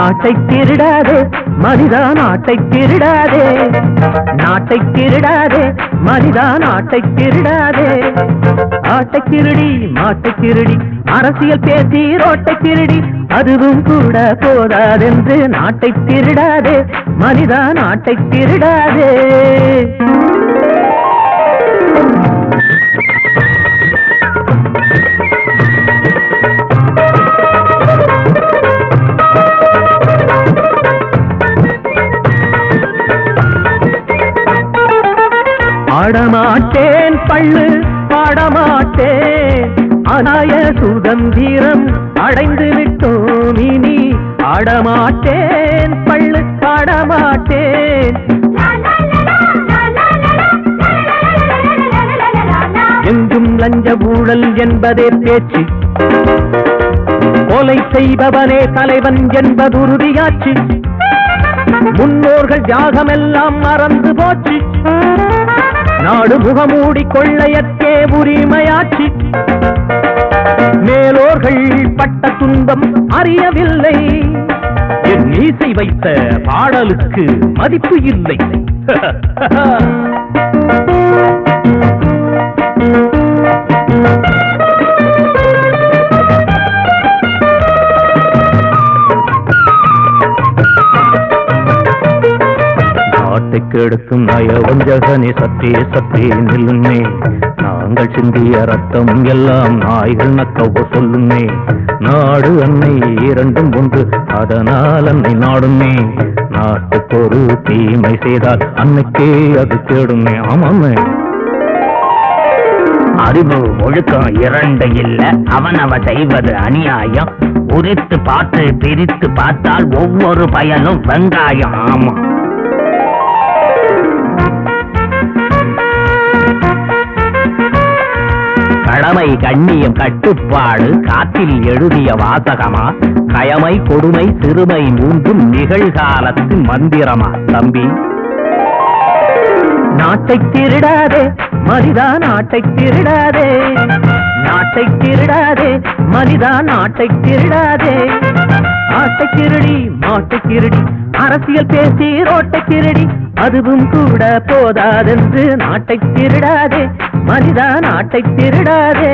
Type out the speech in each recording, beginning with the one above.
நாட்டை திருடாதே மனிதா, நாட்டை திருடாதே, நாட்டை திருடாதே மனிதா, நாட்டை திருடாதே. ஆட்டை திருடி மாட்டை திருடி அரசியல் பேசி ரோட்டை திருடி அதுவும் கூட போதாதென்று நாட்டை திருடாதே மனிதா, நாட்டை திருடாதே. ஆடமாட்டேன் பள்ளு பாடமாட்டேன், அநாய சுதந்திரம் அடைந்து விட்டோம் இனி. ஆடமாட்டேன் பள்ளு பாடமாட்டேன், எங்கும் லஞ்ச ஊழல் என்பதே பேச்சு, கொலை செய்பவனே தலைவன் என்பது உறுதியாச்சு. முன்னோர்கள் தியாகமெல்லாம் மறந்து போச்சு, நாடு முகமூடி கொள்ளையற்கே உரிமையாச்சு. மேலோர்கள் பட்ட துன்பம் அறியவில்லை, என் மீசை வைத்த பாடலுக்கு மதிப்பு இல்லை. கெடுக்கும் நயவஞ்சகனே சற்றே சற்றே நில்லுமே, நாங்கள் சிந்திய ரத்தம் எல்லாம் நாய்கள் நக்கவோ சொல்லுமே. நாடு அன்னை இரண்டும் ஒன்று, அதனால் அன்னை நாடுமே. நாட்டுக்கொரு தீமை செய்தால் அன்னைக்கே அது கேடுமே. ஆமாமே, அறிவு ஒழுக்கம் இரண்டு இல்ல, அவனவ செய்வது அநியாயம். உரித்து பார்த்து பிரித்து பார்த்தால் ஒவ்வொரு பயனும் வெங்காயம். ஆமா, கடமை கண்ணியம் கட்டுப்பாடு காற்றில் எழுதிய வாசகமா, கயமை கொடுமை சிறுமை மூன்றும் நிகழ்காலத்து மந்திரமா தம்பி. நாட்டை திருடாதே மனிதா, நாட்டை திருடாதே, நாட்டை திருடாதே மனிதா, நாட்டை திருடாதே. ஆட்டை திருடி மாட்டை திருடி அரசியல் பேசி ரோட்டை திருடி அதுவும் கூட போதாதென்று நாட்டை திருடாதே மனிதா, நாட்டை திருடாதே.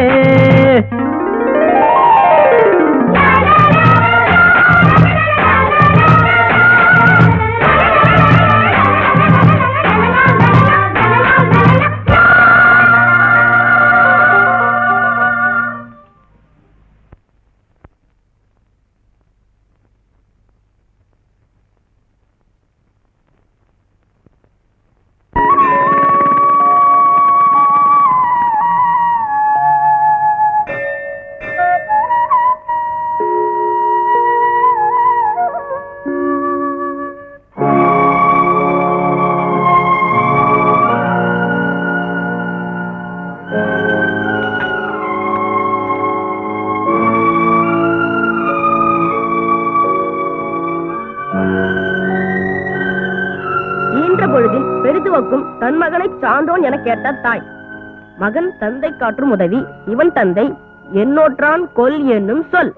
தன் மகனை சான்றோன் என கேட்ட தாய், மகன் தந்தை காற்றும் உதவி, இவன் தந்தை என்னோற்றான் கொல் என்னும் சொல்.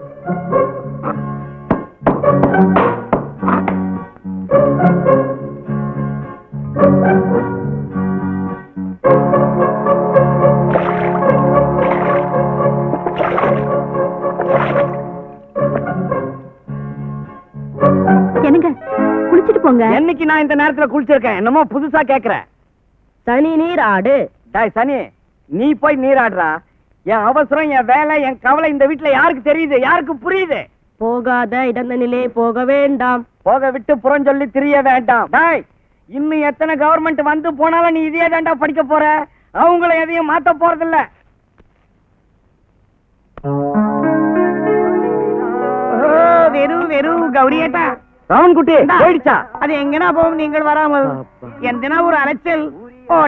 என்னங்க குளிச்சிட்டு போங்க. என்னைக்கு நான் இந்த நேரத்துல குளிச்சிருக்கேன்? என்னமோ புதுசா கேக்குறேன். சனி நீர் ஆடு. டாய் சனி, நீ போய் நீராடுறா. என் அவசரம், என் வேலை, என் கவலை இந்த வீட்டுல யாருக்கு தெரியுது, யாருக்கு புரியுது? போகாத இடந்தனிலே போக வேண்டாம், போக விட்டு புறஞ்சொல்லி திரிய வேண்டாம். டாய், இன்னும் எத்தனை கவர்மெண்ட் வந்து போனாலும் நீ இதே தாண்டா படிக்க போற. அவங்கள எதையும் மாத்த போறதில்ல. வெறும் வெறும் கௌரியட்டா ராமன்குட்டி போயிடுச்சா? அது எங்கனா போகும் நீங்கள் வராமல்? എന്തിനാ ஒரு அலைச்சல்?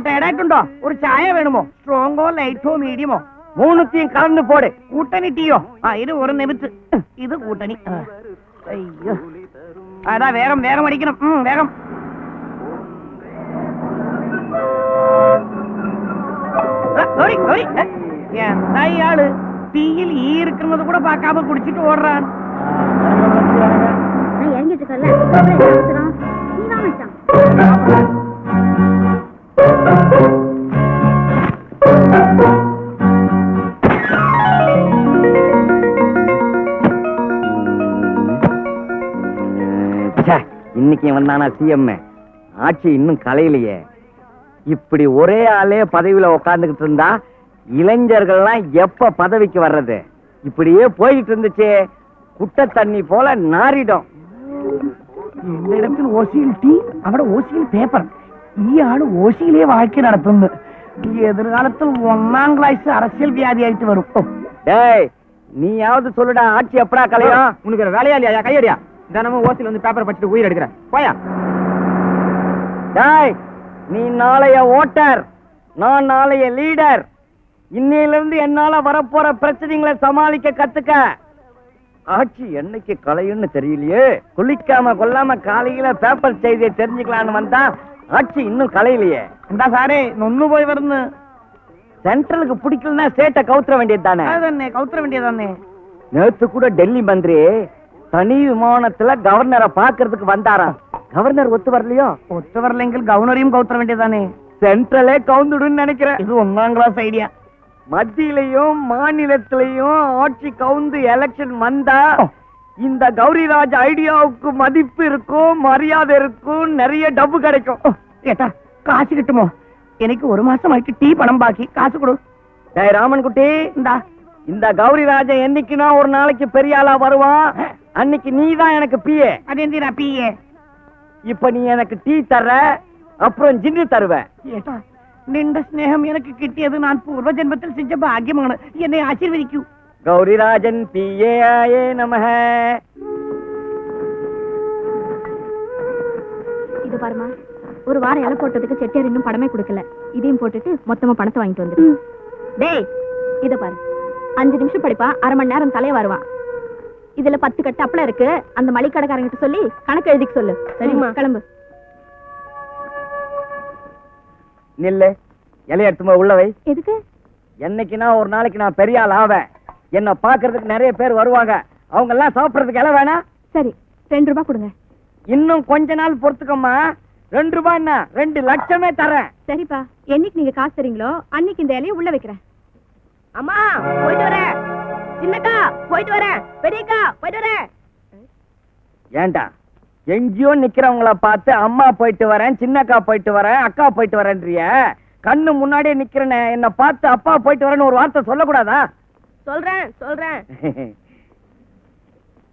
டயர்டாയിട്ടുണ്ടോ? ஒரு ചായ വേണമോ? സ്ട്രോങ്ങോ ലൈറ്റോ മീഡിയമോ? മൂന്നുத்தையும் கலந்து போடு. கூட்டணி டீயோ? இது ஒரு நிமித்து, இது கூட்டணி. ஐயோ, அதான் வேகம் வேகம் அடிக்கணும். வேகம். എന്താ ഇയാള് டீயில் ஈ இருக்கிறது கூட பார்க்காம குடிச்சிட்டு ஓடுறான். இறங்கி பேசிட்டு இருக்கல நீதான் மச்சான். இன்னைக்கு வந்தானா சிஎம் ஆட்சி இன்னும் கலையிலையே. இப்படி ஒரே ஆளே பதவியில உட்கார்ந்துகிட்டு இருந்தா இளைஞர்கள்லாம் எப்ப பதவிக்கு வர்றது? இப்படியே போயிட்டு இருந்துச்சு குட்டை தண்ணி போல நாரிடும். இந்த இடத்தில் ஓசியில் டீ, അവിടെ ஓசியில் பேப்பர். ഈ ആള് ഓസിയിലേ வாழ்க்கை நடத்துന്നു. எதிர்காலத்தில் 1ஆம் கிளாஸ் அரசியல் வியாதி ஆயிட்டு வரும். டேய் நீயாவது சொல்லுடா, ஆட்சி எப்படா கலையும்? உனக்கு வேலையா இல்லையா? கையடியா, தினமும் ஓசியில் வந்து பேப்பர் படிச்சுட்டு உயிர் எடுக்கிற போயா. டேய் நீ நாளைய ஓட்டர், நான் நாளைய லீடர். இன்னையிலிருந்து என்னால வரப்போற பிரச்சனைகளை சமாளிக்க கத்துக்க. ஆட்சி என்னைக்கு கலையும்னு தெரியலையே. குளிக்காம கொல்லாம காலையில பேப்பர் செய்தியை தெரிஞ்சுக்கலான்னு வந்தா ஆட்சி இன்னும் கலையிலையே. എന്താ സാറേ നൊന്നു പോയി വരുന്നു. சென்ட்ரலுக்கு பிடிக்கலன்னா ஸ்டேட்டை கவுத்துற வேண்டியது தானே? അതന്നെ കൗത്തര വേണ്ടിയതന്നെ. நேத்து கூட டெல்லி மந்திரி தனி விமானத்துல கவர்னரை பாக்குறதுக்கு வந்தாராம். கவர்னர் ஒத்து வரலையோ? ഒത്തു വരില്ലെങ്കിൽ ഗവർണറെയും കൗത്തര വേണ്ടിയതന്നെ. சென்ட்ரலே கவுந்துடுன்னு நினைக்கிறேன். ഇത് 1ஆம் கிளாஸ் ஐடியா. மத்தியிலையும் மாநிலத்திலையும் ஆட்சி கவுந்து எலெக்ஷன் வந்தா இந்த கௌரிராஜ் ஐடியாவுக்கு மதிப்பு இருக்கும், மரியாதை இருக்கும், நிறைய டப்பு கிடைக்கும். ഏട്ടാ കാശ് കിട്ടുമോ? എനിക്ക് 1 മാസമായിട്ട് ടീ പണം ബാക്കി. കാശ് കൊടു. டேய் ராமன் குட்டி, എന്താ இந்த கௌரிராஜன் என்னைக்குனா ஒரு நாளைக்கு பெரிய ஆளா வருவான். அன்னைக்கு நீ தான் எனக்கு பிஏ. അതെന്തിനാ പിയെ? இப்ப நீ எனக்கு டீ தர்ற, அப்புறம் ஜின்னு தருவ. ഏട്ടാ നിന്റെ സ്നേഹം എനിക്ക് കിട്ടിയത് ഞാൻ പൂർവ്വജന്മത്തിൽ ചെയ്ത ഭാഗ്യമാണ്. എന്നെ ആശീർവദിക്കൂ. கௌரிராஜன் பிஏ ஆயே நமஹ. இது பாருமா, ஒரு வாரம் இலை போட்டதுக்கு செட்டியார் இன்னும் படமே கொடுக்கல. இதையும் போட்டுட்டு மொத்தமா பணத்தை வாங்கிட்டு வந்துரு. டேய் இத பாரு, 5 நிமிஷம் படிப்பா, 1/2 மணி நேரம் தலைய வருவான். இதுல 10 கட்டு அப்பளம் இருக்கு. அந்த மளிகடைக்காரங்கிட்ட சொல்லி கணக்கு எழுதிக்க சொல்லு. சரிம்மா, கிளம்பு. நில்லு, இலைய எடுத்துமா உள்ள வை. எதுக்கு? என்னைக்குனா ஒரு நாளைக்கு நான் பெரிய ஆள் ஆவேன். என்ன பாக்குறதுக்கு நிறைய பேர் வருவாங்க. அவங்க எல்லாம் சாப்பிடறதுக்கு இலை வேணா? சரி, 2 ரூபாய் கொடுங்க. இன்னும் கொஞ்ச நாள் பொறுத்துக்கம்மா. 2 ரூபாய் என்ன, 2 லட்சமே தரேன். சரிப்பா, என்னைக்கு நீங்க காசு தரீங்களோ அன்னைக்கு இந்த இலையை உள்ள வைக்கிறேன். அம்மா போயிட்டு வரேன். சின்னக்கா போயிட்டு வரேன். பெரியக்கா போயிட்டு வரேன். ஏண்டா எங்கேயோ நிக்கிறவங்கள பார்த்து அம்மா போயிட்டு வரேன், சின்னக்கா போயிட்டு வரேன், அக்கா போயிட்டு வரேன்றிய? கண்ணு முன்னாடியே நிக்கிறேன்னு என்ன பார்த்து அப்பா போயிட்டு வரேன்னு ஒரு வார்த்தை சொல்லக்கூடாதா? சொல்றேன்.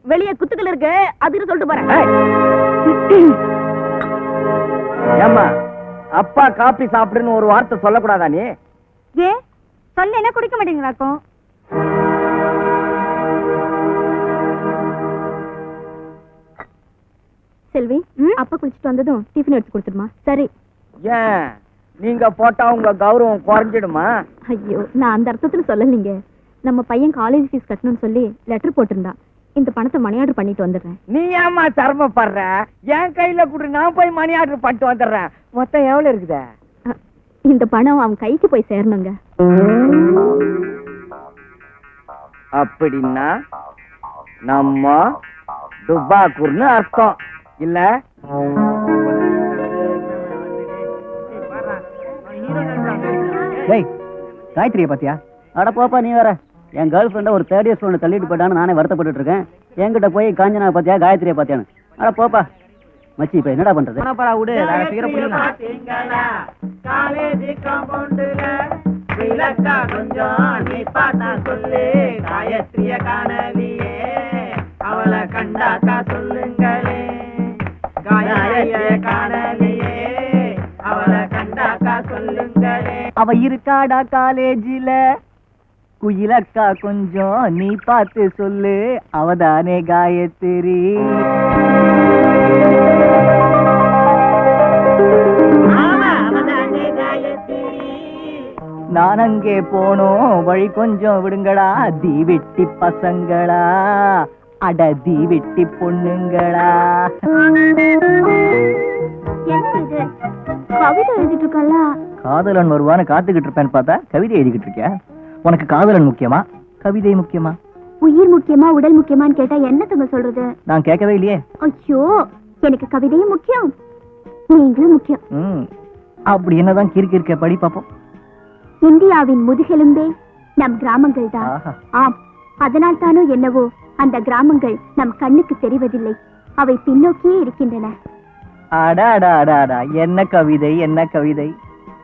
வெளியே குத்துக்கள் இருக்கு, அதுன்னு சொல்லிட்டு போறேன். ஏம்மா, அப்பா காபி சாப்பிடுன்னு ஒரு வார்த்தை சொல்லக்கூடாதா நீ? ஏ சொல்ல என்ன குடிக்க மாட்டீங்களாக்கும்? செல்வி, அப்பா குளிச்சுட்டு வந்ததும் டிஃபன் எடுத்து கொடுத்துருமா? சரி. ஏன் நீங்க போட்டா உங்க கௌரவம் குறைஞ்சிடுமா? ஐயோ, நான் அந்த அர்த்தத்துல சொல்லலீங்க. நம்ம பையன் காலேஜ் ஃபீஸ் கட்டணும்னு சொல்லி லெட்டர் போட்டிருந்தான். இந்த பணத்தை மணி ஆர்டர் பண்ணிட்டு வந்துடுறேன். நீ ஏமா சிரமப்படுற? என் கையில கொடு, நான் போய் மணி ஆர்டர் பண்ணிட்டு வந்துடுறேன். மொத்தம் எவ்வளவு இருக்குதா? இந்த பணம் அவன் கைக்கு போய் சேரணுங்க. அப்படின்னா நம்ம துபாக்கூர்னு அர்த்தம் இல்ல? காயத்ரியை பாத்தியா? அட போப்பா நீ வேற. என் கேர்ள் ஃப்ரெண்ட ஒரு 3rd இயர் ஸ்டூடெண்ட் தள்ளிட்டு போயிட்டான்னு நானே வருத்தப்பட்டு இருக்கேன். என்கிட்ட போய் காஞ்சனா பாத்தியா, காயத்ரியை பாத்தியான்னு. அட போப்பா மச்சி, இப்ப என்னடா பண்றது? அவளை கண்டாக்கா சொல்லுங்களே, காணலியே, அவளை கண்டாக்கா சொல்லுங்களே. அவ இருக்காடா காலேஜில, குயிலக்கா கொஞ்சம் நீ பார்த்து சொல்லு, அவதானே காயத்ரி. நான் அங்கே போனோம், வழி கொஞ்சம் விடுங்களா, தீவெட்டி பசங்களா, அட தீவெட்டி பொண்ணுங்களா. கவிதை எழுதிட்டு இருக்கல. காதலன் வருவான்னு காத்துக்கிட்டு இருப்பேன்னு பார்த்தா கவிதை எழுதிக்கிட்டு இருக்கியா? உனக்கு காதலன் முக்கியமா, கவிதை முக்கியமா? உயிர் முக்கியமா உடல் முக்கியமான்னு கேட்டா என்னத்தங்க சொல்றது? நான் கேட்கவே இல்லையே. ஐயோ, எனக்கு கவிதையும் முக்கியம், நீங்களும் முக்கியம். அப்படி என்னதான் கிறுக்கு இருக்க படி பாப்போம். இந்தியாவின் முதுகெலும்பே நம் கிராமங்கள் தான். ஆம், அதனால் தானோ என்னவோ அந்த கிராமங்கள் நம் கண்ணுக்கு தெரிவதில்லை, அவை பின்னோக்கியே இருக்கின்றன. அடா அடா அடா அடா, என்ன கவிதை, என்ன கவிதை!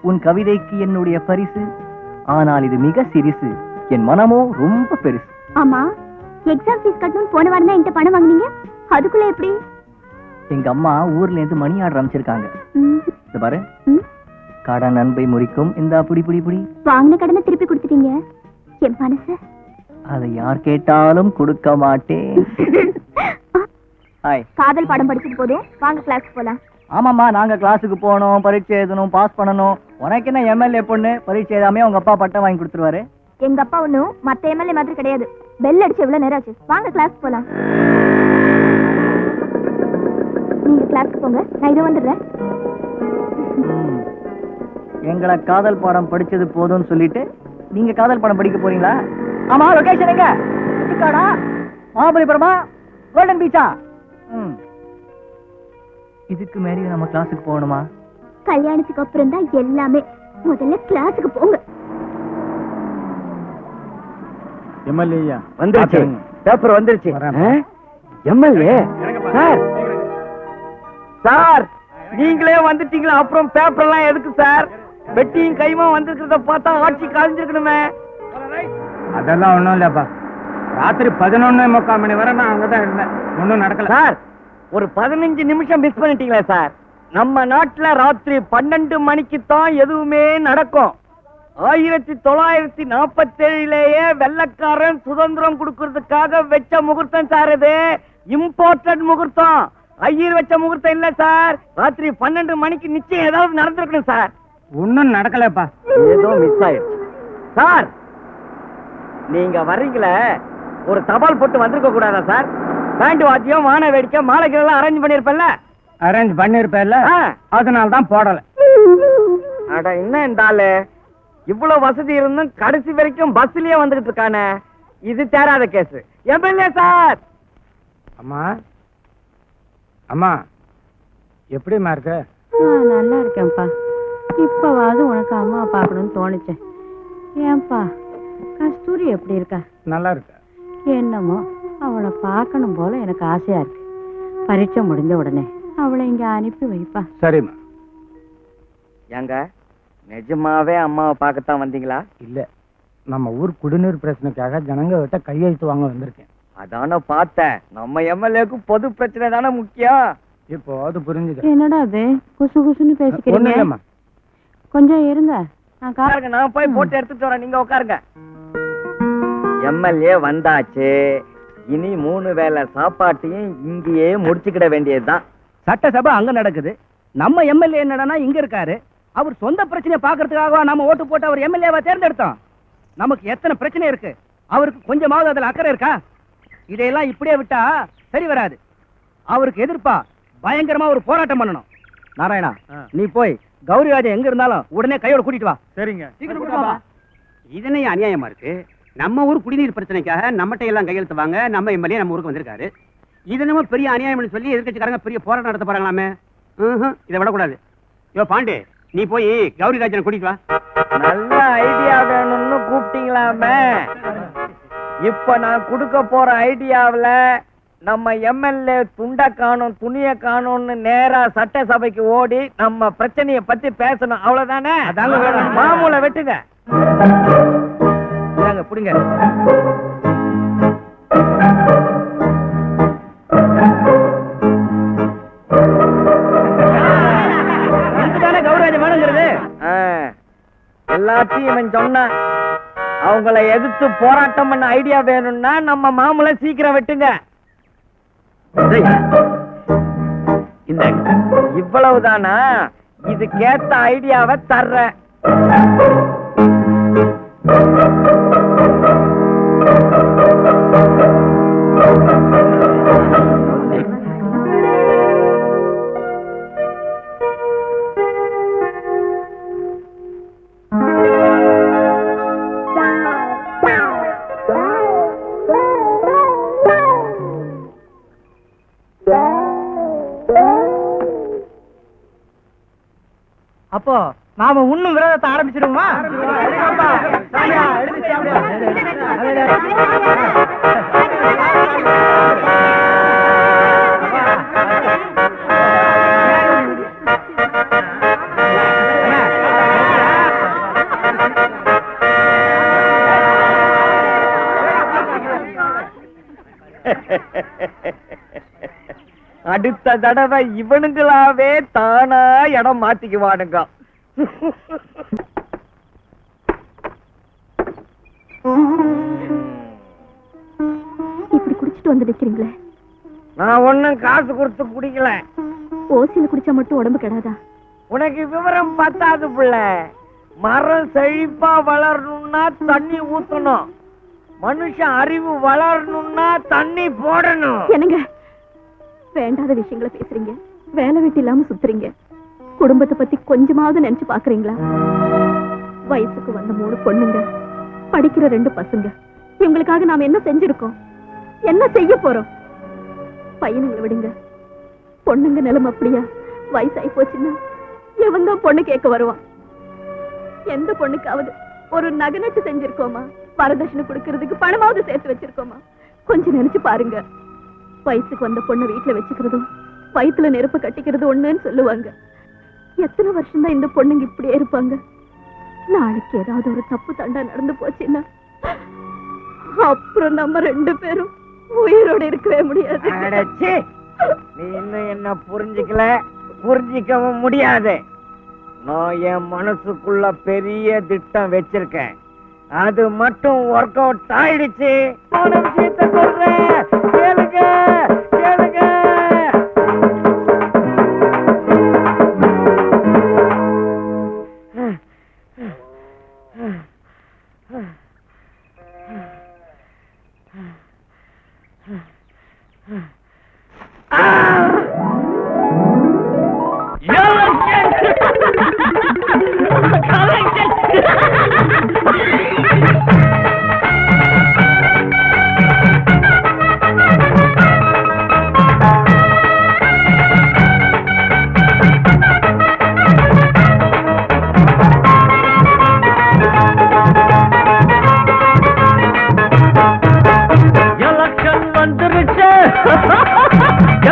உன் கவிதைக்கு என்னுடைய பரிசு. ஆனால் இது மிக சிறிசு, என் மனமோ ரொம்ப பெருசு. ஆமா, எக்ஸாம் ஃபீஸ் கட்டணும் போன வாரம் தான் என்கிட்ட பணம் வாங்குனீங்க, அதுக்குள்ள எப்படி? எங்க அம்மா ஊர்ல இருந்து மணி ஆர்டர் அமைச்சிருக்காங்க. இது பாரு, கடன் அன்பை முறிக்கும். இந்த புடி புடி புடி. வாங்கின கடனை திருப்பி கொடுத்துட்டீங்க, என் மனசு அதை யார் கேட்டாலும் கொடுக்க மாட்டேன். ஹாய். காதல் பாடம் படிச்சது போதும், வாங்க கிளாஸ்க்கு போலாம். ஆமாம்மா, நாங்க கிளாஸுக்கு போகணும், பரீட்சை எழுதணும், பாஸ் பண்ணணும். உனக்கு என்ன எம்எல்ஏ பொண்ணு, பரீட்சை எழுதாமே உங்க அப்பா பட்டம் வாங்கி கொடுத்துருவாரு. எங்க அப்பா ஒண்ணும் மத்த எம்எல்ஏ மாதிரி கிடையாது. பெல் அடிச்சு எவ்வளவு நேரம் ஆச்சு, வாங்க கிளாஸ்க்கு போலாம். நீங்க கிளாஸ்க்கு போங்க, நான் இதோ வந்துடுறேன். எங்களை காதல் பாடம் படிச்சது போதும்னு சொல்லிட்டு நீங்க காதல் பாடம் படிக்க போறீங்களா? ஆமா, லொகேஷன் எங்க? குட்டிக்காடா, மகாபலிபுரமா, கோல்டன் பீச்சா? இதுக்கு மேலே நம்ம கிளாஸுக்கு போகணுமா? கல்யாணத்துக்கு அப்புறம் தான் எல்லாமே, முதல்ல கிளாஸுக்கு போங்க. எம்எல்ஏ வந்துருச்சு, பேப்பர் வந்துருச்சு. எம்எல்ஏ சார், சார் நீங்களே வந்துட்டீங்களா? அப்புறம் பேப்பர் எல்லாம் எதுக்கு சார்? வெட்டியும் கைமா வந்திருக்கிறத பார்த்தா ஆட்சி கலைஞ்சிருக்கணுமே. அதெல்லாம் ஒண்ணும் இல்லப்பா. ராத்திரி 11:45 மணி வரை நான் அங்கதான் இருந்தேன், ஒன்னும் நடக்கல. சார் ஒரு 15 நிமிஷம் மிஸ் பண்ணிட்டீங்களா சார்? நம்ம நாட்டுல ராத்திரி 12 மணிக்கு தான் எதுவுமே நடக்கும். 1947 வெள்ளக்காரன் சுதந்திரம் கொடுக்கறதுக்காக வச்ச முகூர்த்தம் சார் இது. இம்போர்ட்டட் முகூர்த்தம், ஐயர் வச்ச முகூர்த்தம் இல்ல சார். ராத்திரி 12 மணிக்கு நிச்சயம் ஏதாவது நடந்திருக்கணும் சார். ஒன்னும் நடக்கலப்பா. ஏதோ மிஸ் ஆயிடுச்சு சார். நீங்க வர்றீங்களே, ஒரு தபால் போட்டு வந்திருக்க கூடாதா சார்? பேண்ட் வாத்தியம், வான வேடிக்கை, மாலைகள் எல்லாம் அரேஞ்ச் பண்ணிருப்பேன்ல. அரேஞ்ச் பண்ணிருப்பேன்ல, அதனால தான் போடல. அட என்ன இந்த ஆளு, இவ்வளவு வசதி இருந்தும் கடைசி வரைக்கும் பஸ்லயே வந்துகிட்டு இருக்கானே, இது தேராத கேஸ். MLA sir. அம்மா, அம்மா எப்படிமா இருக்க? நல்லா இருக்கேன்ப்பா. இப்பவாவது உனக்கு அம்மா பார்க்கணும்னு தோணுச்சேன். ஏன்பா கஸ்தூரி எப்படி இருக்கா? நல்லா இருக்க. என்னமோ அவளை பார்க்கணும் போல எனக்கு ஆசையா இருக்கு. பரீட்சை முடிஞ்ச உடனே அவளை இங்க அனுப்பி வைப்பா. சரிம்மா. ஏங்க நிஜமாவே அம்மாவை பார்க்கத்தான் வந்தீங்களா? இல்ல, நம்ம ஊர் குடிநீர் பிரச்சனைக்காக ஜனங்க கிட்ட கையெழுத்து வாங்க வந்திருக்கேன். அதான பார்த்தேன், நம்ம எம்எல்ஏக்கு பொது பிரச்சனை தானே முக்கியம். இப்போ அது புரிஞ்சுது. என்னடா அது குசு குசுன்னு ஒண்ணும் பேசிக்கிறீங்க? இல்லம்மா. கொஞ்சம் இருங்க, நான் உட்காருங்க, நான் போய் போட்டு எடுத்துட்டு வரேன், நீங்க உட்காருங்க. எம்எல்ஏ வந்தாச்சு, இனி 3 வேளை சாப்பாட்டையும் இங்கேயே முடிச்சுக்கிட வேண்டியதுதான். சட்டசபை அங்க நடக்குது, நம்ம எம்எல்ஏ என்னடா இங்க இருக்காரு. அவர் சொந்த பிரச்சனையை பாக்குறதுக்காக நம்ம ஓட்டு போட்டு அவர் எம்எல்ஏவா தேர்ந்தெடுத்தோம். நமக்கு எத்தனை பிரச்சனை இருக்கு, அவருக்கு கொஞ்சமாவது அதுல அக்கறை இருக்கா? இதையெல்லாம் இப்படியே விட்டா சரி வராது. அவருக்கு எதிர்ப்பா பயங்கரமா ஒரு போராட்டம் பண்ணணும். நாராயணா, நீ போய் கௌரிராஜன் எங்க இருந்தாலும் உடனே கையோட கூட்டிட்டு வா. சரிங்க. சீக்கிரம் கூட்டிட்டு வா. இதனை அநியாயமா இருக்கு. நம்ம ஊர் குடிநீர் பிரச்சனைக்காக நம்மகிட்ட எல்லாம் கையெழுத்து வாங்க நம்ம எம்எல்ஏ நம்ம ஊருக்கு வந்திருக்காரு. இது நம்ம பெரிய அநியாயம்னு சொல்லி எதிர்க்கட்சிக்காரங்க பெரிய போராட்டம் நடத்த போறாங்களாமே. இதை விடக்கூடாது. யோ பாண்டே, நீ போய் கௌரிராஜனை கூட்டிட்டு வா. நல்ல ஐடியா வேணும்னு கூப்பிட்டீங்களாமே. இப்ப நான் கொடுக்க போற ஐடியாவில நம்ம எம்எல்ஏ துண்ட காணும் துணிய காணும்னு நேரா சட்டசபைக்கு ஓடி நம்ம பிரச்சனைய பத்தி பேசணும், அவ்வளவுதானே? மாமூல வெட்டுங்க. புடிங்க. கௌரிராஜன் வேணுங்கிறது எல்லாத்தையும் இவன் சொன்ன. அவங்கள எதிர்த்து போராட்டம் பண்ண ஐடியா வேணும்னா நம்ம மாமூல சீக்கிரம் வெட்டுங்க. இந்த இவ்வளவுதானா? இதுக்கேத்த ஐடியாவை தர்றேன். அப்போ நாம இன்னும் விரதத்தை ஆரம்பிச்சிடுவோமா? அடுத்த தடவை இவனுங்களாவே தானா இடம் மாத்திக்குவானுங்க. இப்படி குடிச்சிட்டு வந்து நிக்கிறீங்களே. நான் ஒண்ணும் காசு கொடுத்து குடிக்கல. ஓசியில குடிச்சா மட்டும் உடம்பு கெடாதா? உனக்கு விவரம் பத்தாது புள்ள. மரம் செழிப்பா வளரணும்னா தண்ணி ஊத்தணும். மனுஷன் அறிவு வளரணும்னா தண்ணி போடணும். என்னங்க வேண்டாத விஷயங்களை பேசுறீங்க, வேலை வெட்டி இல்லாம சுத்துறீங்க. குடும்பத்தை பத்தி கொஞ்சமாவது நினைச்சு பாக்குறீங்களா? வயசுக்கு வந்த 3 பொண்ணுங்க, படிக்கிற 2 பசங்க, இவங்களுக்காக நாம என்ன செஞ்சிருக்கோம், என்ன செய்ய போறோம்? பையனுங்களை விடுங்க, பொண்ணுங்க நிலைமை அப்படியா? வயசாகி போச்சுன்னா எவன் தான் பொண்ணு கேட்க வருவான்? எந்த பொண்ணுக்காவது ஒரு நகை நட்டு செஞ்சிருக்கோமா? வரதட்சணை கொடுக்கறதுக்கு பணமாவது சேர்த்து வச்சிருக்கோமா? கொஞ்சம் நினைச்சு பாருங்க. வயசுக்கு வந்த பொண்ணை வீட்டுல வச்சுக்கிறதும் வயிற்றுல நெருப்பு கட்டிக்கிறது ஒண்ணுன்னு சொல்லுவாங்க. எத்தனை வருஷம் தான் இந்த பொண்ணுங்க இப்படியே இருப்பாங்க? நாளைக்கு ஏதாவது ஒரு தப்பு தண்டா நடந்து போச்சுன்னா அப்புறம் நம்ம 2 பேரும் உயிரோட இருக்கவே முடியாது. நீ இன்னும் என்ன புரிஞ்சுக்கல, புரிஞ்சிக்கவும் முடியாது. நான் என் மனசுக்குள்ள பெரிய திட்டம் வச்சிருக்கேன். அது மட்டும் ஒர்க் அவுட் ஆயிடுச்சு. கேளுங்க கேளுங்க.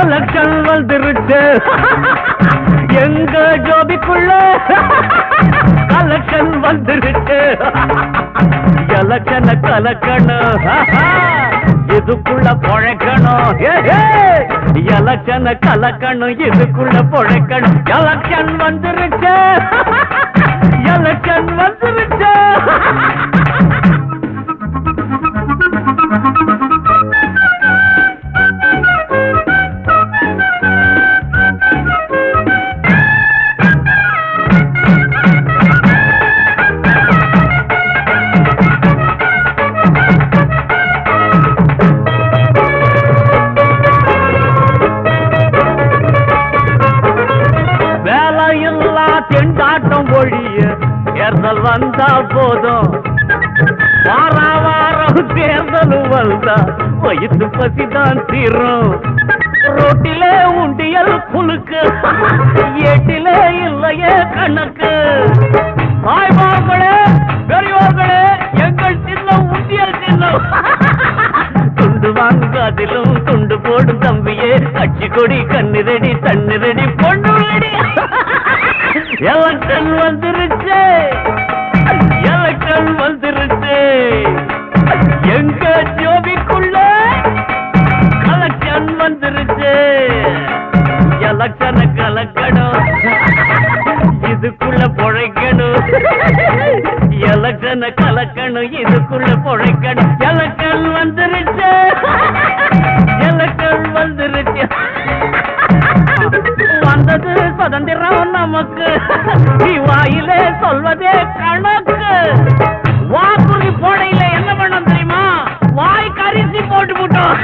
எலக்ஷன் வந்துருச்சு எங்க ஜோபிக்குள்ள. கலெக்ஷன் வந்துருச்சு. எலக்ஷனை கலக்கணும், இதுக்குள்ள பொழைக்கணும். எலக்ஷனை கலக்கணும், இதுக்குள்ள பொழைக்கணும். எலக்ஷன் வந்துருச்சு, எலக்ஷன் வந்துருச்சு. தேர்தல் வந்தா போதும், வாரா வாரம் தேர்தலும் வந்தா வயிற்று பசிதான் தீரும். ரோட்டிலே உண்டியல் குலுக்கு, ஏட்டிலே இல்லையே கணக்கு. தாய்மார்களே பெரியோர்களே, எங்கள் சின்னம் உண்டியல் சின்னம். துண்டு வாங்காதிலும் துண்டு போடும் தம்பியே, கட்சி கொடி கண்ணு ரெடி தண்ணு ரெடி பொண்ணு ரெடி. எலக்ஷன் வந்துருச்சு, எலக்ஷன் வந்துருச்சு. எங்க ஜோபிக்குள்ள கலெக்ஷன் வந்துருச்சு. எலக்ஷனை கலக்கணும், இதுக்குள்ள பொழைக்கணும். எலக்ஷனை கலக்கணும், இதுக்குள்ள பொழைக்கணும். எலக்ஷன் வந்துருச்சு, எலக்ஷன் வந்துருச்சு. வந்தது சுதந்திரம் நமக்கு, நீ வாயிலே சொல்வதே கணக்கு. வாக்குறுதி போடையில என்ன பண்ண தெரியுமா? வாய் கரிசி போட்டு போட்டோம்.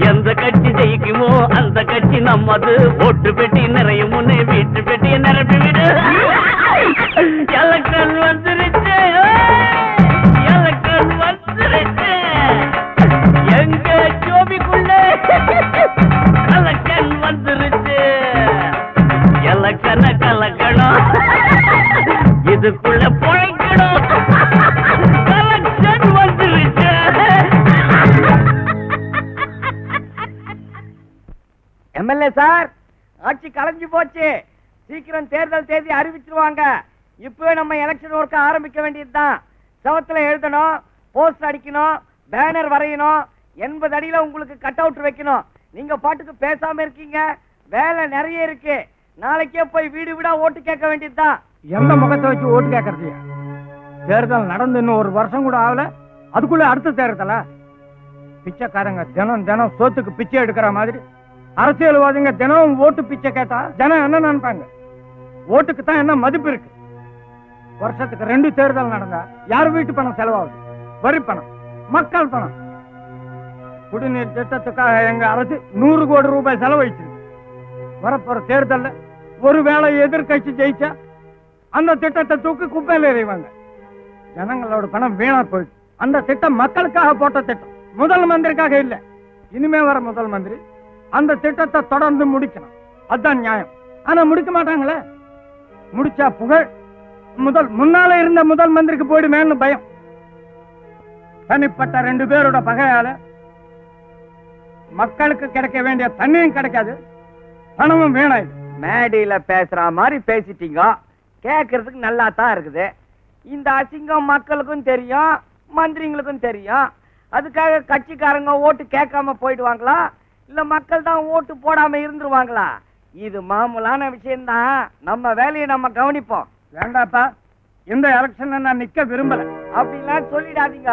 எந்த கட்சி ஜெயிக்குமோ அந்த கட்சி நம்மது. ஓட்டு பெட்டி நிறையும் முன்னே வீட்டு பெட்டியை நிரப்பி விடு. எலக்ஷன் வந்துருச்சு, எலக்ஷன் வந்துருச்சு. எங்க ஜோபிக்குள்ள கலெக்ஷன் வந்துருச்சு. எலக்ஷனை கலக்கணும், எம்எல்ஏ சார், ஆட்சி கலைஞ்சு போச்சு. சீக்கிரம் தேர்தல் தேதி அறிவிச்சிருவாங்க. இப்பவே நம்ம எலெக்ஷன் ஒர்க்க ஆரம்பிக்க வேண்டியதுதான். சவத்துல எழுதணும், போஸ்ட் அடிக்கணும், பேனர் வரையணும், 80 அடியில உங்களுக்கு கட் அவுட் வைக்கணும். நீங்க பாட்டுக்கு பேசாம இருக்கீங்க. வேலை நிறைய இருக்கு. நாளைக்கே போய் வீடு வீடா ஓட்டு கேட்க வேண்டியதுதான். எந்த முகத்தை வச்சு ஓட்டு கேட்கறது? தேர்தல் நடந்து இன்னும் 1 வருஷம் கூட ஆகல, அதுக்குள்ள அடுத்த தேர்தலா? பிச்சைக்காரங்க தினம் தினம் சோத்துக்கு பிச்சை எடுக்கிற மாதிரி அரசியல்வாதிங்க தினம் ஓட்டு பிச்சை கேட்டா ஜனம் என்ன நினைப்பாங்க? ஓட்டுக்கு தான் என்ன மதிப்பு இருக்கு? வருஷத்துக்கு 2 தேர்தல் நடந்தா யார் வீட்டு பணம் செலவாகுது? வரி பணம், மக்கள் பணம். குடிநீர் திட்டத்துக்காக எங்க அரசு 100 கோடி ரூபாய் செலவழிச்சிருக்கு. வரப்போற தேர்தல்ல ஒருவேளை எதிர்கட்சி ஜெயிச்சா அந்த திட்டத்தை தூக்கி குப்பையில எறிவாங்க. ஜனங்களோட பணம் வீணா போயிடுச்சு. அந்த திட்டம் மக்களுக்காக போட்ட திட்டம், முதல் மந்திரிக்காக இல்ல. இனிமே வர முதல் மந்திரி அந்த திட்டத்தை தொடர்ந்து முடிக்கணும். அதுதான் நியாயம். ஆனா முடிக்க மாட்டாங்களே. முடிச்சா புகழ் முன்னால இருந்த முதல் மந்திரிக்கு போயிடுமேன்னு பயம். தனிப்பட்ட 2 பேரோட பகையால மக்களுக்கு கிடைக்க வேண்டிய தண்ணியும் கிடைக்காது, பணமும் வீணாயிடும். மேடையில பேசுற மாதிரி பேசிட்டீங்க. கேட்கறதுக்கு நல்லா தான் இருக்குது. இந்த அசிங்கம் மக்களுக்கும் தெரியும், மந்திரிங்களுக்கும் தெரியும். அதுக்காக கட்சிக்காரங்க ஓட்டு கேட்காம போயிடுவாங்களா? இல்ல மக்கள் தான் ஓட்டு போடாம இருந்துருவாங்களா? இது மாமூலான விஷயம்தான். நம்ம வேலையை நம்ம கவனிப்போம். வேண்டாப்பா, இந்த எலெக்ஷன் நான் நிக்க விரும்பல. அப்படிலாம் சொல்லிடாதீங்க.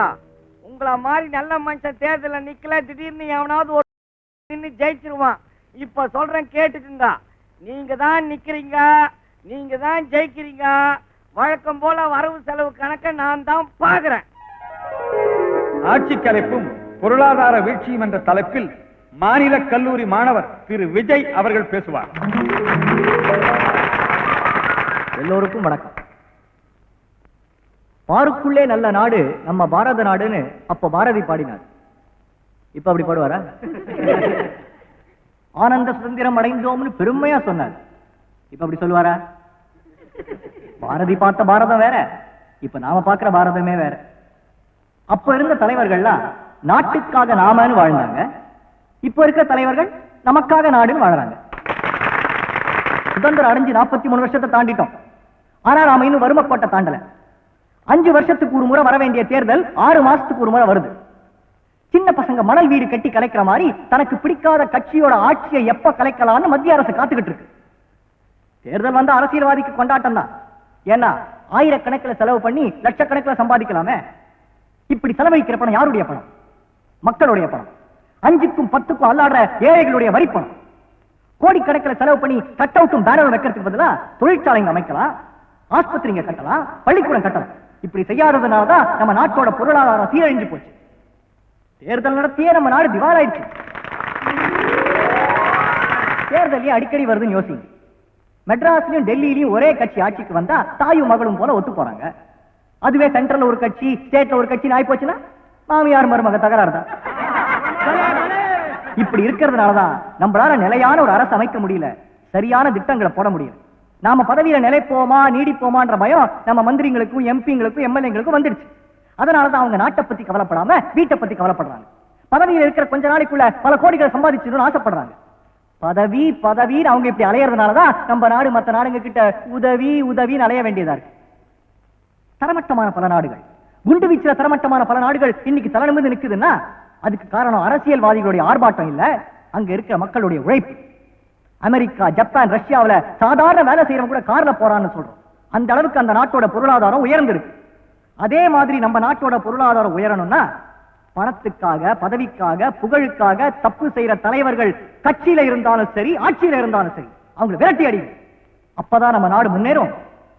உங்கள மாதிரி நல்ல மனுஷன் தேர்தல நிக்கல, திடீர்னு எவனாவது ஒரு நின்னு ஜெயிச்சிருவான். இப்ப சொல்றேன் கேட்டுக்குங்க. நீங்க தான் நிக்கிறீங்க, நீங்க தான் ஜெயிக்கிறீங்க. வழக்கம் போல வரவு செலவு கணக்க நான் தான் பாக்குறேன். ஆட்சி கலைப்பும் பொருளாதார வீழ்ச்சியும் என்ற தலைப்பில் மாநில கல்லூரி மாணவர் திரு விஜய் அவர்கள் பேசுவார். எல்லோருக்கும் வணக்கம். பாருக்குள்ளே நல்ல நாடு நம்ம பாரத நாடுன்னு அப்ப பாரதி பாடினார். இப்ப அப்படி பாடுவாரா? ஆனந்த சுதந்திரம் அடைந்தோம்னு பெருமையா சொன்னார். இப்ப அப்படி சொல்லுவாரா? பாரதி பார்த்த பாரதம் வேற, இப்ப நாம பார்க்கிற பாரதமே வேற. அப்ப இருந்த தலைவர்கள்லாம் நாட்டுக்காக நாமன்னு வாழ்ந்தாங்க. இப்ப இருக்கிற தலைவர்கள் நமக்காக நாடுன்னு வாழறாங்க. சுதந்திரம் அடைஞ்சு 43 வருஷத்தை தாண்டிட்டோம். ஆனா நாம இன்னும் வறுமை கோட்டை தாண்டல. 5 வருஷத்துக்கு ஒரு முறை வர வேண்டிய தேர்தல் 6 மாசத்துக்கு ஒரு முறை வருது. சின்ன பசங்க மணல் வீடு கட்டி கலைக்கிற மாதிரி தனக்கு பிடிக்காத கட்சியோட ஆட்சியை எப்ப கலைக்கலாம்னு மத்திய அரசு காத்துக்கிட்டு இருக்கு. தேர்தல் வந்த அரசியல்வாதிக்கு கொண்டாட்டம் தான். ஏன்னா ஆயிரக்கணக்கில் செலவு பண்ணி லட்சக்கணக்கில் சம்பாதிக்கலாமே. இப்படி செலவழிக்கிற பணம் யாருடைய பணம்? மக்களுடைய பணம். 5க்கும் 10க்கும் அல்லாடுற ஏழைகளுடைய வரி பணம். கோடிக்கணக்கில் செலவு பண்ணி கட் அவுட்டும் பேனரும் வைக்கிறதுக்கு பதிலா தொழிற்சாலைங்க அமைக்கலாம், ஆஸ்பத்திரிங்க கட்டலாம், பள்ளிக்கூடம் கட்டலாம். இப்படி செய்யாததுனாலதான் நம்ம நாட்டோட பொருளாதாரம் சீரழிஞ்சு போச்சு. தேர்தல் நடத்தியே நம்ம நாடு திவாலாயிடுச்சு. தேர்தலே அடிக்கடி வருதுன்னு யோசிங்க. மெட்ராஸ்லயும் டெல்லியிலயும் ஒரே கட்சி ஆட்சிக்கு வந்தா தாயும் மகளும் போல ஒத்து போறாங்க. அதுவே சென்ட்ரல் ஒரு கட்சி, ஸ்டேட்ல ஒரு கட்சி ஆயி போச்சுன்னா மாமியார் மருமக தகராறு தான். இப்படி இருக்கிறதுனாலதான் நம்மளால நிலையான ஒரு அரசு அமைக்க முடியல, சரியான திட்டங்களை போட முடியல. நாம பதவியில நிலைப்போமா நீடிப்போமான்ற பயம் நம்ம மந்திரிங்களுக்கும் எம்பிங்களுக்கும் எம்எல்ஏங்களுக்கும் வந்துடுச்சு. அதனாலதான் அவங்க நாட்டை பத்தி கவலைப்படாம வீட்டை பத்தி கவலைப்படுறாங்க. பதவியில் இருக்கிற கொஞ்ச நாளைக்குள்ள பல கோடிகளை சம்பாதிச்சிடணும்னு ஆசைப்படுறாங்க. பதவி பதவின்னு அவங்க இப்படி அலையறதுனாலதான் நம்ம நாடு மற்ற நாடுங்க கிட்ட உதவி உதவின்னு அலைய வேண்டியதா இருக்கு. தரமட்டமான பல நாடுகள், குண்டு வீச்சுல தரமட்டமான பல நாடுகள் இன்னைக்கு தலை நிமிர்ந்து நிக்குதுன்னா அதுக்கு காரணம் அரசியல்வாதிகளுடைய ஆர்ப்பாட்டம் இல்ல, அங்க இருக்கிற மக்களுடைய உழைப்பு. அமெரிக்கா, ஜப்பான், ரஷ்யாவில் சாதாரண வேலை செய்யறவங்க கூட கார்ல போறான்னு சொல்றோம். அந்த அளவுக்கு அந்த நாட்டோட பொருளாதாரம் உயர்ந்திருக்கு. அதே மாதிரி நம்ம நாட்டோட பொருளாதாரம் உயரணும்னா பணத்துக்காக, பதவிக்காக, புகழுக்காக தப்பு செய்யற தலைவர்கள் கட்சியில இருந்தாலும் சரி, ஆட்சியில இருந்தாலும் சரி, அவங்க விரட்டி அடி. அப்பதான் நம்ம நாடு முன்னேறும்,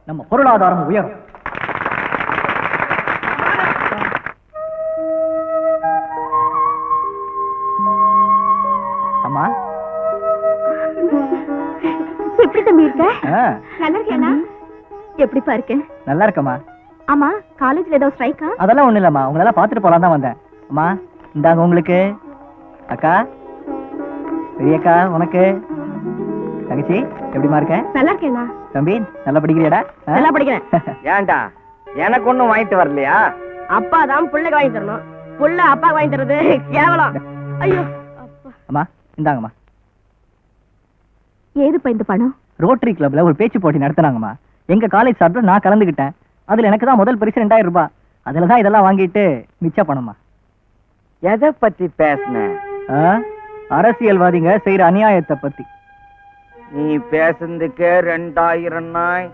நம்ம பொருளாதாரம் உயரும். அம்மா, எப்படி தம்பி இருக்க? நல்லா இருக்கியாண்ணா? எப்படிப்பா இருக்கு? நல்லா இருக்கம்மா. ஆமா, காலேஜ்ல ஏதோ ஸ்ட்ரைக்கா? அதெல்லாம் ஒண்ணு இல்லம்மா, உங்களெல்லாம் பாத்துட்டு போலாம் தான் வந்தேன். அம்மா இந்தாங்க உங்களுக்கு. அக்கா, பெரியக்கா உனக்கு. தங்கச்சி எப்படிமா இருக்க? நல்லா இருக்கேண்ணா. தம்பி நல்லா படிக்கிறியாடா? நல்லா படிக்கிறேன். ஏன்டா எனக்கு ஒண்ணும் வாங்கிட்டு வரலையா? அப்பா தான் புள்ளைக்கு வாங்கி தரணும், புள்ள அப்பா வாங்கி தரது கேவலம். ஐயோ அப்பா. அம்மா இந்தாங்கம்மா. ஏதுப்பா இந்த பணம்? ரோட்டரி கிளப்ல ஒரு பேச்சு போட்டி நடத்தினாங்கம்மா. எங்க காலேஜ் சார்பில் நான் கலந்துக்கிட்டேன். அதுல எனக்கு தான் முதல் பரிசு 2000 ரூபாய். அதுலதான் இதெல்லாம் வாங்கிட்டு மிச்ச பணமா. எதை பத்தி பேசுன? அரசியல்வாதிங்க செய்யற அநியாயத்தை பத்தி. நீ பேசுறதுக்கே 2000.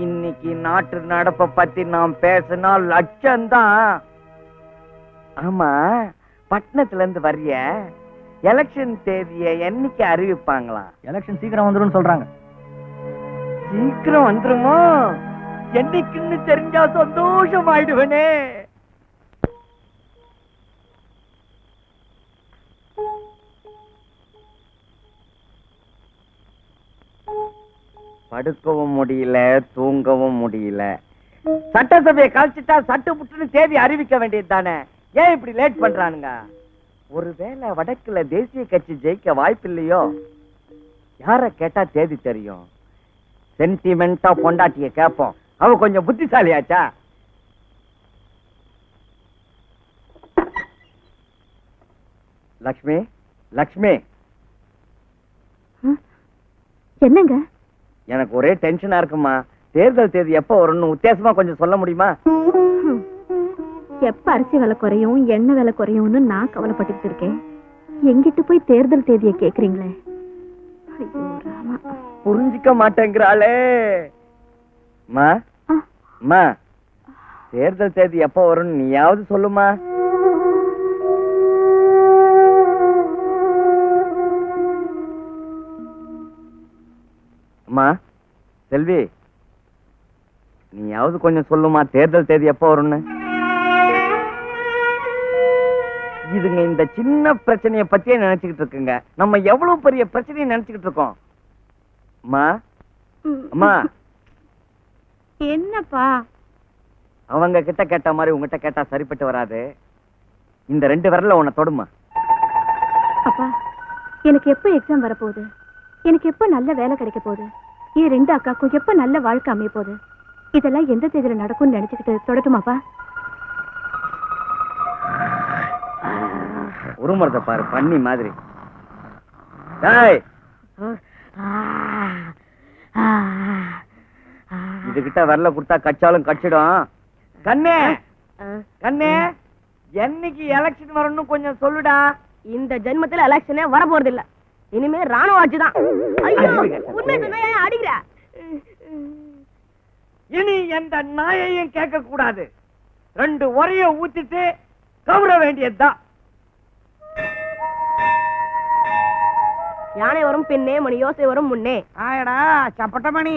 இன்னைக்கு நாட்டு நடப்ப பத்தி நாம் பேசினா லட்சம்தான். ஆமா, பட்டணத்துல இருந்து வர்றிய, எலெக்ஷன் தேதிய என்னைக்கு அறிவிப்பாங்களா? எலெக்ஷன் சீக்கிரம் வந்துடும் சொல்றாங்க. சீக்கிரம் வந்துருமோ? என்னைக்குன்னு தெரிஞ்சா சந்தோஷம் ஆயிடுவனே. படுக்கவும் முடியல, தூங்கவும் முடியல. சட்டசபையை கழிச்சிட்டா சட்டு புட்டுன்னு தேதி அறிவிக்க வேண்டியது தானே? ஏன் இப்படி லேட் பண்றானுங்க? ஒருவேளை வடக்குல தேசிய கட்சி ஜெயிக்க வாய்ப்பில்லையோ? யார கேட்டா தேதி தெரியும்? சென்டிமெண்டா பொண்டாட்டிய கேட்போம். அவ கொஞ்சம் புத்திசாலியாச்சா? லக்ஷ்மி, லக்ஷ்மி, என்னங்க? எனக்கு ஒரே டென்ஷனா இருக்குமா. தேர்தல் தேதி எப்ப வரும்னு உத்தேசமா கொஞ்சம் சொல்ல முடியுமா? எப்ப அரிசி விலை குறையும், எண்ணெய் விலை குறையும்னு நான் கவலைப்பட்டு இருக்கேன். எங்கிட்டு போய் தேர்தல் தேதியை கேக்குறீங்களே? ஐயோ ராமா. புரிஞ்சுக்க மாட்டேங்கிறாளே. அம்மா, தேர்தல் தேதி எப்ப வரும் நீயாவது சொல்லுமா? அம்மா செல்வி, நீயாவது கொஞ்சம் சொல்லுமா, தேர்தல் தேதி எப்ப வரும்னு. இதுங்க இந்த சின்ன பிரச்சனைய பத்தியே நினைச்சுக்கிட்டு இருக்குங்க. நம்ம எவ்வளவு பெரிய பிரச்சனையை நினைச்சுக்கிட்டு இருக்கோம். அம்மா, அம்மா. என்னப்பா? அவங்க கிட்ட கேட்ட மாதிரி உங்ககிட்ட கேட்டா சரிப்பட்டு வராது. இந்த 2 விரல்ல உன்னை தொடுமா. அப்பா, எனக்கு எப்ப எக்ஸாம் வரப்போகுது? எனக்கு எப்ப நல்ல வேலை கிடைக்க போகுது? என் 2 அக்காக்கும் எப்ப நல்ல வாழ்க்கை அமைய போகுது? இதெல்லாம் எந்த தேதியில நடக்கும்னு நினைச்சுக்கிட்டு தொடட்டுமாப்பா? உருமுறத பாரு, பண்ணி மாதிரி. டேய், இதுகிட்ட வரல கொடுத்தா கச்சாலும் கச்சிடும். கண்ணே, கண்ணே, என்னைக்கு எலெக்ஷன் வரணும் கொஞ்சம் சொல்லுடா. இந்த ஜென்மத்துல எலெக்ஷனே வர போறது இல்ல. இனிமே ராணுவ ஆட்சிதான். உண்மை சொன்னா அடிக்கிற. இனி எந்த நாயையும் கேட்க கூடாது. 2 உரைய ஊத்திட்டு கவுர வேண்டியதுதான். யானை வரும் பின்னே, மணி யோசை வரும் முன்னே. ஆயடா சப்பட்ட மணி.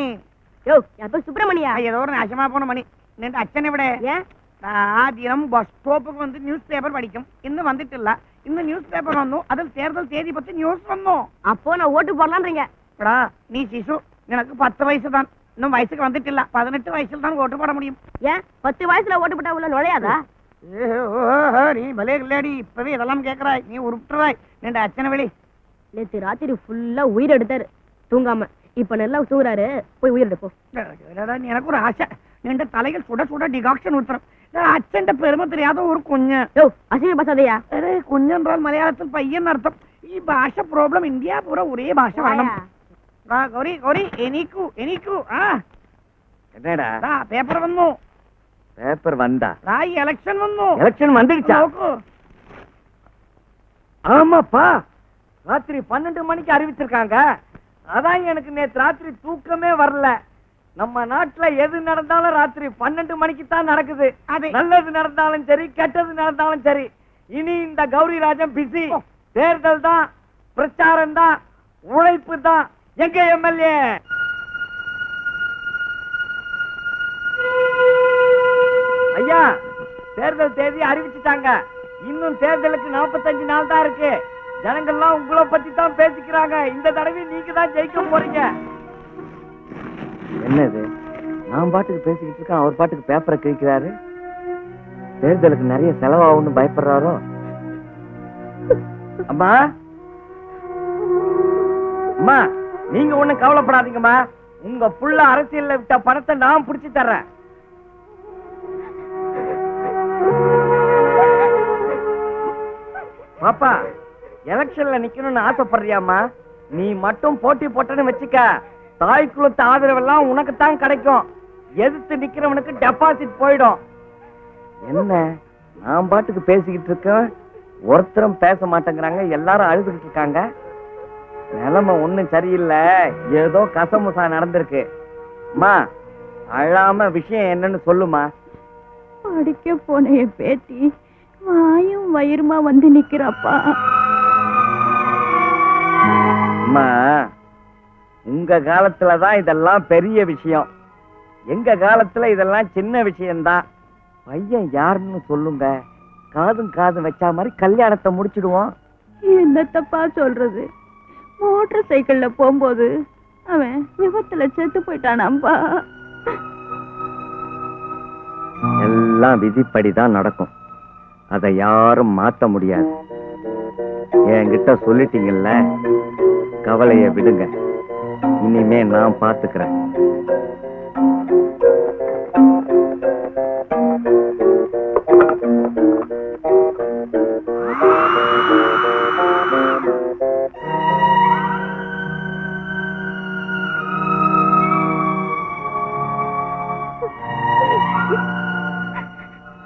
யோ, எப்ப சுப்பிரமணியா? ஏதோ ஒரு நாசமா போன மணி. நின்று அச்சனை விட. ஏன்? தினம் பஸ் ஸ்டாப்புக்கு வந்து நியூஸ் பேப்பர் படிக்கும். இன்னும் வந்துட்டு இல்ல. இந்த நியூஸ் பேப்பர் வந்தோம், அதில் தேர்தல் தேதி பத்தி நியூஸ் வந்தோம். அப்போ நான் ஓட்டு போடலான்றீங்க? நீ சிசு, எனக்கு 10 வயசு தான். இன்னும் வயசுக்கு வந்துட்டு இல்ல. 18 வயசுல தான் ஓட்டு போட முடியும். ஏன் 10 வயசுல ஓட்டு போட்டா உள்ள நுழையாதா? நீ பலே இல்லடி, இப்பவே இதெல்லாம் கேக்குறாய். நீ உருட்டுறாய். நின்று அச்சனை வெளி. நேத்து ராத்திரி ஃபுல்லா உயிர் எடுத்தாரு தூங்காம. இப்ப நல்லா தூங்குறாரு, போய் உயிர் எடுப்போம். எனக்கு ஒரு ஆசை. நின்று தலைகள் சுட சுட டிகாக்ஷன் ஊத்துறோம். அச்சன் பெருமை தெரியாத ஒரு குஞ்சு. யோ, அசிங்க பசாதையா? குஞ்சு என்றால் மலையாளத்தில் பையன் அர்த்தம். ഈ ഭാഷ പ്രോബ്ലം ഇന്ത്യ പൂरा ഒരേ ഭാഷ വേണം. ഗൗരി ഗൗരി എനിക്കു എനിക്കു என்னடா பேப்பர் வന്നു. பேப்பர் வந்தா? ராய் எலெக்ஷன் வന്നു. எலெக்ஷன் வந்துடுச்சா? ஆமாப்பா, ராத்திரி 12 மணிக்கு அறிவிச்சிருக்காங்க. அதான் எனக்கு நேத்து ராத்திரி தூக்கமே வரல. நம்ம நாட்டுல எது நடந்தாலும் ராத்திரி 12 மணிக்கு தான் நடக்குது. நல்லது நடந்தாலும் சரி, கெட்டது நடந்தாலும் சரி. இனி இந்த கௌரி ராஜன் பிஸி. தேர்தல் தான், பிரச்சாரம் தான், உழைப்பு தான். எங்க எம்எல்ஏ? ஐயா, தேர்தல் தேதி அறிவிச்சுட்டாங்க. இன்னும் தேர்தலுக்கு 45 நாள் தான் இருக்கு. ஜனங்கள்லாம் உங்களை பத்தி தான் பேசிக்கிறாங்க. இந்த தடவை நீங்க தான் ஜெயிக்க போறீங்க. என்னது, நான் பாட்டுக்கு பேசிக்கிட்டு இருக்கேன், அவர் பாட்டுக்கு பேப்பரை கிழிக்கிறாரு. தேர்தலுக்கு நிறைய செலவாகும்னு பயப்படுறாரோ? அம்மா, அம்மா, நீங்க ஒண்ணும் கவலைப்படாதீங்கம்மா. உங்க புள்ள அரசியல்ல விட்ட பணத்தை நான் புடிச்சு தர்றேன். பாப்பா, எலெக்ஷன்ல நிக்கணும்னு ஆசைப்படுறியாமா? நீ மட்டும் போட்டி போட்டன்னு வச்சுக்க, தாய் குலத்து ஆதரவெல்லாம் உனக்கு தான் கிடைக்கும். எதிர்த்து நிக்கிறவனுக்கு டெபாசிட் போயிடும். என்ன நான் பாட்டுக்கு பேசிக்கிட்டு இருக்கேன், ஒருத்தரும் பேச மாட்டேங்கிறாங்க, எல்லாரும் அழுதுகிட்டு இருக்காங்க. நிலைமை ஒண்ணும் சரியில்லை, ஏதோ கசமுசா நடந்திருக்கு. அம்மா அழாம விஷயம் என்னன்னு சொல்லுமா. அடிக்க போன என் பேத்தி வாயும் வயிறுமா வந்து நிக்கிறாப்பா. அம்மா உங்க காலத்துலதான் இதெல்லாம் பெரிய விஷயம், எங்க காலத்துல இதெல்லாம் சின்ன விஷயம்தான். பையன் யாருன்னு சொல்லுங்க, காதும் வச்சா மாதிரி கல்யாணத்தை முடிச்சிடுவோம். என்னத்தப்பா சொல்றது, மோட்டார் சைக்கிள்ல போகும்போது அவன் விபத்துல செத்து போயிட்டானாம்பா. எல்லாம் விதிப்படிதான் நடக்கும், அதை யாரும் மாத்த முடியாது. என்கிட்ட சொல்லிட்டீங்கல்ல, கவலைய விடுங்க, இனிமே நான் பாத்துக்கிறேன்.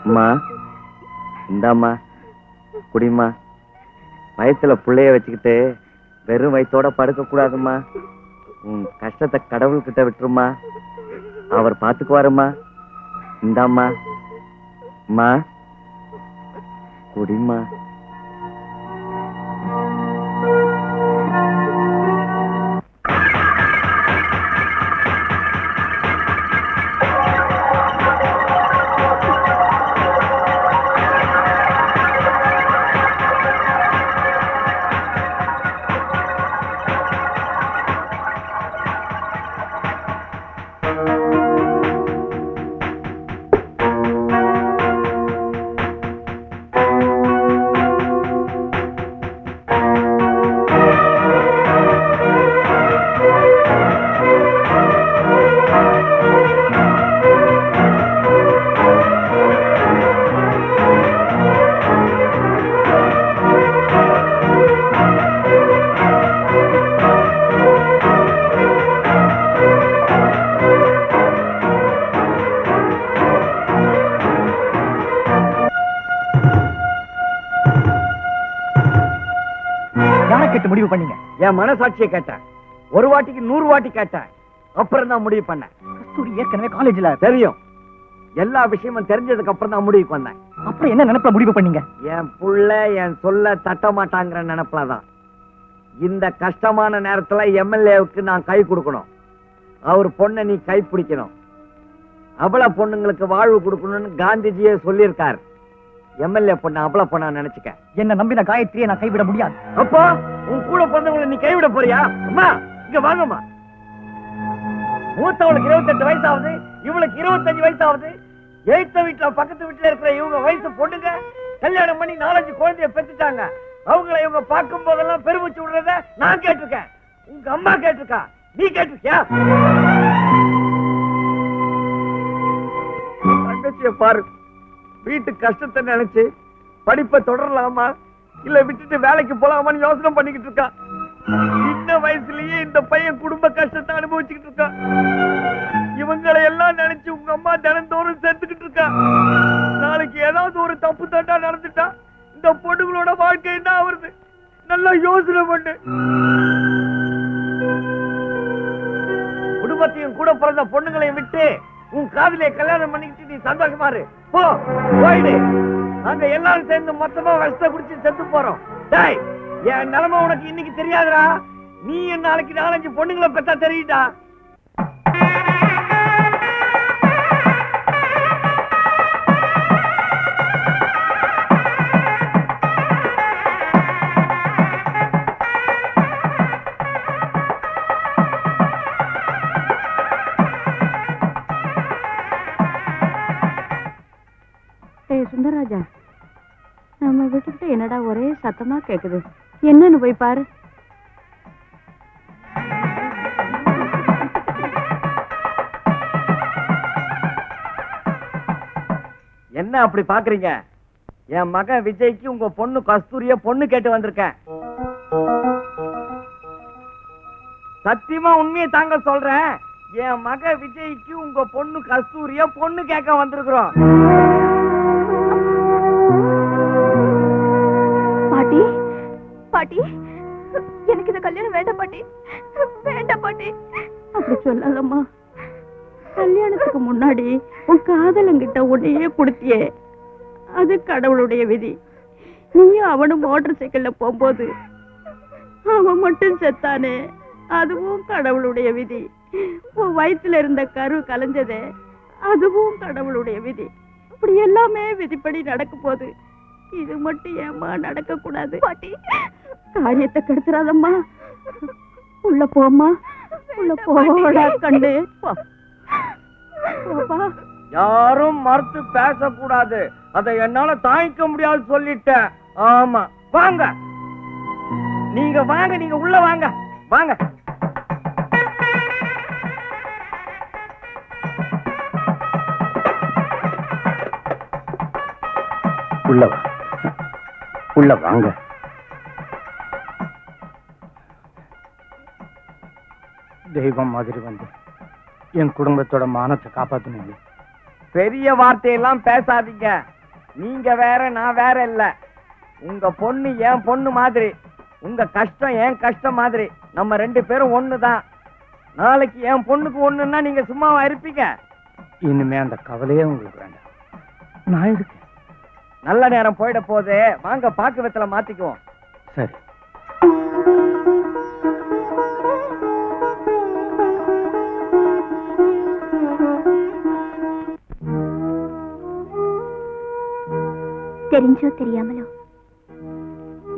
அம்மா இந்தாம்மா குடிமா. வயசுல புள்ளைய வச்சுக்கிட்டு வெறும் வயித்தோட படுக்க கூடாதும்மா. உன் கஷ்டத்தை கடவுள்கிட்ட விட்டுருமா, அவர் பாத்துக்குவாருமா. இந்தாம்மா அம்மா குடிமா. முடிவு பண்ணீங்க? என் மனசாட்சியை கேட்டேன், ஒரு வாட்டிக்கு 100 வாட்டி கேட்டேன், அப்புறம் தான் முடிவு பண்ணேன். கஸ்தூரி ஏற்கனவே காலேஜ்ல தெரியும், எல்லா விஷயமும் தெரிஞ்சதுக்கு அப்புறம் தான் முடிவு பண்ணேன். அப்புறம் என்ன நினைப்புல முடிவு பண்ணீங்க? என் புள்ள என் சொல்ல தட்ட மாட்டாங்கிற நினைப்புலதான். இந்த கஷ்டமான நேரத்துல எம்எல்ஏவுக்கு நான் கை கொடுக்கணும், அவர் பொண்ணை நீ கை பிடிக்கணும், அவள பொண்ணுங்களுக்கு வாழ்வு கொடுக்கணும்னு காந்திஜியே சொல்லியிருக்காரு. எம்எல்ஏ பொண்ணு அவள பொண்ணா நினைச்சுக்க. என்ன நம்பின காயத்ரியை நான் கைவிட முடியாது. அப்போ உன் கூட பிறந்தவங்களை நீ கைவிட போறியா? அம்மா இங்க வாங்கம்மா. மூத்தவளுக்கு 28 வயசாகுது, இவளுக்கு 25 வயசாகுது. எழுத்த வீட்டுல பக்கத்து வீட்டுல இருக்கிற இவங்க வயசு பொண்ணுங்க கல்யாணம் பண்ணி 4-5 குழந்தைய பெற்றுட்டாங்க. அவங்களை இவங்க பார்க்கும் போதெல்லாம் பெருமிச்சு விடுறத நான் கேட்டிருக்கேன், உங்க அம்மா கேட்டிருக்கா, நீ கேட்டிருக்கியா? தங்கச்சிய பாரு, வீட்டு கஷ்டத்தை நினைச்சு படிப்பை தொடரலாமா இல்ல விட்டுட்டு வேலைக்கு போலாமான்னு யோசனை பண்ணிக்கிட்டு இருக்கா. சின்ன வயசுலயே இந்த பையன் குடும்ப கஷ்டத்தை அனுபவிச்சுக்கிட்டு இருக்கா. இவங்களை எல்லாம் நினைச்சு உங்க அம்மா தினந்தோறும் சேர்த்துக்கிட்டு இருக்கா. நாளைக்கு ஏதாவது ஒரு தப்பு தண்டா நடந்துட்டா இந்த பொண்ணுங்களோட வாழ்க்கை என்ன ஆகுறது? நல்லா யோசனை பண்ணு. குடும்பத்தையும் கூட பிறந்த பொண்ணுங்களையும் விட்டு உன் காதலியை கல்யாணம் பண்ணிக்கிட்டு நீ சந்தோஷமா இரு. போ போயிடு. நாங்க எல்லாரும் சேர்ந்து மொத்தமா விஷத்தை குடிச்சு செத்து போறோம். டேய், என் நிலைமை உனக்கு இன்னைக்கு தெரியாதுடா. நீ நாளைக்கு 4-5 பொண்ணுங்களை பெத்தா தெரியுதா? சுந்தரராஜா, நம்ம வீட்டுக்கிட்ட என்னடா ஒரே சத்தமா கேக்குது, என்னன்னு போய் பாரு. என்ன அப்படி பாக்குறீங்க? என் மகன் விஜய்க்கு உங்க பொண்ணு கஸ்தூரிய பொண்ணு கேட்டு வந்திருக்கேன். சத்தியமா உண்மையை தாங்க சொல்றேன். என் மக விஜய்க்கு உங்க பொண்ணு கஸ்தூரிய பொண்ணு கேட்க வந்திருக்கிறோம். பாட்டி பாட்டி, எனக்கு இந்த கல்யாணம் வேண்டாம் பாட்டி, வேண்டாம் பாட்டி. அப்படி சொல்லாதம்மா. கல்யாணத்துக்கு முன்னாடி உன் காதலங்கிட்ட உன்னையே கொடுத்தியே, அது கடவுளுடைய விதி. நீயும் அவனும் மோட்டார் சைக்கிள்ல போகும்போது அவன் மட்டும் செத்தானே, அதுவும் கடவுளுடைய விதி. உன் வயிற்றுல இருந்த கரு கலைஞ்சதே, அதுவும் கடவுளுடைய விதி. இப்படி எல்லாமே விதிப்படி நடக்கும் போது இது மட்டும் ஏமா நடக்க கூடாது பாட்டி? காரியத்தை கெடுத்துறாதம்மா. உள்ள போம்மா, உள்ள போடா கண்டு. யாரும் மறுத்து பேசக்கூடாது, அதை என்னால தாங்கிக்க முடியாது சொல்லிட்டேன். ஆமா வாங்க, நீங்க வாங்க, நீங்க உள்ள வாங்க, வாங்க. உள்ள வா, உள்ள வாங்க. தெய்வம் மாதிரி வந்து என் குடும்பத்தோட மானத்தை காப்பாத்தினீங்க. பெரிய வார்த்தையெல்லாம் பேசாதீங்க. நீங்க வேற, நான் வேற இல்ல. உங்க பொண்ணு என் பொண்ணு மாதிரி, உங்க கஷ்டம் என் கஷ்டம் மாதிரி. நம்ம 2 பேரும் ஒண்ணுதான். நாளைக்கு என் பொண்ணுக்கு ஒண்ணுன்னா நீங்க சும்மாவா இருப்பீங்க? இனிமே அந்த கவலையே உங்களுக்கு வேண்டாம், நான் இருக்கேன். நல்ல நேரம் போயிட போது, வாங்க பாக்கு வெத்தல மாத்திக்குவோம். சரி. தெரிஞ்சோ தெரியாமலோ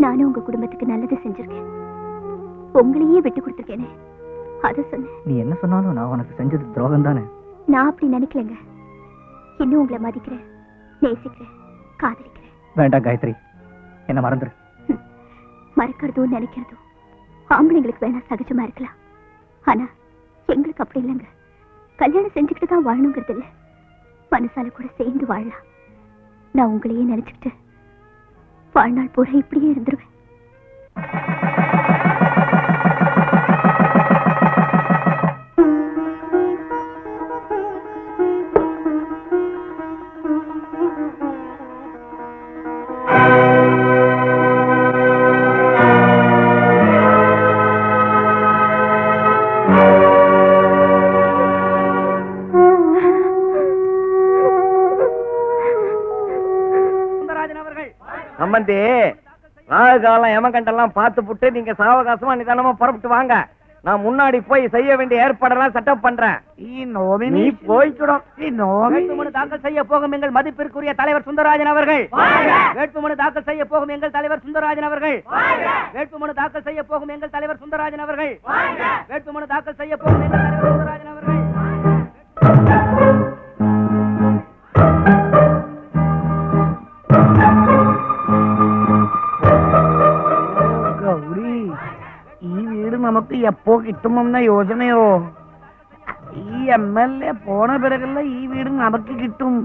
நானும் உங்க குடும்பத்துக்கு நல்லது செஞ்சிருக்கேன். உங்களையே விட்டு கொடுத்துருக்கேனே, அத சொன்னேன். நீ என்ன சொன்னாலும் நான் உனக்கு செஞ்சது துரோகம் தானே. நான் அப்படி நினைக்கலங்க. இன்னும் உங்களை மதிக்கிறேன், நேசிக்கிறேன், காதலிக்கிறேன். வேண்டாம் காயத்ரி, என்ன மறந்துரு. மறக்கிறதும் நினைக்கிறதும் ஆம்பளைங்களுக்கு வேணா சகஜமா இருக்கலாம். ஆனா எங்களுக்கு அப்படி இல்லைங்க. கல்யாணம் செஞ்சுக்கிட்டு தான் வாழணுங்கிறது இல்லை, மனசால கூட சேர்ந்து வாழலாம். நான் உங்களையே நினைச்சுக்கிட்டு வாழ்நாள் பூரா இப்படியே இருந்துருவேன். சம்பந்தி, ராகுகாலம் யமகண்டெல்லாம் பார்த்து புட்டு நீங்க சாவகாசமா நிதானமா புறப்பட்டு வாங்க. நான் முன்னாடி போய் செய்ய வேண்டிய ஏற்பாடெல்லாம் செட்டப் பண்றேன். நீ போய்க்கிடும். வேட்புமனு தாக்கல் செய்ய போகும் எங்கள் மதிப்பிற்குரிய தலைவர் சுந்தரராஜன் அவர்கள். வேட்புமனு தாக்கல் செய்ய போகும் எங்கள் தலைவர் சுந்தரராஜன் அவர்கள். வேட்புமனு தாக்கல் செய்ய போகும் எங்கள் தலைவர் சுந்தரராஜன் அவர்கள். வேட்புமனு தாக்கல் செய்ய போகும் எங்கள் தலைவர் சுந்தரராஜன் அவர்கள். ಗೌರಿ, ಈ ವೀಡು നമുക്ക് എപ്പോ കിട്ടുമെന്ന യോജനയോ? ഈ MLA പോണ പിറകല്ല ഈ വീട് നമുക്ക് കിട്ടും.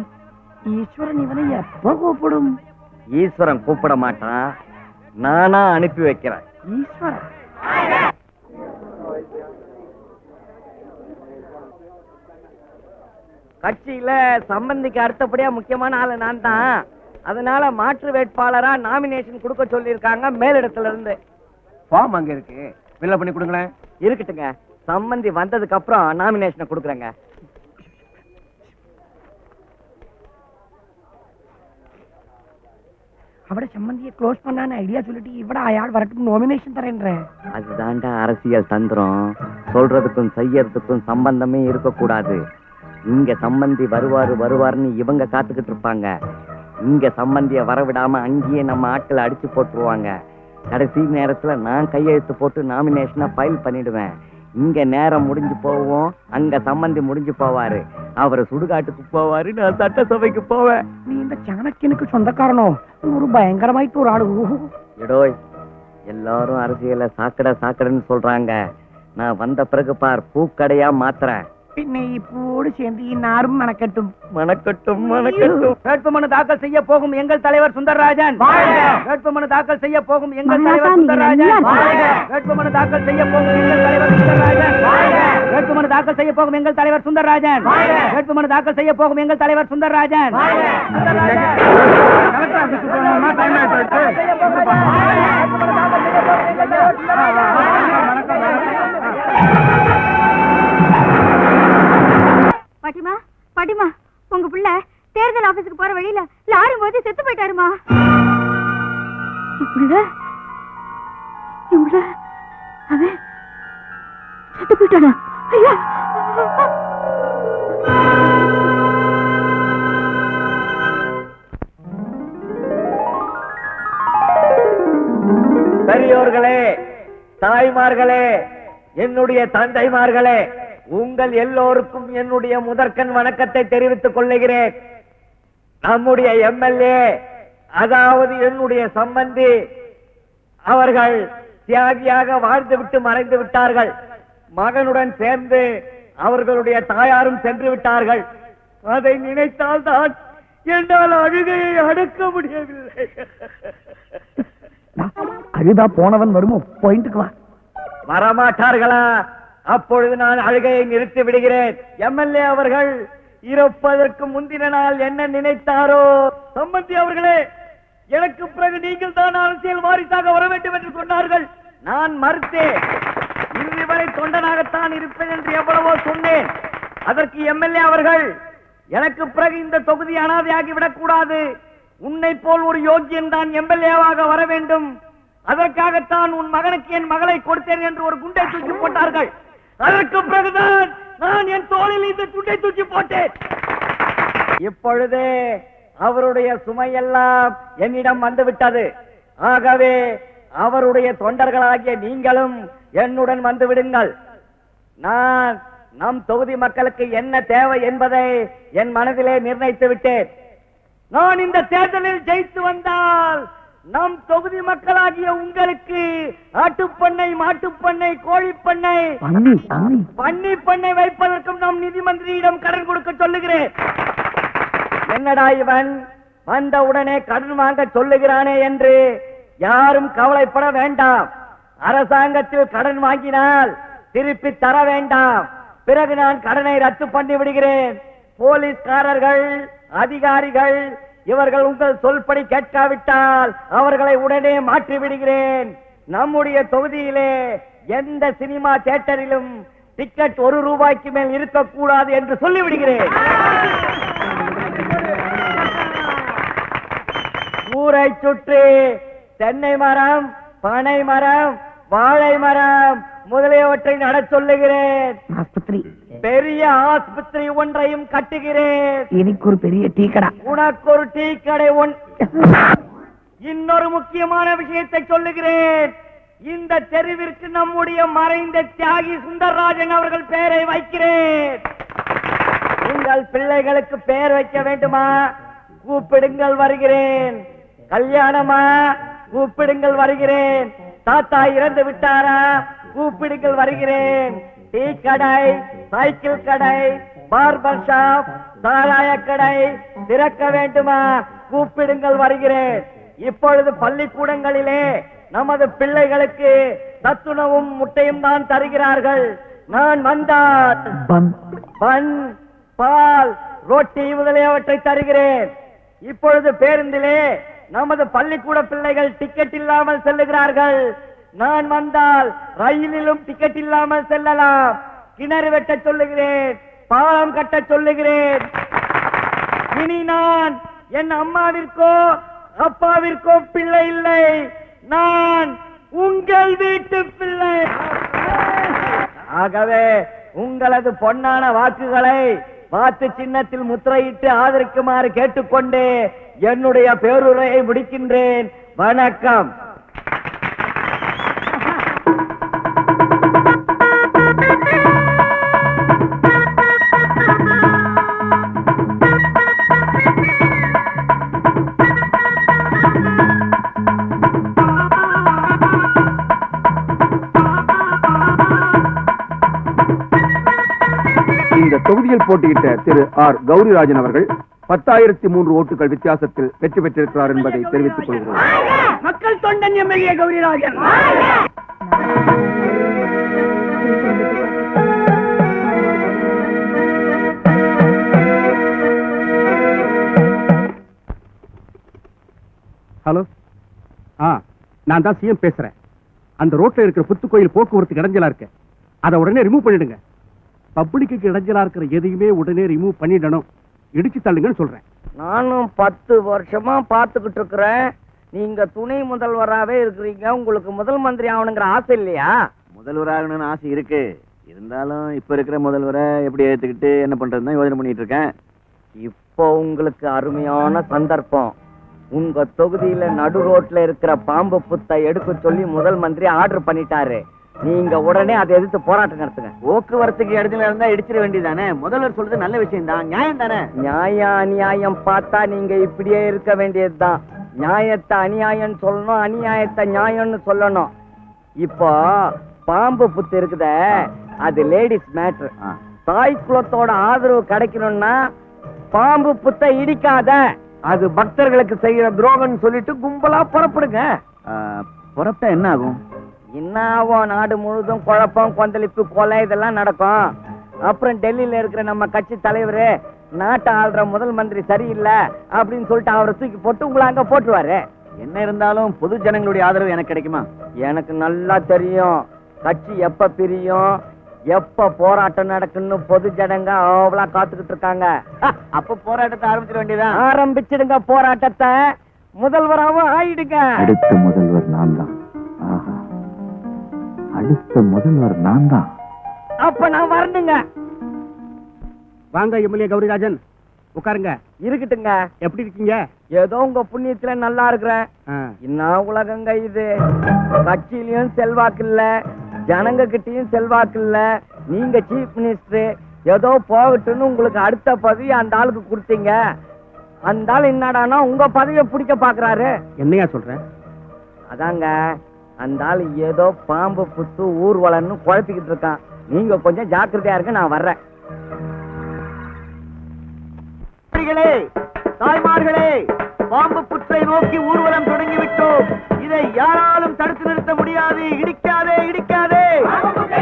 ஈஸ்வரன் இவனை எப்போ கூப்பிடும்? ஈஸ்வரன் கூப்பிட மாட்டான், நானா அனுப்பி வைக்கிறேன். ஈஸ்வரன் கட்சியில சம்பந்திக்கு அடுத்தபடியா முக்கியமான ஆளு நான் தான். அதனால மாற்று வேட்பாளரா நாமினேஷன் கொடுக்க சொல்லியிருக்காங்க மேலிடத்துல இருந்து. ஃபார்ம் அங்க இருக்கு, ஃபில் பண்ணி கொடுங்களேன். இருக்கட்டுங்க, சம்பந்தி வந்ததுக்கு அப்புறம் நாமினேஷனை கொடுக்குறேங்க. അവിടെ சம்பந்தியை க்ளோஸ் பண்ணான்னு ஐடியா சொல்லிட்டு இவட அயாள் வரட்டும் நாமினேஷன் தரேன்றேன். அதுதான்டா அரசியல் தந்திரம். சொல்றதுக்கும் செய்யறதுக்கும் சம்பந்தமே இருக்கக்கூடாது. இங்க சம்பந்தி வருவாருன்னு இவங்க காத்துக்கிட்டு இருப்பாங்க. இங்க சம்பந்திய வரவிடாம அங்கேயே நம்ம ஆட்களை அடிச்சு போட்டுருவாங்க. கடைசி நேரத்துல நான் கையெழுத்து போட்டு நாமினேஷனை ஃபைல் பண்ணிடுவேன். இங்க நேரம் முடிஞ்சு போவோம், அங்க சம்பந்தி முடிஞ்சு போவாரு. அவரு சுடுகாட்டுக்கு போவாரு, நான் சட்டசபைக்கு போவேன். நீ இந்த சாணக்கியனுக்கு சொந்தக்காரனோ? ஒரு பயங்கரமாயிட்டு ஒரு ஆளு. எடோய், எல்லாரும் அரசியல சாக்கடைன்னு சொல்றாங்க. நான் வந்த பிறகு பார் பூக்கடையா மாத்துறேன். பின்ன இப்போடு சேர்ந்து இன்னாரும் மணக்கட்டும். மணக்கட்டும் மணக்கட்டும். வேட்புமனு தாக்கல் செய்ய போகும் எங்கள் தலைவர் சுந்தரராஜன். வேட்புமனு தாக்கல் செய்ய போகும் எங்கள் தலைவர் மகாசாமி சுந்தரராஜன். ஐயா. வேட்புமனு தாக்கல் செய்ய போகும் எங்கள் தலைவர் சுந்தரராஜன். வேட்புமனு தாக்கல் செய்ய போகும் எங்கள் தலைவர் சுந்தரராஜன். வேட்புமனு தாக்கல் செய்ய போகும் எங்கள் தலைவர் சுந்தரராஜன். கலெக்டர் ஆபீஸ்க்கு போகணுமா? டைம் ஆயிட்டு. பாட்டிமா பாட்டிமா, உங்க புள்ள தேர்தல் ஆபீஸுக்கு போற வழியில லாரி மோதி செத்து போயிட்டாருமா. அவன் செத்து போயிட்டானா? ஐயா, பெரியோர்களே, தாய்மார்களே, என்னுடைய தந்தைமார்களே, உங்கள் எல்லோருக்கும் என்னுடைய முதற்கண் வணக்கத்தை தெரிவித்துக் கொள்ளுகிறேன். நம்முடைய எம்எல்ஏ, அதாவது என்னுடைய சம்பந்தி அவர்கள் தியாகியாக வாழ்ந்துவிட்டு மறைந்து விட்டார்கள். மகனுடன் சேர்ந்து அவர்களுடைய தாயாரும் சென்று விட்டார்கள். அதை நினைத்தால் தான் என்னால் அழுகையை அடக்க முடியவில்லை. அழுதா போனவன் வருமோ? பாயிண்ட்டுக்கு வா. வரமாட்டார்களா? அப்பொழுது நான் அழுகையை நிறுத்தி விடுகிறேன். எம்எல்ஏ அவர்கள் இருப்பதற்கு முந்தின நாள் என்ன நினைத்தாரோ? சம்பந்தி அவர்களே, எனக்கு பிறகு நீங்கள் தான் அரசியல் வாரிசாக வர வேண்டும் என்று சொன்னார்கள். நான் மறுத்தேன். இறுதி வரை தொண்டனாகத்தான் இருப்பேன் என்று எவ்வளவோ சொன்னேன். அதற்கு எம்எல்ஏ அவர்கள், எனக்கு பிறகு இந்த தொகுதி அனாதையாகிவிடக் கூடாது, உன்னை போல் ஒரு யோகியன் தான் எம்எல்ஏவாக வர வேண்டும், அதற்காகத்தான் உன் மகனுக்கு என் மகளை கொடுத்தேன் என்று ஒரு குண்டை தூக்கி போட்டார்கள். அதற்கு பிறகுதான் நான் என் தோளில் இந்த துண்டை தூக்கி போட்டேன். இப்பொழுது அவருடைய சுமையெல்லாம் என்னிடம் வந்துவிட்டது. ஆகவே அவருடைய தொண்டர்களாகிய நீங்களும் என்னுடன் வந்து விடுங்கள். நான் நம் தொகுதி மக்களுக்கு என்ன தேவை என்பதை என் மனதிலே நிர்ணயித்து விட்டேன். நான் இந்த தேர்தலில் ஜெயித்து வந்தால் நம் தொகுதி மக்களாகிய உங்களுக்கு ஆட்டுப்பண்ணை, மாட்டுப்பண்ணை, கோழிப்பண்ணை, பன்னி பண்ணை வைப்பதற்கும் நம் நிதி மந்திரியிடம் கடன் கொடுக்க சொல்லுகிறேன். என்னடா இவன் வந்த உடனே கடன் வாங்க சொல்லுகிறானே என்று யாரும் கவலைப்பட வேண்டாம். அரசாங்கத்தில் கடன் வாங்கினால் திருப்பி தர வேண்டாம். பிறகு நான் கடனை ரத்து பண்ணி விடுகிறேன். போலீஸ்காரர்கள், அதிகாரிகள் இவர்கள் உங்கள் சொல்படி கேட்காவிட்டால் அவர்களை உடனே மாற்றி விடுகிறேன். நம்முடைய தொகுதியிலே எந்த சினிமா தியேட்டரிலும் டிக்கெட் ₹1 மேல் இருக்கக்கூடாது என்று சொல்லிவிடுகிறேன். ஊரை சுற்றி தென்னை மரம், பனை மரம், வாழை மரம் முதலியவற்றை நட சொல்லுகிறேன். ஆஸ்பத்திரி, பெரிய ஆஸ்பத்திரி ஒன்றையும் கட்டுகிறேன். எனக்கு ஒரு பெரிய டீ கடை. உனக்கு ஒரு டீ கடை. இன்னொரு முக்கியமான விஷயத்தை சொல்லுகிறேன். இந்த தெருவிற்கு நம்முடைய மறைந்த தியாகி சுந்தரராஜன் அவர்கள் பெயரை வைக்கிறேன். உங்கள் பிள்ளைகளுக்கு பெயர் வைக்க வேண்டுமா? கூப்பிடுங்கள், வருகிறேன். கல்யாணமா? கூப்பிடுங்கள், வருகிறேன். தாத்தா இறந்து விட்டாரா? கூப்பிடுங்கள், வருகிறேன். டீ கடை, சைக்கிள் கடை, பார்பர் ஷாப், சாராய கடை திறக்க வேண்டுமா? கூப்பிடுங்கள், வருகிறேன். இப்பொழுது பள்ளிக்கூடங்களிலே நமது பிள்ளைகளுக்கு சத்துணவும் முட்டையும் தான் தருகிறார்கள். நான் வந்தால் பன், பால், ரொட்டி முதலியவற்றை தருகிறேன். இப்பொழுது பேருந்திலே நமது பள்ளிக்கூட பிள்ளைகள் டிக்கெட் இல்லாமல் செல்லுகிறார்கள். நான் வந்தால் ரயிலிலும் டிக்கெட் இல்லாமல் செல்லலாம். கிணறு வெட்ட சொல்லுகிறேன், பாலம் கட்ட சொல்லுகிறேன். இனி நான் என் அம்மாவிற்கோ அப்பாவிற்கோ பிள்ளை இல்லை, நான் உங்கள் வீட்டு பிள்ளை. ஆகவே உங்களது பொன்னான வாக்குகளை வாக்கு சின்னத்தில் முத்திரையிட்டு ஆதரிக்குமாறு கேட்டுக்கொண்டு என்னுடைய பேருரையை முடிக்கின்றேன். வணக்கம். இந்த இத்தொகுதியில் போட்டியிட்ட திரு ஆர் கௌரிராஜன் அவர்கள் 10,003 ஓட்டுகள் வித்தியாசத்தில் வெற்றி பெற்றிருக்கிறார் என்பதை தெரிவித்துக் கொள்கிறோம். மக்கள் தொண்டன் எம்எல்ஏ கௌரிராஜன். ஹலோ, நான் தான் சிஎம் பேசுறேன். அந்த ரோட்ல இருக்கிற புத்து கோயில் போக்குவரத்துக்கு இடைஞ்சலா இருக்கு, அதை உடனே ரிமூவ் பண்ணிடுங்க. பப்ளிக்கு இடைஞ்சலா இருக்கிற எதையுமே உடனே ரிமூவ் பண்ணிடணும். இடிச்சு தள்ளுங்கன்னு சொல்றேன். நானும் 10 வருஷமா பாத்துக்கிட்டு இருக்கிறேன். நீங்க துணை முதல்வராவே இருக்கிறீங்க. உங்களுக்கு முதல் மந்திரி ஆகணுங்கிற ஆசை இல்லையா? முதல்வர் ஆகணும்னு ஆசை இருக்கு. இருந்தாலும் இப்ப இருக்கிற முதல்வரை எப்படி ஏத்துக்கிட்டு என்ன பண்றதுன்னு யோசனை பண்ணிட்டு இருக்கேன். இப்போ உங்களுக்கு அருமையான சந்தர்ப்பம். உங்க தொகுதியில நடு ரோட்ல இருக்கிற பாம்பு புத்தை எடுக்க சொல்லி முதல் மந்திரி ஆர்டர் பண்ணிட்டாரு. நீங்க உடனே அதை எதிர்த்து போராட்டம் நடத்துங்க. போக்குவரத்துக்கு இடத்துல இருந்தா இடிச்சிட வேண்டியதானே? முதல்வர் சொல்றது நல்ல விஷயம் தான், நியாயம் தானே? நியாயம் அநியாயம் பார்த்தா நீங்க இப்படியே இருக்க வேண்டியதுதான். நியாயத்தை அநியாயம் சொல்லணும், அநியாயத்தை நியாயம்னு சொல்லணும். இப்போ பாம்பு புத்து இருக்குத, அது லேடிஸ் மேட்ரு. தாய் குலத்தோட ஆதரவு கிடைக்கணும்னா பாம்பு புத்தை இடிக்காத, அது பக்தர்களுக்கு செய்யற துரோகம்னு சொல்லிட்டு கும்பலா புறப்படுங்க. புறப்பட்டா என்ன ஆகும்? என்னாவும் நாடு முழுதும் குழப்பம், கொந்தளிப்பு, கொலை இதெல்லாம் நடக்கும். அப்புறம் டெல்லியில இருக்கிற நம்ம கட்சி தலைவரு நாட்டை ஆள்ற முதல் மந்திரி சரியில்லை அப்படின்னு சொல்லிட்டு அவரை தூக்கி போட்டு உங்களை அங்க போட்டுருவாரு. என்ன இருந்தாலும் பொது ஜனங்களுடைய ஆதரவு எனக்கு கிடைக்குமா? எனக்கு நல்லா தெரியும். கட்சி எப்ப பிரியும், எப்ப போராட்டம் நடக்குன்னு பொது ஜனங்க அவ்வளோ காத்துக்கிட்டு இருக்காங்க. அப்ப போராட்டத்தை ஆரம்பிச்சிட வேண்டியதான். ஆரம்பிச்சிடுங்க போராட்டத்தை. முதல்வராகவும் ஆயிடுங்க. அடுத்த முதல்வர் நான் தான். அடுத்த முதல்வர் நான் தான். அப்ப நான் வரணுங்க. வாங்க எம்எல்ஏ கௌரிராஜன், உட்காருங்க. இருக்கட்டுங்க. எப்படி இருக்கீங்க? ஏதோ உங்க புண்ணியத்துல நல்லா இருக்கிறேன். என்ன உலகங்க இது? கட்சியிலயும் செல்வாக்கு இல்ல, ஜனங்க கிட்டயும் செல்வாக்கு இல்ல. நீங்க சீஃப் மினிஸ்டர், ஏதோ போகட்டுன்னு உங்களுக்கு அடுத்த பதவி அந்த ஆளுக்கு கொடுத்தீங்க. அந்த ஆள் என்னடானா உங்க பதவியை பிடிக்க பாக்குறாரு. என்னையா சொல்றேன்? அதாங்க, அந்த ஆள் ஏதோ பாம்பு புத்து ஊர்வலன்னு குழப்பிக்கிட்டு இருக்கான். நீங்க கொஞ்சம் ஜாக்கிரதையா இருக்க. நான் வர்றேன். தாய்மார்களே, பாம்பு புற்றை நோக்கி ஊர்வலம் தொடங்கிவிட்டோம். இதை யாராலும் தடுத்து நிறுத்த முடியாது. இடிக்காதே இடிக்காதே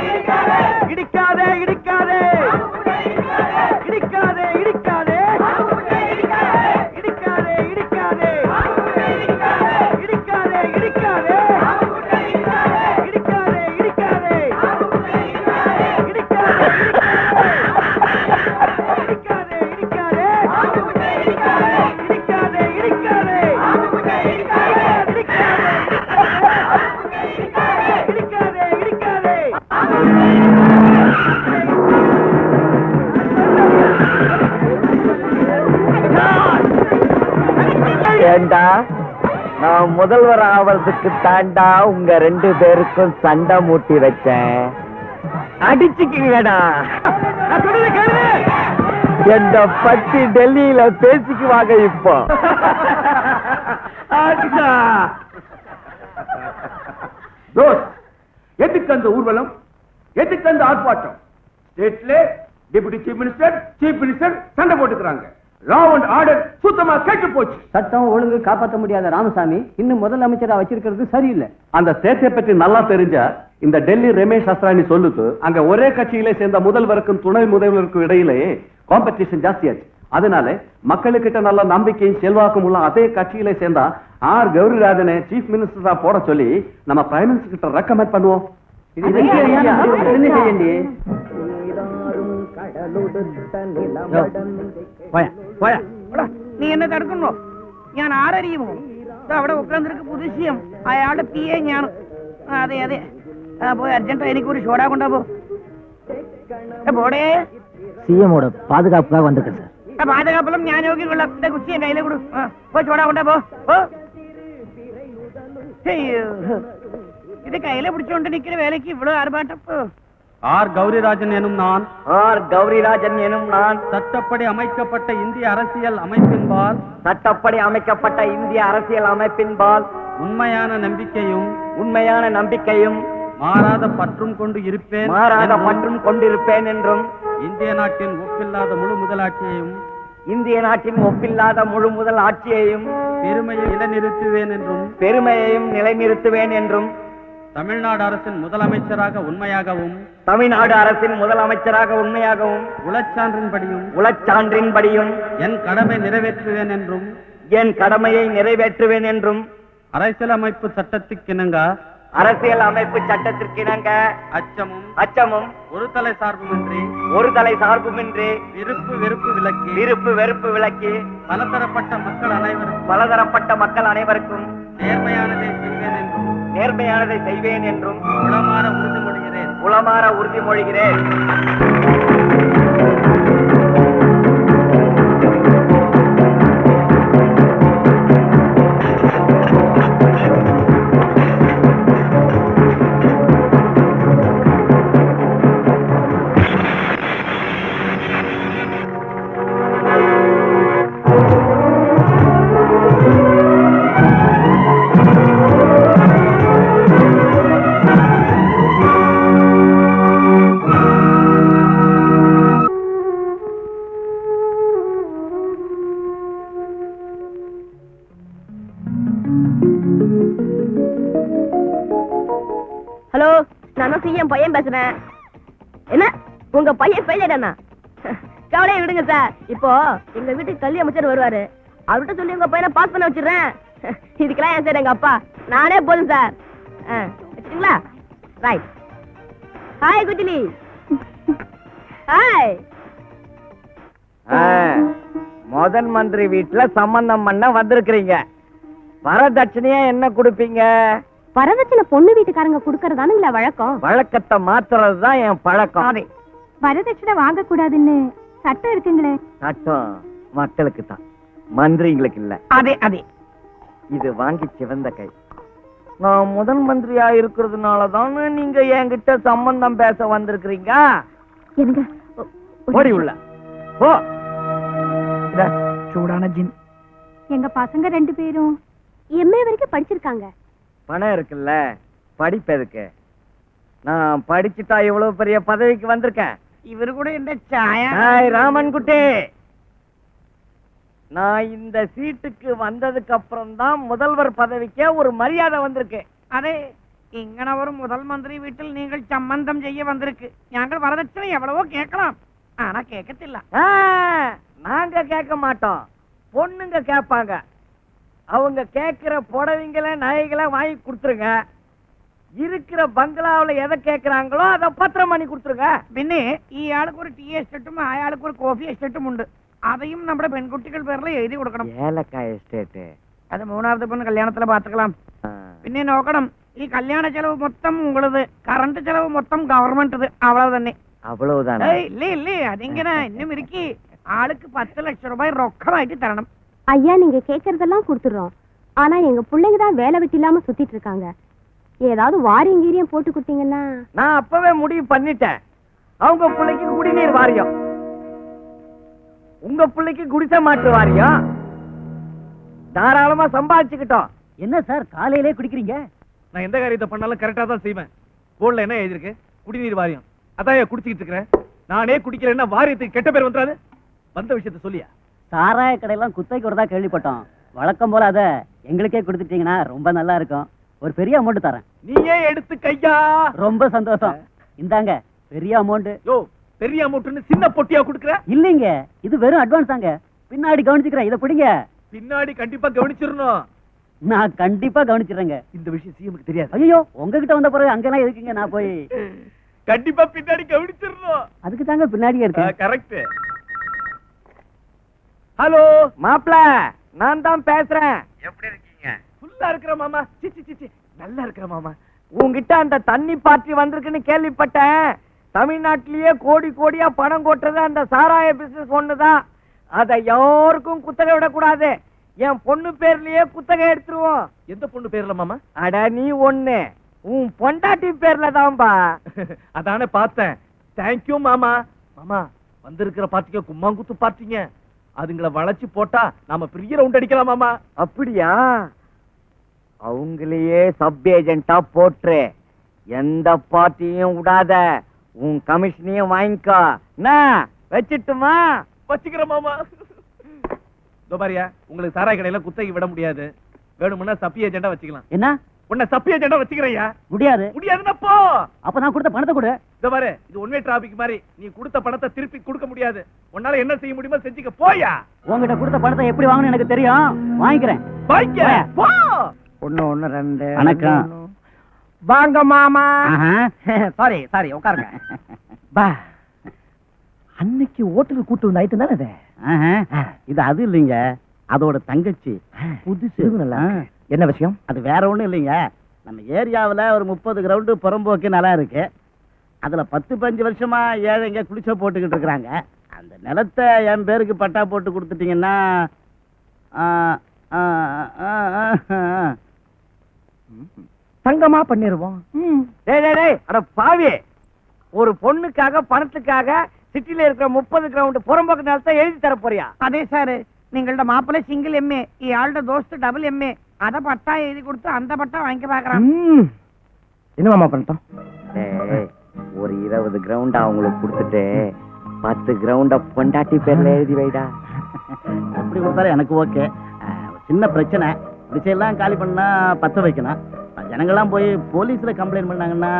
இடிக்காதே இடிக்காதே இடிக்காதே இடிக்காதே இடிக்காதே இடிக்காதே இடிக்காதே இடிக்காதே இடிக்காதே இடிக்காதே ஏண்டா, நான் முதல்வர் ஆவறதுக்கு தாண்டா உங்க 2 பேருக்கும் சண்டை மூட்டி வச்சேன். அடிச்சுக்கீங்கடா. என்ன பத்தி டெல்லியில பேசிக்குவாங்க இப்போ. எதுக்கு அந்த ஊர்வலம்? எதுக்கு அந்த ஆர்ப்பாட்டம்? ஸ்டேட்ல டெபுட்டி சீஃப் மினிஸ்டர் சண்டை போட்டுக்கிறாங்க. லா அண்ட் ஆர்டர் சுத்தமா கேட்டு போச்சு. சட்டம் ஒழுங்கு காப்பாற்ற முடியாத ராமசாமி இன்னும் முதல் அமைச்சரா வச்சிருக்கிறது சரியில்லை. அந்த ஸ்டேட்டை பற்றி நல்லா தெரிஞ்சா இந்த டெல்லி ரமேஷ் அஸ்ரானி சொல்லுது, அங்க ஒரே கட்சியிலே சேர்ந்த முதல்வருக்கும் துணை முதல்வருக்கும் இடையிலே காம்படிஷன் ஜாஸ்தியாச்சு. அதனால மக்களுக்கிட்ட நல்ல நம்பிக்கையும் செல்வாக்கும் உள்ள அதே கட்சியிலே சேர்ந்தா ஆர் கௌரிராஜனை சீஃப் மினிஸ்டரா போட சொல்லி நம்ம பிரைம் மினிஸ்டர் கிட்ட ரெக்கமெண்ட் பண்ணுவோம். നീ എന്നെ തടുക്കണോ? ഞാൻ ആരറിയുമോ? അവിടെ ഉക്കാന്നിരിക്ക് പുതുശ്യം അയാളുടെ പിയെ ഞാൻ. അതെ അതെ, പോയി അർജന്റ് എനിക്കൊരു ഷോടാ കൊണ്ടാ പോടേ. சிஎமோட பாதுகாப்புக்காக வந்திருக்கேன் சார். பாதுகாப்பெல்லாம் ഞാൻ നോക്കിക്കൊള്ളാം. இந்த குச்சி என் கையில கொடு. போய் ഷോടാ കൊണ്ടാ പോ. ഇത് കയ്യിലെ പിടിച്ചോണ്ട് നിൽക്കുന്ന വേലയ്ക്ക് ഇவ்வளவு ആർഭാട്ടപ്പോ. ஆர் கௌரிராஜன் எனும் நான் சட்டப்படி அமைக்கப்பட்ட இந்திய அரசியல் அமைப்பின்பால் உண்மையான நம்பிக்கையும் மாறாத பற்றும் கொண்டு இருப்பேன் என்றும் இந்திய நாட்டின் ஒப்பில்லாத முழு முதலாட்சியையும் இந்திய நாட்டின் ஒப்பில்லாத முழு முதல் ஆட்சியையும் பெருமையை நிலைநிறுத்துவேன் என்றும் நிலைநிறுத்துவேன் என்றும் தமிழ்நாடு அரசின் முதலமைச்சராக உண்மையாகவும் தமிழ்நாடு அரசின் முதலமைச்சராக உண்மையாகவும் உளச்சான்றின்படியும் என் கடமை நிறைவேற்றுவேன் என்றும் என் கடமையை நிறைவேற்றுவேன் என்றும் அரசியலமைப்பு சட்டத்துக்கிணங்க அச்சமும் ஒரு தலை சார்புமின்றி விருப்பு வெறுப்பு விலக்கி பலதரப்பட்ட மக்கள் அனைவருக்கும் நேர்மையானதை செய்வேன் என்றும் உளமாற உறுதிமொழிகிறேன். ஹலோ, நான் சிஎம் பையன் பேசுறேன். என்ன உங்க பையன் ஃபெயிலியர்? கவலையை விடுங்க சார். இப்போ எங்க வீட்டுக்கு கல்வி அமைச்சர் வருவாரு. அவர்கிட்ட சொல்லி உங்க பையனை பாஸ் பண்ண வச்சிடுறேன். இதுக்கெல்லாம் ஏன் சார் எங்க அப்பா, நானே போதும் சார். வச்சுங்களா? ரைட். ஹாய் குட்டிலி. ஹாய். முதல் மந்திரி வீட்டுல சம்பந்தம் பண்ண வந்திருக்கிறீங்க. வரதட்சணையா என்ன கொடுப்பீங்க? வரதட்சணை பொண்ணு வீட்டுக்காரங்க குடுக்கறதானுங்களா வழக்கம்? வழக்கத்தை மாத்துறதுதான் என் பழக்கம். வரதட்சணை வாங்க கூடாதுன்னு சட்டம் இருக்குங்களே. சட்டம் மக்களுக்கு தான், மந்திரிங்களுக்கு இல்ல. அதே இது வாங்கி சிவந்த கை. நான் முதல் மந்திரியா இருக்கிறதுனாலதான் நீங்க என்கிட்ட சம்பந்தம் பேச வந்திருக்கிறீங்க. எனக்கு ஓடி உள்ள ஓ. சூடான ஜின். எங்க பசங்க 2 பேரும் எம்ஏ வரைக்கும் படிச்சிருக்காங்க. பணம் இருக்குல்ல, படிப்பு எதுக்கு? நான் படிச்சுட்டா இவ்வளவு பெரிய பதவிக்கு வந்திருக்கேன். இவரு கூட இந்த சாயா. ராமன் குட்டி, நான் இந்த சீட்டுக்கு வந்ததுக்கு அப்புறம் தான் முதல்வர் பதவிக்கே ஒரு மரியாதை வந்திருக்கு. அதே இங்கன ஒரு முதல் மந்திரி வீட்டில் நீங்கள் சம்பந்தம் செய்ய வந்திருக்கு. நாங்கள் வரதட்சணை எவ்வளவோ கேட்கலாம், ஆனா கேட்கத்தில்ல. நாங்க கேட்க மாட்டோம், பொண்ணுங்க கேட்பாங்க. அவங்க கேட்கிற புடவைங்களை நகைகளை வாங்கி கொடுத்துருங்க. இருக்கிற பங்களாவில் எதை கேட்கிறாங்களோ அதை பத்திரம் பண்ணி கொடுத்துருங்க. പിന്നെ ഈ ആൾക്ക് ഒരു ടീ എസ്റ്റേറ്റും അയാൾക്ക് ഒരു കോഫി എസ്റ്റേറ്റും ഉണ്ട്. അதையும் നമ്മുടെ പെൺകുട്ടികൾ പേരിൽ എഴുതി കൊടുക്കണം. ഏലക്കായ എസ്റ്റേറ്റ് അത് മൂന്നാമത്തെ പെണ്ണ് കല്യാണത്തിൽ പാത്തുக்கலாம். പിന്നെ നോക്കണം, ഈ കല്യാണ ചെലവ് മൊത്തം ഉള്ളത്, കറണ്ട് ചെലവ് മൊത്തം ഗവൺമെന്റ് അவ்வளவு തന്നെ. அவ்வளவுதானே? ഇല്ലേ അതിങ്ങനെ இன்னும் இருக்கு. ஆளுக்கு 10 லட்சம் ரூபாய் ரொக்கமாயிட்டு தரணும். ஐயா, நீங்க கேக்குறதெல்லாம் கொடுத்துடுறோம். ஆனா எங்க பிள்ளைங்க தான் வேலை வெட்டி இல்லாம சுத்திட்டு இருக்காங்க. ஏதாவது வாரியம் கீரியம் போட்டு கொடுத்தீங்கன்னா. நான் அப்பவே முடிவு பண்ணிட்டேன். அவங்க பிள்ளைக்கு குடிநீர் வாரியம், உங்க பிள்ளைக்கு குடிசை மாட்டு வாரியம். தாராளமா சம்பாதிச்சுக்கிட்டோம். என்ன சார் காலையிலே குடிக்கிறீங்க? நான் எந்த காரியத்தை பண்ணாலும் கரெக்டா தான் செய்வேன். போர்டுல என்ன எழுதிருக்கு? குடிநீர் வாரியம். அதான் குடிச்சுக்கிட்டு இருக்கிறேன். நானே குடிக்கிறேன்னா வாரியத்துக்கு கெட்ட பேர் வந்துடாது. வந்த விஷயத்த சொல்லியா? சாராய கடையெல்லாம் குத்தைக்கு வரதா கேள்விப்பட்டோம். வழக்கம் போல அதை எங்களுக்கே கொடுத்துட்டீங்கன்னா ரொம்ப நல்லா இருக்கும். ஒரு பெரிய அமௌண்ட் தரேன். நீயே எடுத்து கையா. ரொம்ப சந்தோஷம். இந்தாங்க பெரிய அமௌண்ட். யோ, பெரிய அமௌண்ட்னு சின்ன பொட்டியா கொடுக்குற? இல்லைங்க, இது வெறும் அட்வான்ஸ் தாங்க. பின்னாடி கவனிச்சுக்கிறேன், இதை பிடிங்க. பின்னாடி கண்டிப்பா கவனிச்சிடணும். நான் கண்டிப்பா கவனிச்சிடுறேங்க. இந்த விஷயம் சிஎம்க்கு தெரியாது. ஐயோ, உங்ககிட்ட வந்த பிறகு அங்கெல்லாம் எதுக்குங்க நான் போய்? கண்டிப்பா பின்னாடி கவனிச்சிடணும். அதுக்கு தாங்க பின்னாடியே இருக்கேன். கரெக்ட். ஹலோ மாப்ள, நான் தான் பேசுறேன். எப்படி இருக்கீங்க? ஃபுல்லா இருக்கிற மாமா. சி நல்லா இருக்கிற மாமா. உங்ககிட்ட அந்த தண்ணி பார்ட்டி வந்திருக்குன்னு கேள்விப்பட்டேன். தமிழ்நாட்டிலேயே கோடி கோடியா பணம் கொட்டுறது அந்த சாராய பிசினஸ் ஒண்ணுதான். அதை யாருக்கும் குத்தகை விடக்கூடாது. என் பொண்ணு பேர்லயே குத்தகை எடுத்துருவோம். எந்த பொண்ணு பேர்ல மாமா? அட நீ ஒண்ணு, உன் பொண்டாட்டி பேர்ல தான்பா. அதானே பார்த்தேன். தேங்க்யூ மாமா. மாமா, வந்திருக்கிற பார்ட்டிக்கு கும்மாங்குத்து பார்ட்டிங்க. அதுங்களை வளைச்சு போட்டா நாம பெரிய ரவுண்ட் அடிக்கலாம் மாமா. அப்படியா? அவங்களையே சப் ஏஜென்ட்டா போட்டு எந்த பார்ட்டியும் விடாத. உன் கமிஷனையும் வாங்கிக்கோ. என்ன வச்சிட்டுமா? வச்சுக்கிற மாமா. பாரியா, உங்களுக்கு சாராய கடையில குத்தகை விட முடியாது. வேணும்னா சப்பி ஏஜெண்டா வச்சுக்கலாம். என்ன? உன்னை சப்பி ஏஜெண்டா வச்சுக்கிறையா? முடியாது. முடியாதுன்னா போ. அப்ப நான் கொடுத்த பணத்தை கொடு. பாரு, இது ஒன்வே டிராபிக் மாதிரி. நீ கொடுத்த பணத்தை திருப்பி கொடுக்க முடியாது. உன்னால என்ன செய்ய முடியுமோ செஞ்சுக்க. போயா. உங்ககிட்ட கொடுத்த பணத்தை எப்படி வாங்கணும் எனக்கு தெரியும். வாங்கிக்கிறேன். வாங்கிக்க. போ. 1 1 2. வணக்கம். வாங்க மாமா. சாரி சாரி, உட்காருங்க. பா, அன்னைக்கு ஹோட்டலுக்கு கூட்டு வந்து ஆயிட்டு தானே இது அது இல்லைங்க, அதோட தங்கச்சி. புதுசு. என்ன விஷயம்? அது வேற ஒண்ணும் இல்லைங்க. நம்ம ஏரியாவுல ஒரு 30 கிரவுண்டு புறம்போக்கு நிலம் இருக்கு. அதுல 10-15 வருஷமா ஏழைங்க குளிச்ச போட்டுக்கிட்டு இருக்கிறாங்க. அந்த நிலத்தை என் பேருக்கு பட்டா போட்டு கொடுத்துட்டீங்கன்னா தங்கமா பண்ணிருவோம். டேய் அட பாவி, ஒரு பொண்ணுக்காக பணத்துக்காக சிட்டில இருக்கிற 30 கிரவுண்ட் புறம்போக்கு நிலத்தை எழுதி தர போறியா? அதே சார், நீங்கள்ட்ட மாப்பிள்ளை சிங்கிள் எம்ஏ, இயாள்கிட்ட தோஸ்து டபுள் எம்ஏ. அத பட்டா எழுதி கொடுத்து அந்த பட்டா வாங்கிக்க பாக்குறான். என்ன மாமா பண்ணிட்டோம்? ஒரு 20 கிரவுண்ட் அவங்களுக்கு கொடுத்துட்டு 10 கிரவுண்ட பொண்டாட்டி பேர்ல எழுதி வைடா. எப்படி கொடுத்தாலும் எனக்கு ஓகே. சின்ன பிரச்சனை, விஷயம்லாம் காலி பண்ணா 10 வைக்கணும். ஜனங்கள்லாம் போய் போலீஸ்ல கம்ப்ளைண்ட் பண்ணாங்கன்னா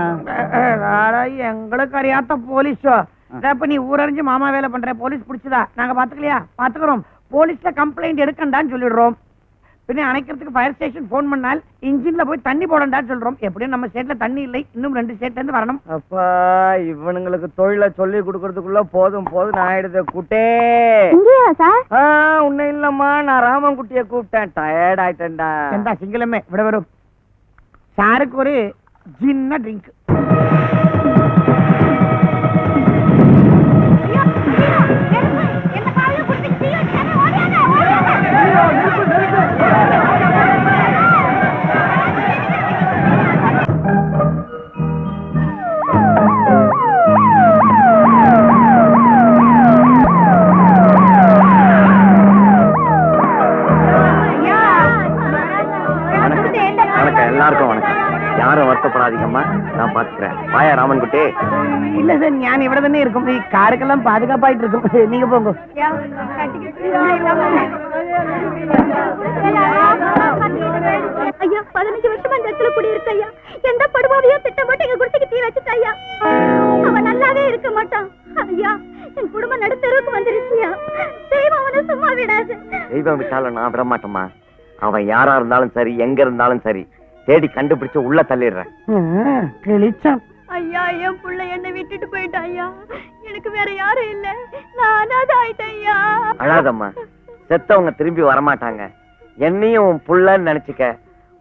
எங்களுக்கு அறியாத போலீஸோ? இப்ப நீ ஊரறிஞ்சு மாமா வேலை பண்ற, போலீஸ் பிடிச்சதா? நாங்க பாத்துக்கலையா? பாத்துக்கிறோம். போலீஸ்ல கம்ப்ளைண்ட் எடுக்கண்டான்னு சொல்லிடுறோம். பின்ன அணைக்கிறதுக்கு ஃபயர் ஸ்டேஷன் போன் பண்ணால் இன்ஜின்ல போய் தண்ணி போடண்டான்னு சொல்றோம். எப்படியும் நம்ம ஸ்டேட்ல தண்ணி இல்லை, இன்னும் 2 ஸ்டேட்ல இருந்து வரணும். அப்பா, இவனுங்களுக்கு தொழில சொல்லி கொடுக்கறதுக்குள்ள போதும் ஆயிடுது. குட்டே உன்ன இல்லம்மா, நான் ராமன் குட்டிய கூப்பிட்டேன். டயர்ட் ஆயிட்டேன்டா. எந்த சிங்கிளமே விட வரும். சாருக்கு ஒரு ஜின்ன ட்ரிங்க். எல்லாருக்கும் வணக்கம். யாரும் வருத்தப்படாதீங்கம்மா, நான் பாத்துக்கிறேன். வாயா ராமன் குட்டி. இல்ல சார், ஞான் இவ்வளவு தானே இருக்கும். காருக்கெல்லாம் பாதுகாப்பாயிட்டு இருக்கும். நீங்க போங்க. ஐயா, 15 வருஷமா இந்த இடத்துல குடியிருக்க ஐயா. எந்த படுபாவையோ திட்டம் போட்டு எங்க குடிசைக்கு தீ வச்சுட்ட ஐயா. அவன் நல்லாவே இருக்க மாட்டான் ஐயா. என் குடும்பம் நடுத்தருக்கு வந்துருச்சியா. தெய்வம் அவனை சும்மா விடாது. தெய்வம் விட்டாலும் நான் விட மாட்டேம்மா. அவன் யாரா இருந்தாலும் சரி, எங்க இருந்தாலும் சரி, தேடி கண்டுபிடிச்சு உள்ள தள்ளிடுறேன். ஐயா, என் புள்ள என்னை விட்டுட்டு போயிட்டான் ஐயா. எனக்கு வேற யாரும் இல்ல. நான் அனாதை ஆயிட்டேன் ஐயா. அழாதம்மா, செத்தவங்க திரும்பி வரமாட்டாங்க. என்னையும் உன் புள்ளன்னு நினைச்சுக்க.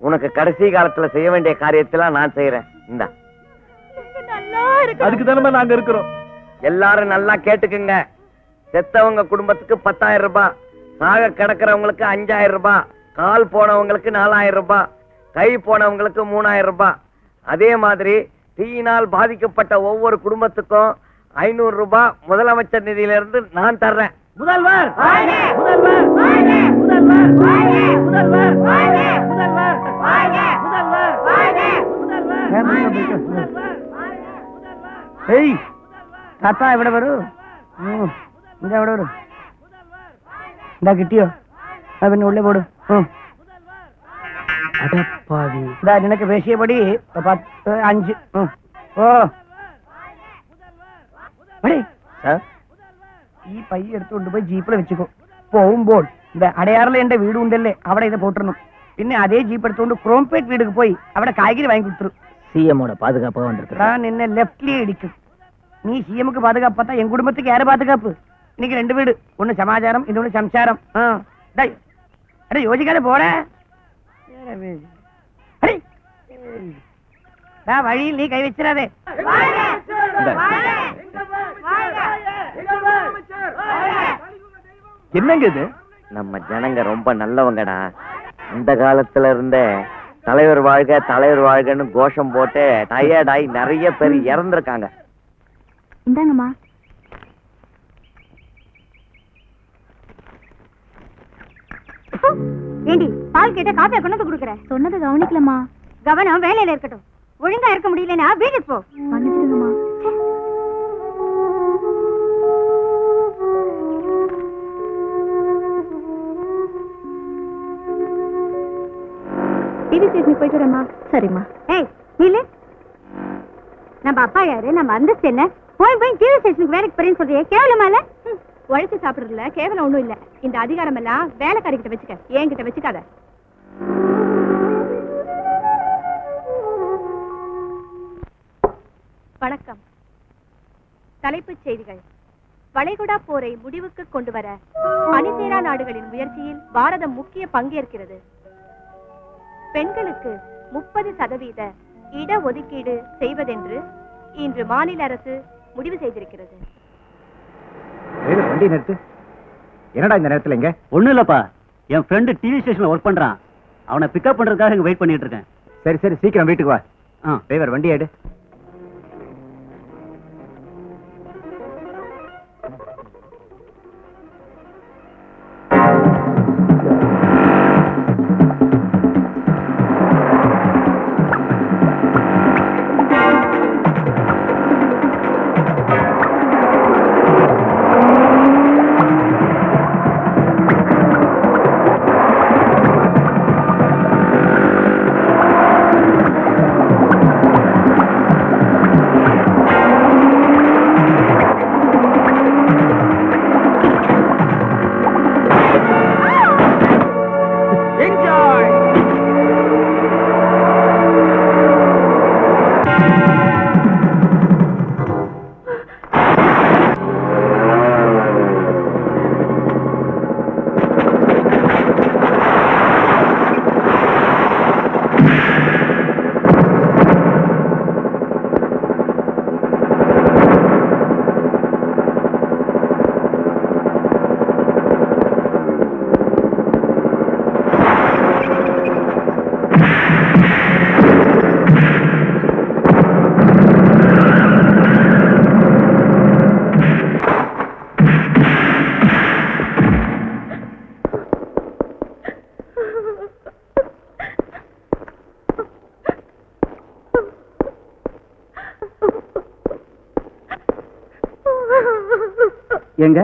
உனக்கு கடைசி காலத்துல செய்ய வேண்டிய காரியத்தெல்லாம் நான் செய்யறேன். இந்தா, நல்லா இருக்கு. அதுக்கு தானே நாங்க இருக்கிறோம். எல்லாரும் நல்லா கேட்டுக்குங்க. செத்தவங்க குடும்பத்துக்கு 10,000 ரூபாய், சாக கிடக்கிறவங்களுக்கு 5,000 ரூபாய், கால் போனவங்களுக்கு 4,000 ரூபாய், கை போனவங்களுக்கு 3,000 ரூபாய். அதே மாதிரி தீயினால் பாதிக்கப்பட்ட ஒவ்வொரு குடும்பத்துக்கும் 500 ரூபாய் முதலமைச்சர் நிதியிலிருந்து நான் தர்றேன். முதல்வர் தாத்தா எവിടെ வரும்? இந்த எവിടെ வரும்? இந்த கிட்டியோ அவன் உள்ளே போடு. எனக்கு பேசியபடி 10 5 ஓ ഈ പൈ എടുത്തുകൊണ്ട് പോയി ജീപ്പിൽ വെച്ചോ. പോകുമ്പോൾ இந்த அடையாறுல என்ற வீடு உண்டല്ലേ, അവിടെ இதை போட்டுறணும். പിന്നെ அதே ஜீப் எடுத்துകൊണ്ട് குரோம்பேட் வீடுக்கு போய் അവിടെ காய்கறி வாங்கி கொடுத்துரு. சிஎம்மோட பாதுகாப்பா வந்திருக்கு. நான் நின்ன லெஃப்ட்லயே இடிக்கும். நீ சிஎம்க்கு பாதுகாப்பு பார்த்தா என் குடும்பத்துக்கு யாரு பாதுகாப்பு? இன்னைக்கு 2 வீடு, ஒன்னு சமாச்சாரம், இன்னொன்னு சம்சாரம். யோசிக்காத போட வழியில் நீ கை வச்சிடாதே. என்னங்க இது? நம்ம ஜனங்க ரொம்ப நல்லவங்கடா. அந்த காலத்துல இருந்தே தலைவர் வாழ்க தலைவர் வாழ்கன்னு கோஷம் போட்டு டயர்டாய் நிறைய பேர் இறந்துருக்காங்க. இந்தாங்கம்மா. ஏண்டி, பால் கேட்ட காப்பியா கொண்டு கொடுக்குற? சொன்னது கவனிக்கலம்மா. கவனம் வேலையில இருக்கட்டும். ஒழுங்கா இருக்க முடியலன்னா வீட்டுக்கு போ. மன்னிச்சிடுங்கம்மா. போயிட்டு வரேம்மா. சரிம்மா. ஏய் நீலு, நம்ம அப்பா யாரு, நம்ம அந்தஸ்து என்ன? போய் போய் டிவி ஸ்டேஷனுக்கு வேலைக்கு போறேன்னு சொல்றியே, கேவலமா இல்ல? உழைச்சு சாப்பிடுறதுல கேவலம் ஒண்ணும் இல்ல. இந்த அதிகாரம் எல்லாம் வேலைக்காரி கிட்ட வச்சுக்க, என்கிட்ட வச்சுக்காத. வணக்கம். தலைப்புச் செய்திகள். வளைகுடா போரை முடிவுக்கு கொண்டு வர அணிசேரா நாடுகளின் முயற்சியில் பாரதம் முக்கிய பங்கேற்கிறது. பெண்களுக்கு 30% இடஒதுக்கீடு செய்வதென்று இன்று மாநில அரசு முடிவு செய்திருக்கிறது. வண்டி நிறுத்து. என்னடா இந்த நேரத்துல இங்க? ஒண்ணும் இல்லப்பா, என் ஃப்ரெண்டு டிவி ஸ்டேஷன்ல ஒர்க் பண்றான். அவனை பிக்கப் பண்றதுக்காக இங்க வெயிட் பண்ணிட்டு இருக்கேன். சரி சரி, சீக்கிரம் வீட்டுக்கு வா. டிரைவர் வண்டி எடு. எங்க?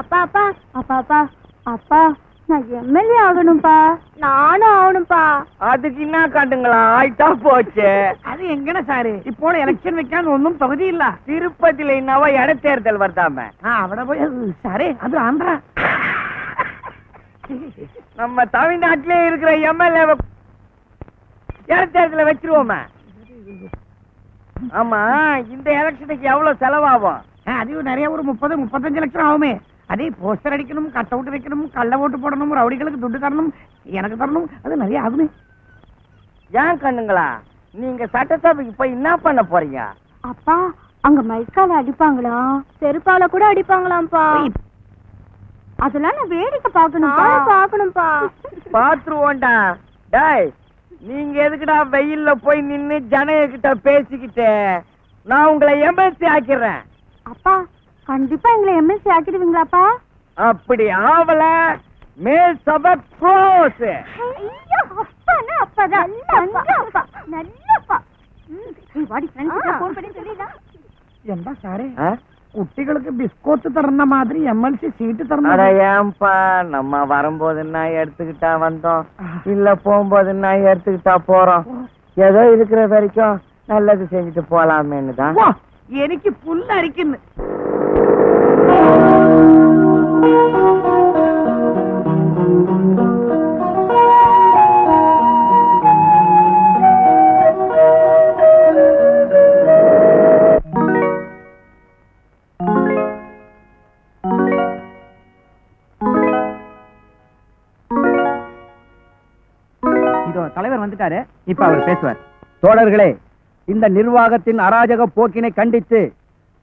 அப்பா அப்பா அப்பா அப்பா அப்பா, நான் எம்எல்ஏ ஆகணும்பா. நானும் ஆகணும்பா. அதுக்கு என்ன காட்டுங்களா, ஆயிட்டா போச்சு. அது எங்கன சாரு, இப்போ எலெக்ஷன் வைக்கான்னு ஒன்னும் தகுதி இல்ல. திருப்பதியில என்னவா இடைத்தேர்தல் வருதாம? அவட போய் சாரே, அது ஆந்திரா. நம்ம தமிழ்நாட்டிலே இருக்கிற எம்எல்ஏ இடைத்தேர்தல வச்சிருவோமே. ஆமா, இந்த எலெக்ஷனுக்கு எவ்வளவு செலவாகும்? அது நிறைய, ஒரு 30-35 லட்சம் ஆகுமே. அதே போஸ்டர் அடிக்கணும், கட் அவுட் வைக்கணும், கள்ள ஓட்டு போடணும், ரவுடிகளுக்கு துட்டு தரணும், எனக்கு தரணும், அது நிறைய ஆகுமே. ஏன் கண்ணுங்களா, நீங்க சட்டசபைக்கு போய் என்ன பண்ண போறீங்க? அப்பா, அங்க மைக்கால அடிப்பாங்களா? செருப்பால கூட அடிப்பாங்களாம்ப்பா. அதெல்லாம் நான் வேடிக்கை பார்க்கணும்பா. பாத்துருவோண்டா. டேய், நீங்க எதுக்குடா வெயில்ல போய் நின்னு ஜனங்க கிட்ட பேசிக்கிட்டு? நான் உங்களை எம்எல்சி ஆக்கிடுறேன். அப்பா, கண்டிப்பா எங்களை எம்எல்சி ஆக்கிடுவீங்களாப்பா? அப்படி ஆவல, மேல் சபை க்ளோஸ். ஐயோ, அப்பானா அப்பதான் நல்லப்பா, நல்லப்பா. நீ வாடி ஃப்ரெண்ட்ஸ் ஃபோன் பண்ணி சொல்லிடா. என்ன சாரே, குட்டிகளுக்கு பிஸ்கோத்து தரன மாதிரி எம்எல்சி சீட்டு அட தரணும். ஏன்பா, நம்ம வரும்போதுன்னா எடுத்துக்கிட்டா வந்தோம், இல்ல போகும்போதுன்னா எடுத்துக்கிட்டா போறோம். ஏதோ இருக்கிற வரைக்கும் நல்லது செஞ்சுட்டு போலாமேன்னு தான். எனக்கு புல்ல அரிக்குன்னு. தலைவர் வந்துட்டாரு, இப்ப அவர் பேசுவார். தோழர்களே, இந்த நிர்வாகத்தின் அராஜக போக்கினை கண்டித்து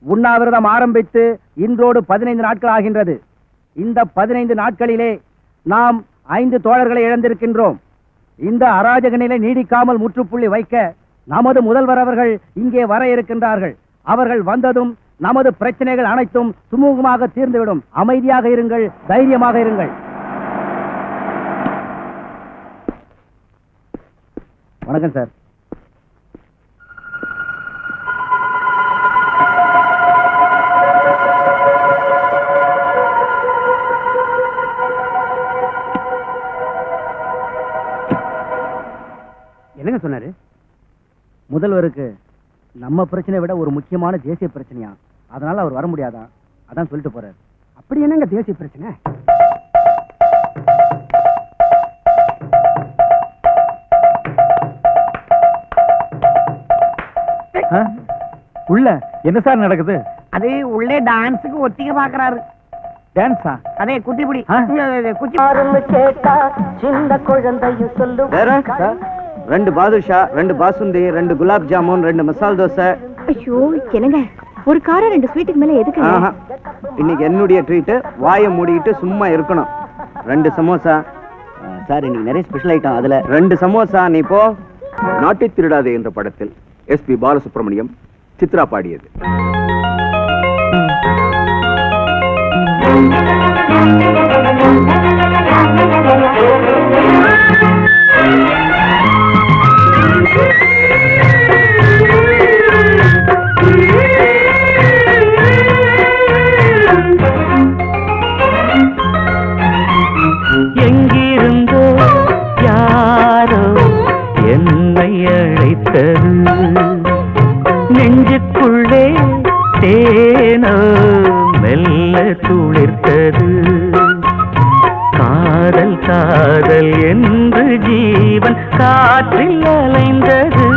உண்ணாவிரதம் ஆரம்பித்து இன்றோடு 15 நாட்கள் ஆகின்றது. இந்த 15 நாட்களிலே நாம் 5 தோழர்களை இழந்திருக்கின்றோம். இந்த அராஜக நிலை நீடிக்காமல் முற்றுப்புள்ளி வைக்க நமது முதல்வர் அவர்கள் இங்கே வர இருக்கின்றார்கள். அவர்கள் வந்ததும் நமது பிரச்சனைகள் அனைத்தும் சுமூகமாக தீர்ந்துவிடும். அமைதியாக இருங்கள், தைரியமாக இருங்கள். வணக்கம் சார். என்னங்க சொன்னாரு? முதல்வருக்கு நம்ம பிரச்சனையை விட ஒரு முக்கியமான தேசிய பிரச்சனையா, அதனால அவர் வர முடியாதா, அதான் சொல்லிட்டு போறாரு. அப்படி என்னங்க தேசிய பிரச்சனை? உள்ள என்ன சார் நடக்குது? அது உள்ளே டான்ஸுக்கு ஒத்திக பாக்குறாரு. டான்ஸா? அதே குட்டிப்புடி குச்சி. கேட்டா சின்ன குழந்தையும் சொல்லு. ரெண்டு பாதுஷா, ரெண்டு பாசுந்தி, ரெண்டு குலாப் ஜாமுன், ரெண்டு மசால் தோசை. ஐயோ என்னங்க, ஒரு கார 2 ஸ்வீட்டுக்கு மேல எதுக்கு? இன்னைக்கு என்னுடைய ட்ரீட். வாயை மூடிக்கிட்டு சும்மா இருக்கணும். 2 சமோசா சார், இன்னைக்கு நிறைய ஸ்பெஷல் ஐட்டம். அதுல 2 சமோசா. நீ போ. நாட்டை திருடாதே என்ற படத்தில் எஸ்பி பாலசுப்ரமணியம் சித்ரா பாடியது. எங்கிருந்தோ யாரோ என்னை அழைத்தது, நெஞ்சுக்குள்ளே தேனோ மெல்ல துளிர்த்தது. காதல் காதல் என்று ஜீவன் காற்றில் அலைந்தது.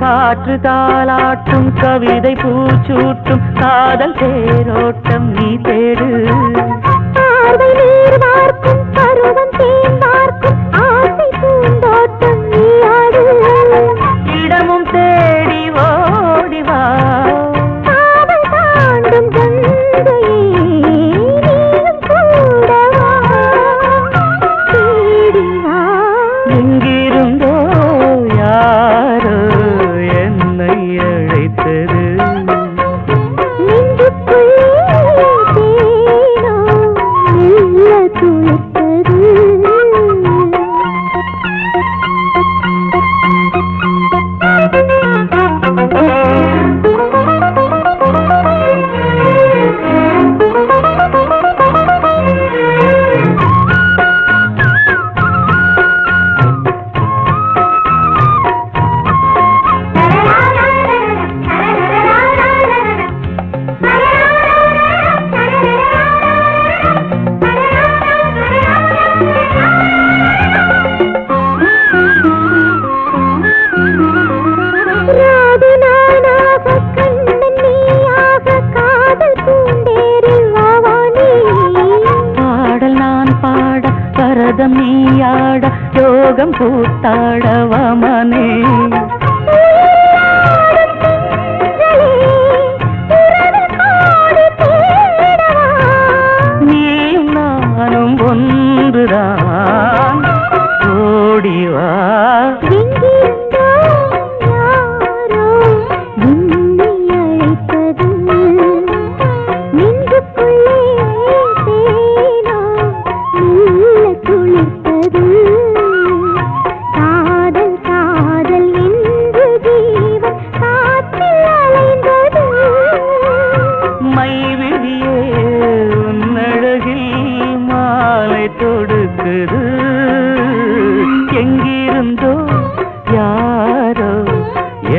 காற்று தாளாட்டும் கவிதை பூச்சூட்டும் காதல் தேரோட்டம் நீ தேடு. இடமும் தேடி ஓடிவா. எங்கிருந்தோ யாரோ என்னை அழைத்தது. நீயாட யோகம் கூத்தாடவமனே. நீயும் நானும் ஒன்றுதான், ஓடிவா. எங்கிருந்தோ யாரோ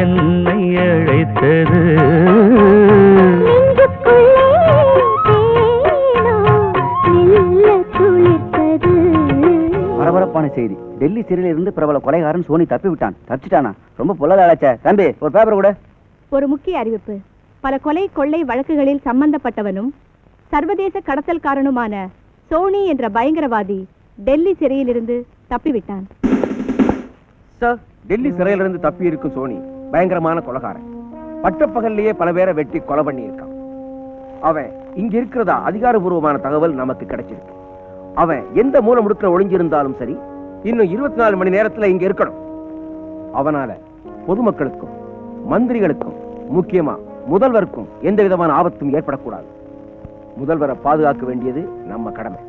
என்னை அழைத்தது. பரபரப்பான செய்தி. டெல்லி சிறையில் இருந்து பிரபல கொலைகாரன் சோனி தப்பி விட்டான். தப்பிச்சிட்டானா? ரொம்ப பொல்லாத ஆளாச்சே. தம்பி ஒரு பேப்பர் கூட. ஒரு முக்கிய அறிவிப்பு. பல கொலை கொள்ளை வழக்குகளில் சம்பந்தப்பட்டவனும் சர்வதேச கடத்தல்காரனுமான சோனி என்ற பயங்கரவாதி டெல்லி சிறையிலிருந்து தப்பிவிட்டான். சார், டெல்லி சிறையிலிருந்து தப்பி இருக்கும் சோனி பயங்கரமான கொலைகாரன். பட்டப்பகல்லையே பல பேரை வெட்டி கொலை பண்ணி இருக்கான். அவன் இங்க இருக்கிறதா அதிகாரபூர்வமான தகவல் நமக்கு கிடைச்சிருக்கு. அவன் எந்த மூல முடுக்கிற ஒளிஞ்சிருந்தாலும் சரி, இன்னும் 24 மணி நேரத்துல இங்க இருக்கணும். அவனால பொதுமக்களுக்கும் மந்திரிகளுக்கும் முக்கியமா முதல்வருக்கும் எந்த விதமான ஆபத்தும் ஏற்படக்கூடாது. முதல்வரை பாதுகாக்க வேண்டியது நம்ம கடமை.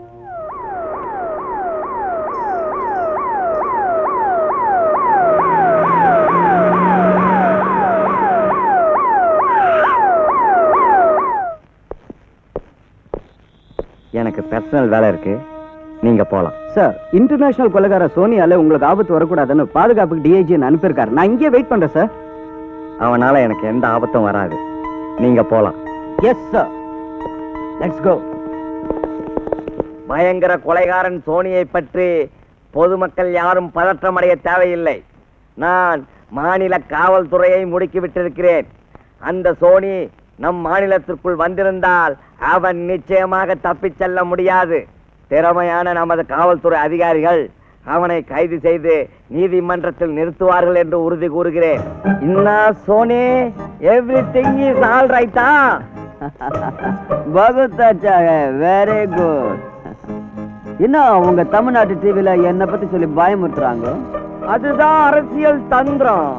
எனக்கு பர்சனல் வேலை இருக்கு, நீங்க போலாம். சார், இன்டர்நேஷனல் கொலைகார சோனியால உங்களுக்கு ஆபத்து வரக்கூடாதுன்னு பாதுகாப்புக்கு டிஐஜி அனுப்பியிருக்காரு. நான் இங்கே வெயிட் பண்றேன் சார். அவனால எனக்கு எந்த ஆபத்தும் வராது, நீங்க போலாம். Yes sir, let's go. பயங்கர கொலைகாரன் சோனியை பற்றி பொதுமக்கள் யாரும் பதற்றமடைய தேவையில்லை. நான் மாநில காவல்துறையை முடுக்கிவிட்டிருக்கிறேன். அந்த சோனி நம் மாநிலத்திற்குள் வந்திருந்தால் அவன் நிச்சயமாக தப்பிச் செல்ல முடியாது. திறமையான நமது காவல்துறை அதிகாரிகள் அவனை கைது செய்து நீதிமன்றத்தில் நிறுத்துவார்கள் என்று உறுதி கூறுகிறேன். சோனி, எவ்ரிதிங் இஸ் ஆல் ரைட்டா? பகுத் அச்சா, வெரி குட். இன்னும் உங்க தமிழ்நாட்டு டிவில என்ன பத்தி சொல்லி பயமுறுத்துறாங்க. அதுதான் அரசியல் தந்திரம்.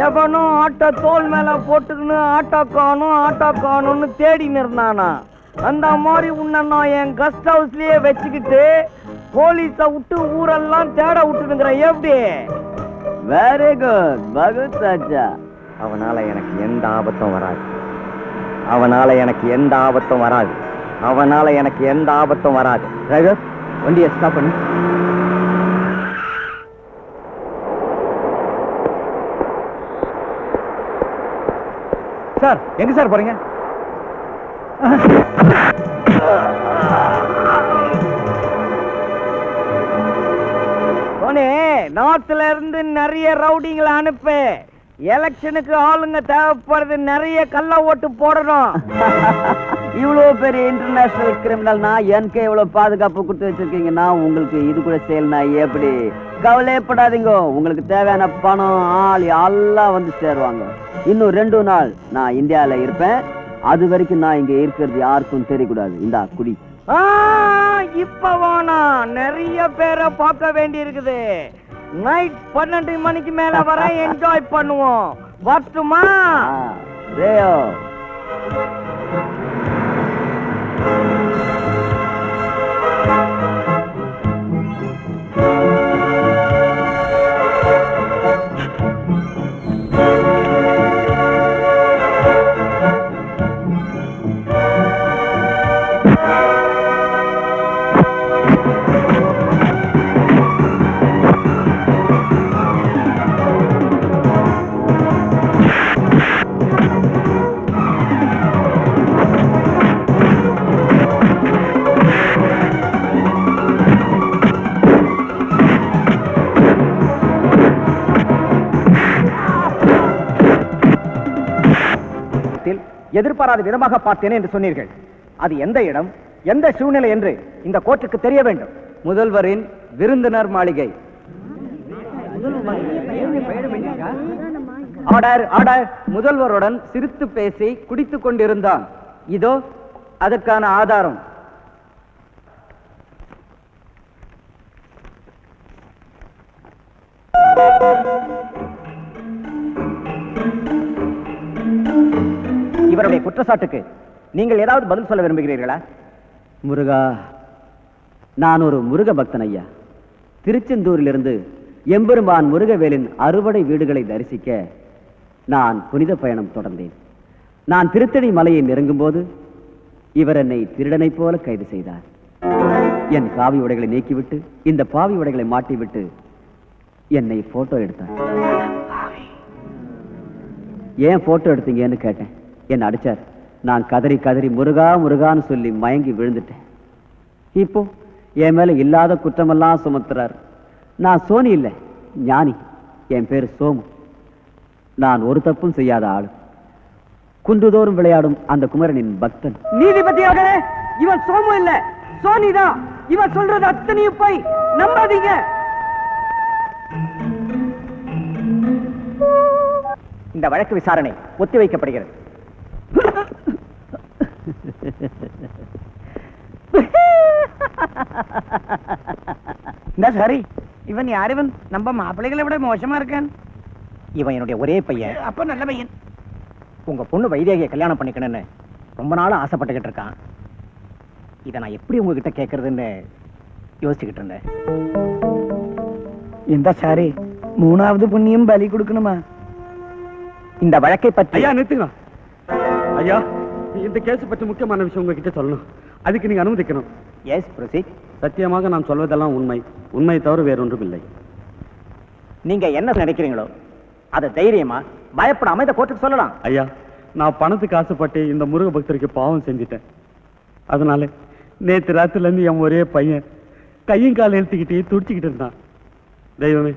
எவனும் ஆட்டோ தோல் மேல போட்டுக்கின்னு ஆட்டோ காணும்னு தேடின்னு இருந்தானா. அந்த மாதிரி உன்னை நான் என் கெஸ்ட் ஹவுஸ்லயே வச்சுக்கிட்டு போலீஸ விட்டு ஊரெல்லாம் தேட விட்டுருக்கிறேன். எப்படி? வெரி குட் பகுத் அச்சா. அவனால எனக்கு எந்த ஆபத்தும் வராது. அவனால எனக்கு எந்த ஆபத்தும் வராது. அவனால எனக்கு எந்த ஆபத்தும் வராது. டிரைவர், வண்டியை ஸ்டாப் பண்ணு. சார், எங்க சார் போறீங்க? நாட்டுல இருந்து நிறைய ரவுடிங்களை அனுப்பு. எலெக்ஷனுக்கு ஆளுங்க தேவைப்படுறது, நிறைய கள்ள ஓட்டு போடணும். இவ்வளவு பெரிய இன்டர்நேஷனல் கிரிமினல்னா எனக்கு எவ்வளவு பாதுகாப்பு கொடுத்து வச்சிருக்கீங்கன்னா உங்களுக்கு இது கூட செயல்னா எப்படி? கவலைப்படாதீங்க, உங்களுக்கு தேவையான பணம் ஆள் எல்லாம் வந்து சேருவாங்க. இன்னும் 2 நாள் நான் இந்தியால இருப்பேன். அது வரைக்கும் நான் இங்க இருக்கிறது யாருக்கும் தெரியக்கூடாது. இந்தா குடி. இப்ப வேணா, நிறைய பேரை பார்க்க வேண்டி இருக்குது. நைட் 12 மணிக்கு மேல வர என்ஜாய் பண்ணுவோம். வரட்டுமா? எதிர்பாராத விதமாக பார்த்தேன் என்று சொன்னீர்கள். அது எந்த இடம், எந்த சூழ்நிலை என்று இந்த கோர்ட்டுக்கு தெரிய வேண்டும். முதல்வரின் விருந்தினர் மாளிகை. Order, order. முதல்வருடன் சிரித்து பேசி குடித்துக் கொண்டிருந்தான். இதோ அதற்கான ஆதாரம். இவருடைய குற்றச்சாட்டுக்கு நீங்கள் ஏதாவது பதில் சொல்ல விரும்புகிறீர்களா? முருகா, நான் ஒரு முருக பக்தன் ஐயா. திருச்செந்தூரிலிருந்து எம்பெருமான் முருகவேலின் அறுவடை வீடுகளை தரிசிக்க நான் புனித பயணம் தொடர்ந்தேன். நான் திருத்தணி மலையை நெருங்கும் போது இவர் என்னை திருடனை போல கைது செய்தார். என் காவி உடைகளை நீக்கிவிட்டு இந்த பாவி உடைகளை மாட்டிவிட்டு என்னை போட்டோ எடுத்தார். ஏன் போட்டோ எடுத்தீங்கன்னு கேட்டேன். என்ன அடிச்சார். நான் கதறி கதறி முருகா முருகான்னு சொல்லி மயங்கி விழுந்துட்டேன். இப்போ என் மேல இல்லாத குற்றமெல்லாம் சுமத்துறார். நான் சோனி இல்லை, ஞானி. என் பேரு சோமு. நான் ஒரு தப்பும் செய்யாத ஆளு. குன்றுதோறும் விளையாடும் அந்த குமரனின் பக்தன். நீதிபதி அவர்களே, இவன் சோமு இல்ல, சோனிதான். இவன் சொல்றது அத்தனையும் போய் நம்பாதீங்க. இந்த வழக்கு விசாரணை ஒத்திவைக்கப்படுகிறது. இந்த சரி இவன் யார்? இவன் நம்ம மாப்பிள்ளைகளை விட மோசமா இருக்கான். இவன் என்னுடைய ஒரே பையன். அப்ப நல்ல பையன். உங்க பொண்ணு வைதேகியை கல்யாணம் பண்ணிக்கணும்னு ரொம்ப நாளா ஆசைப்பட்டுக்கிட்டு இருக்கான். இதை நான் எப்படி உங்ககிட்ட கேட்கறதுன்னு யோசிச்சுக்கிட்டு இருந்தேன். இந்த சாரி 3வது புண்ணியம் பலி கொடுக்கணுமா? இந்த வழக்கை பற்றி ஐயா நிறுத்துங்க. ஐயா, இந்த கேஸ் பற்றி முக்கியமான விஷயம் உங்ககிட்ட சொல்லணும். அதுக்கு நீங்க அனுமதிக்கணும். Yes proceed. சத்தியமாக நான் சொல்வதெல்லாம் உண்மை, உண்மையை தவிர வேறொன்றும் இல்லை. நீங்க என்ன நினைக்கிறீங்களோ அதை தைரியமா பயப்படாம இந்த கோர்ட்டுக்கு சொல்லலாம். ஐயா, நான் பணத்துக்கு ஆசைப்பட்டு இந்த முருக பக்தருக்கு பாவம் செஞ்சுட்டேன். அதனால நேற்று ராத்திரில இருந்து என் ஒரே பையன் கையும் காலம் எழுத்துக்கிட்டே துடிச்சுக்கிட்டு இருந்தான். தெய்வமே,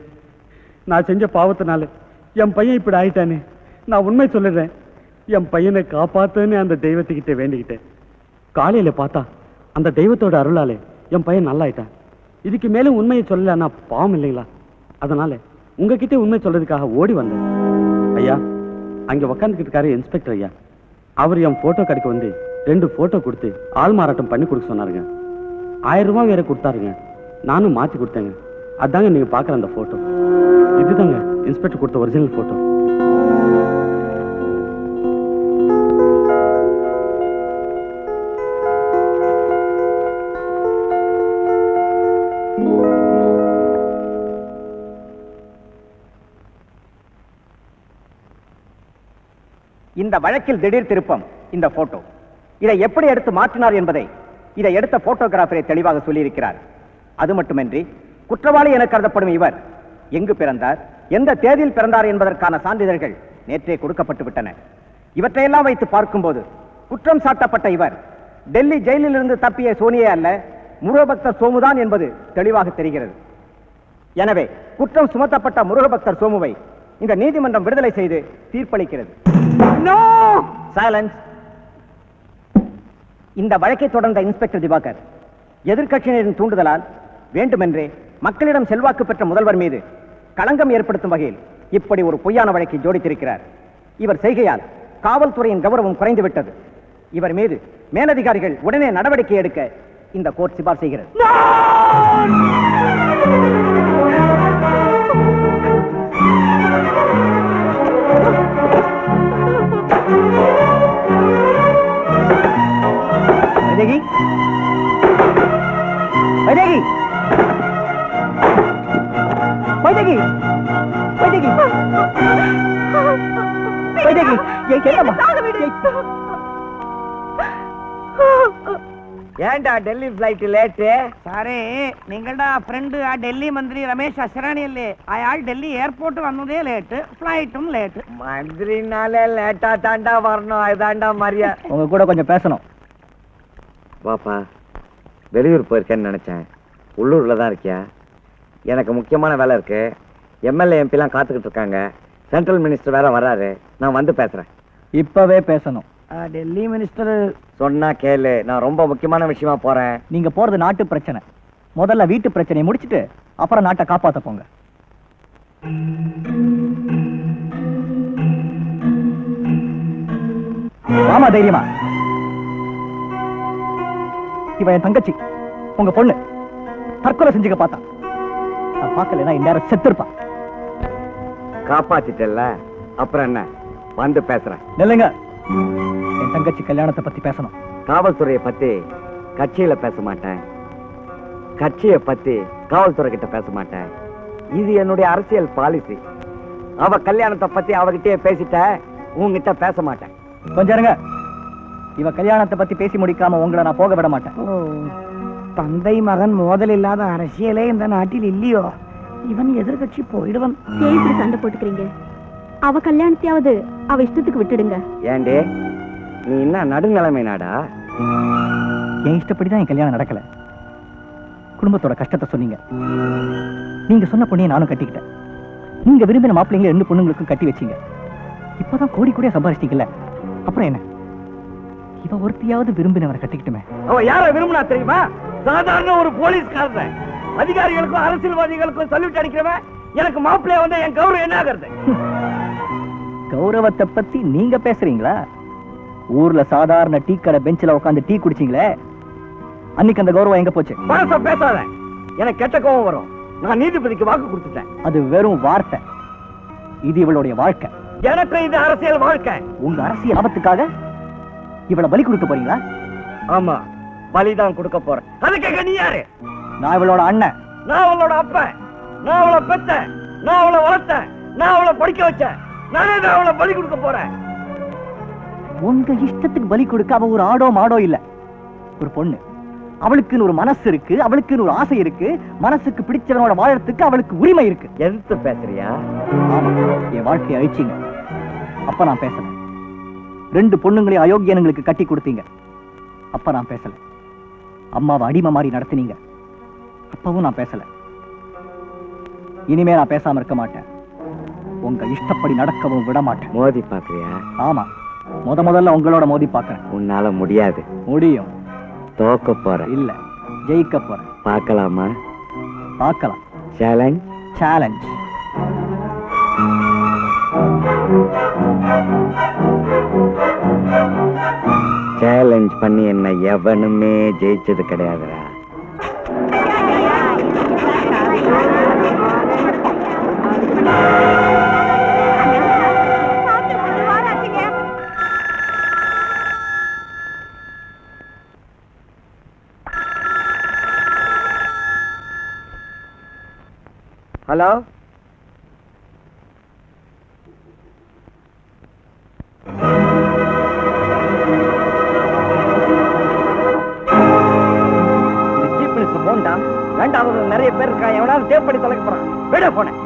நான் செஞ்ச பாவத்தினால என் பையன் இப்படி ஆயிட்டானே. நான் உண்மை சொல்லிடுறேன், என் பையனை காப்பாத்துன்னு அந்த தெய்வத்துக்கிட்ட வேண்டிக்கிட்டேன். காலையில பார்த்தா அந்த தெய்வத்தோட அருளாலே என் பையன் நல்லாயிட்டான். இதுக்கு மேலும் உண்மையை சொல்லலன்னா பாவம் இல்லைங்களா? அதனால உங்ககிட்ட உண்மை சொல்றதுக்காக ஓடி வந்தேன். ஐயா, அங்க உக்காந்துக்கிட்டு இருக்காரு இன்ஸ்பெக்டர் ஐயா. அவர் என் போட்டோ கடைக்கு வந்து 2 போட்டோ கொடுத்து ஆள் மாறாட்டம் பண்ணி கொடுக்க சொன்னாருங்க. 1000 ரூபாய் வேற கொடுத்தாருங்க. நானும் மாத்தி கொடுத்தேங்க. அதாங்க நீங்க பாக்குற அந்த போட்டோ. இதுதாங்க இன்ஸ்பெக்டர் கொடுத்த ஒரிஜினல் போட்டோ. இந்த வழக்கில் திடீர் திருப்பம் இந்த போட்டோ. இதை எப்படி எடுத்து மாற்றினார் என்பதை இதை எடுத்த போட்டோகிராஃபரை தெளிவாக சொல்லியிருக்கிறார். அது மட்டுமின்றி குற்றவாளி என கருதப்படும் இவர் எங்கு பிறந்தார், எந்த தேதியில் பிறந்தார் என்பதற்கான சான்றிதழ்கள் நேற்றே கொடுக்கப்பட்டு விட்டன. இவற்றையெல்லாம் வைத்து பார்க்கும்போது குற்றம் சாட்டப்பட்ட இவர் டெல்லி ஜெயிலில் இருந்து தப்பிய சோனியே அல்ல, முருகபக்தர் சோமுதான் என்பது தெளிவாக தெரிகிறது. எனவே குற்றம் சுமத்தப்பட்ட முருகபக்தர் சோமுவை இந்த நீதிமன்றம் விடுதலை செய்து தீர்ப்பளிக்கிறது. இந்த வழக்கை தொடர்ந்த இன்ஸ்பெக்டர் திவாகர் எதிர்க்கட்சியினரின் தூண்டுதலால் வேண்டுமென்றே மக்களிடம் செல்வாக்கு பெற்ற முதல்வர் மீது களங்கம் ஏற்படுத்தும் வகையில் இப்படி ஒரு பொய்யான வழக்கை ஜோடித்திருக்கிறார். இவர் செய்கையால் காவல்துறையின் கௌரவம் குறைந்துவிட்டது. இவர் மீது மேலதிகாரிகள் உடனே நடவடிக்கை எடுக்க இந்த கோர்ட் சிபார் செய்கிறது. வைதேகி, வைதேகி, வைதேகி, வைதேகி, வைதேகி, ஏண்டா டெல்லி பிளைட் லேட்டு? സാറേ നിങ്ങളുടെ ഫ്രണ്ട് ആ ഡൽഹി മന്ത്രി രമേശ് അശരാണി അല്ലേ, അയാൾ ഡൽഹി എയർപോർട്ട് വന്നതേ ലേറ്റ്, ഫ്ലൈറ്റും ലേറ്റ്. மந்திரினாலே லேட்டா தாண்டா வரணும், அதுதாண்டா மரியா. உங்க கூட கொஞ்சம் பேசணும். வாப்பா, வெளியூர் போயிருக்கேன்னு நினைச்சேன். உள்ளூர்ல தான் இருக்கியா? எனக்கு முக்கியமான வேலை இருக்கு. எம்எல்ஏ எம்பிலாம் காத்துக்கிட்டு இருக்காங்க. சென்ட்ரல் மினிஸ்டர் வேற வராரு. நான் வந்து பேசுறேன். இப்பவே பேசணும். ഡൽഹി മിനിസ്റ്റർ சொன்னா கேளு, நான் ரொம்ப முக்கியமான விஷயமா போறேன். நீங்க போறது நாட்டு பிரச்சனை. முதல்ல வீட்டு பிரச்சனையை முடிச்சிட்டு அப்புறம் நாட்டை காப்பாத்த போங்க. வாமா தைரியமா. இவன் என் தங்கச்சி, உங்க பொண்ணு தற்கொலை செஞ்சுக்க பார்த்தான். நான் பார்க்கலன்னா இந்நேரம் செத்துருப்பான். காப்பாத்திட்டல, அப்புறம் என்ன? வந்து பேசுறேன். நில்லுங்க. என் தங்கச்சி கல்யாணத்தை பத்தி பேசணும். காவல்துறையை பத்தி கட்சியில பேச மாட்டேன், கட்சியை பத்தி காவல்துறை கிட்ட பேச மாட்டேன். இது என்னுடைய அரசியல் பாலிசி. அவ கல்யாணத்தை பத்தி அவகிட்டே பேசிட்ட, உங்ககிட்ட பேச மாட்டேன். கொஞ்சம் இருங்க. இவ கல்யாணத்தை பத்தி பேசி முடிக்காம உங்களை நான் போக விட மாட்டேன். தந்தை மகன் மோதல் இல்லாத அரசியலே இந்த நாட்டில் இல்லையோ. இவன் எதிர்கட்சி போயிடுவன். ஏன் இப்படி சண்டை போட்டுக்கிறீங்க? அவ கல்யாணத்தையாவது அவ இஷ்டத்துக்கு விட்டுடுங்க. ஏண்டே, நீ என்ன நடுநிலைமை நாடா? என் இஷ்டப்படிதான் என் கல்யாணம் நடக்கல. குடும்பத்தோட கஷ்டத்தை சொன்னீங்க. நீங்க சொன்ன பொண்ணையை நானும் கட்டிக்கிட்டேன். நீங்க விரும்பின மாப்பிள்ளைங்க 2 பொண்ணுங்களுக்கும் கட்டி வச்சீங்க. இப்பதான் கோடி கோடியா சம்பாதிச்சிட்டீங்கல்ல, அப்புறம் என்ன? இவ ஒருத்தியாவது விரும்பினவரை கட்டிக்கிட்டுமே. அவன் யார விரும்பினா தெரியுமா? சாதாரண ஒரு போலீஸ்காரன். அதிகாரிகளுக்கும் அரசியல்வாதிகளுக்கும் சல்யூட் அடிக்கிறவன் எனக்கு மாப்பிள்ளைய வந்து என் கௌரவம் என்ன ஆகிறது? கௌரவத்தை பத்தி நீங்க பேசுறீங்களா? ஊர்ல சாதாரண டீ கடை பெஞ்சில உட்காந்து டீ குடிச்சீங்களே, அன்னைக்கு அந்த கௌரவம் எங்க போச்சு? பழச பேசாத, எனக்கு கெட்ட கோபம் வரும். நான் நீதிபதிக்கு வாக்கு கொடுத்துட்டேன். அது வெறும் வார்த்தை, இது இவளுடைய வாழ்க்கை. எனக்கு இது அரசியல் வாழ்க்கை. உங்க அரசியல் லாபத்துக்காக இவளை பலி கொடுக்க போறீங்களா? ஆமா, பலிதான் கொடுக்க போறேன். அதுக்கு நீ யாரு? நான் இவளோட அண்ணன். நான் அவளோட அப்பன். நான் அவளை பெத்தேன், நான் அவளை வளர்த்தேன், நான் அவளை படிக்க வச்சேன். நானே தான் அவளை பலி கொடுக்க போறேன். உங்க இஷ்டத்துக்கு பலி கொடுக்க அவ ஒரு ஆடோ மாடோ இல்ல, ஒரு பொண்ணு. அவளுக்குன்னு ஒரு மனசு இருக்கு, அவளுக்குன்னு ஒரு ஆசை இருக்கு. மனசுக்கு பிடிச்சவனோட வாழறதுக்கு அவளுக்கு உரிமை இருக்கு. எதிர்த்து பேசுறியா? ஆமா, என் வாழ்க்கையை அழிச்சீங்க. அப்ப நான் பேசல. 2 பொண்ணுங்களையும் அயோக்கியனுங்களுக்கு கட்டி கொடுத்தீங்க. அப்ப நான் பேசல. அம்மாவை அடிமை மாதிரி நடத்தினீங்க. அப்பவும் நான் பேசல. இனிமே நான் பேசாம இருக்க மாட்டேன். உங்க இஷ்டப்படி நடக்கவும் விட மாட்டேன். மோதி பாக்குறியா? ஆமா, முதல்ல உங்களோட மோதி பாக்குறேன். உன்னால முடியாது. முடியும். தோக்க போற இல்ல, ஜெயிக்க போறேன். பார்க்கலாமா? பார்க்கலாம். சேலஞ்ச். சேலஞ்ச். சேலஞ்ச் பண்ணி என்ன எவனுமே ஜெயிச்சது கிடையாதுடா. ஹலோ, சீஃப் மினிஸ்டர் போன்டா. வேண்டாம், நிறைய பேர் இருக்கா. எவனாவது சேவ் பண்ணி தொலைக்க போறான். விட போனேன்.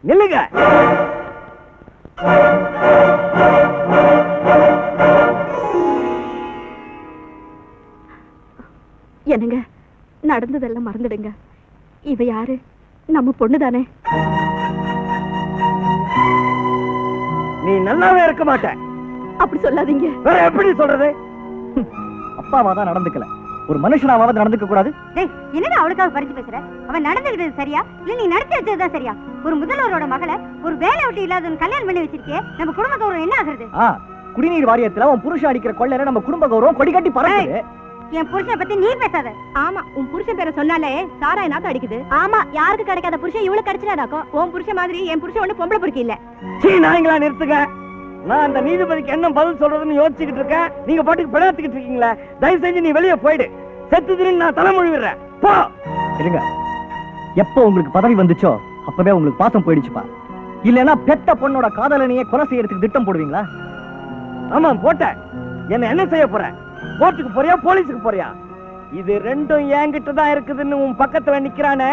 நில்லுங்க. என்னங்க, நடந்ததெல்லாம் மறந்துடுங்க. இவ யாரு? நம்ம பொண்ணு தானே. நீ நல்லாவே இருக்க மாட்ட. அப்படி சொல்லாதீங்க. வேற எப்படி சொல்றது? அப்பாவா தான் நடந்துக்கல, ஒரு மனுஷனாவது நடந்துக்க கூடாது? என்னடா அவளுக்காக பறிச்சு பேசுற? அவன் நடந்துக்கிட்டது சரியா இல்ல நீ நடத்தி வச்சதுதான் சரியா? ஒரு முதல்வரோட மகளை ஒரு வேலை விட்டு இல்லாத கல்யாணம் பண்ணி வச்சிருக்கே, நம்ம குடும்ப கௌரவம் என்ன ஆகுறது? குடிநீர் வாரியத்துல உன் புருஷன் அடிக்கிற கொள்ளையில நம்ம குடும்ப கௌரவம் கொடி கட்டி பறக்குது. என் புருஷனை பத்தி நீ பேசாத. ஆமா, உன் புருஷன் பேரை சொன்னாலே சாராய நாத்தம் அடிக்குது. ஆமா, யாருக்கு கிடைக்காத புருஷன் இவளுக்கு கிடைச்சிடாதாக்கும். உன் புருஷன் மாதிரி என் புருஷன் ஒண்ணு பொம்பளை பொறுக்கி இல்ல. சீ, நாங்களா நிறுத்துங்க. நான் அந்த நீதிபதிக்கு என்ன பதில் சொல்றதுன்னு யோசிச்சுக்கிட்டு இருக்கேன். நீங்க பாட்டுக்கு பிழைத்துக்கிட்டு இருக்கீங்களா? தயவு செஞ்சு நீ வெளியே போயிடு. செத்துதுன்னு நான் தலைமொழி விடுறேன். போ. இருங்க, எப்போ உங்களுக்கு பதவி வந்துச்சோ அப்பவே உங்களுக்கு பாசம் போயிடுச்சுப்பா. இல்லன்னா பெத்த பொண்ணோட காதலனையே கொலை செய்யறதுக்கு திட்டம் போடுவீங்களா? ஆமா, போட்டேன். என்ன செய்ய போற? கோர்ட்டுக்கு போறியா போலீஸுக்கு போறியா? இது ரெண்டும் என்கிட்ட தான் இருக்குதுன்னு உன் பக்கத்துல நிக்கிறானே,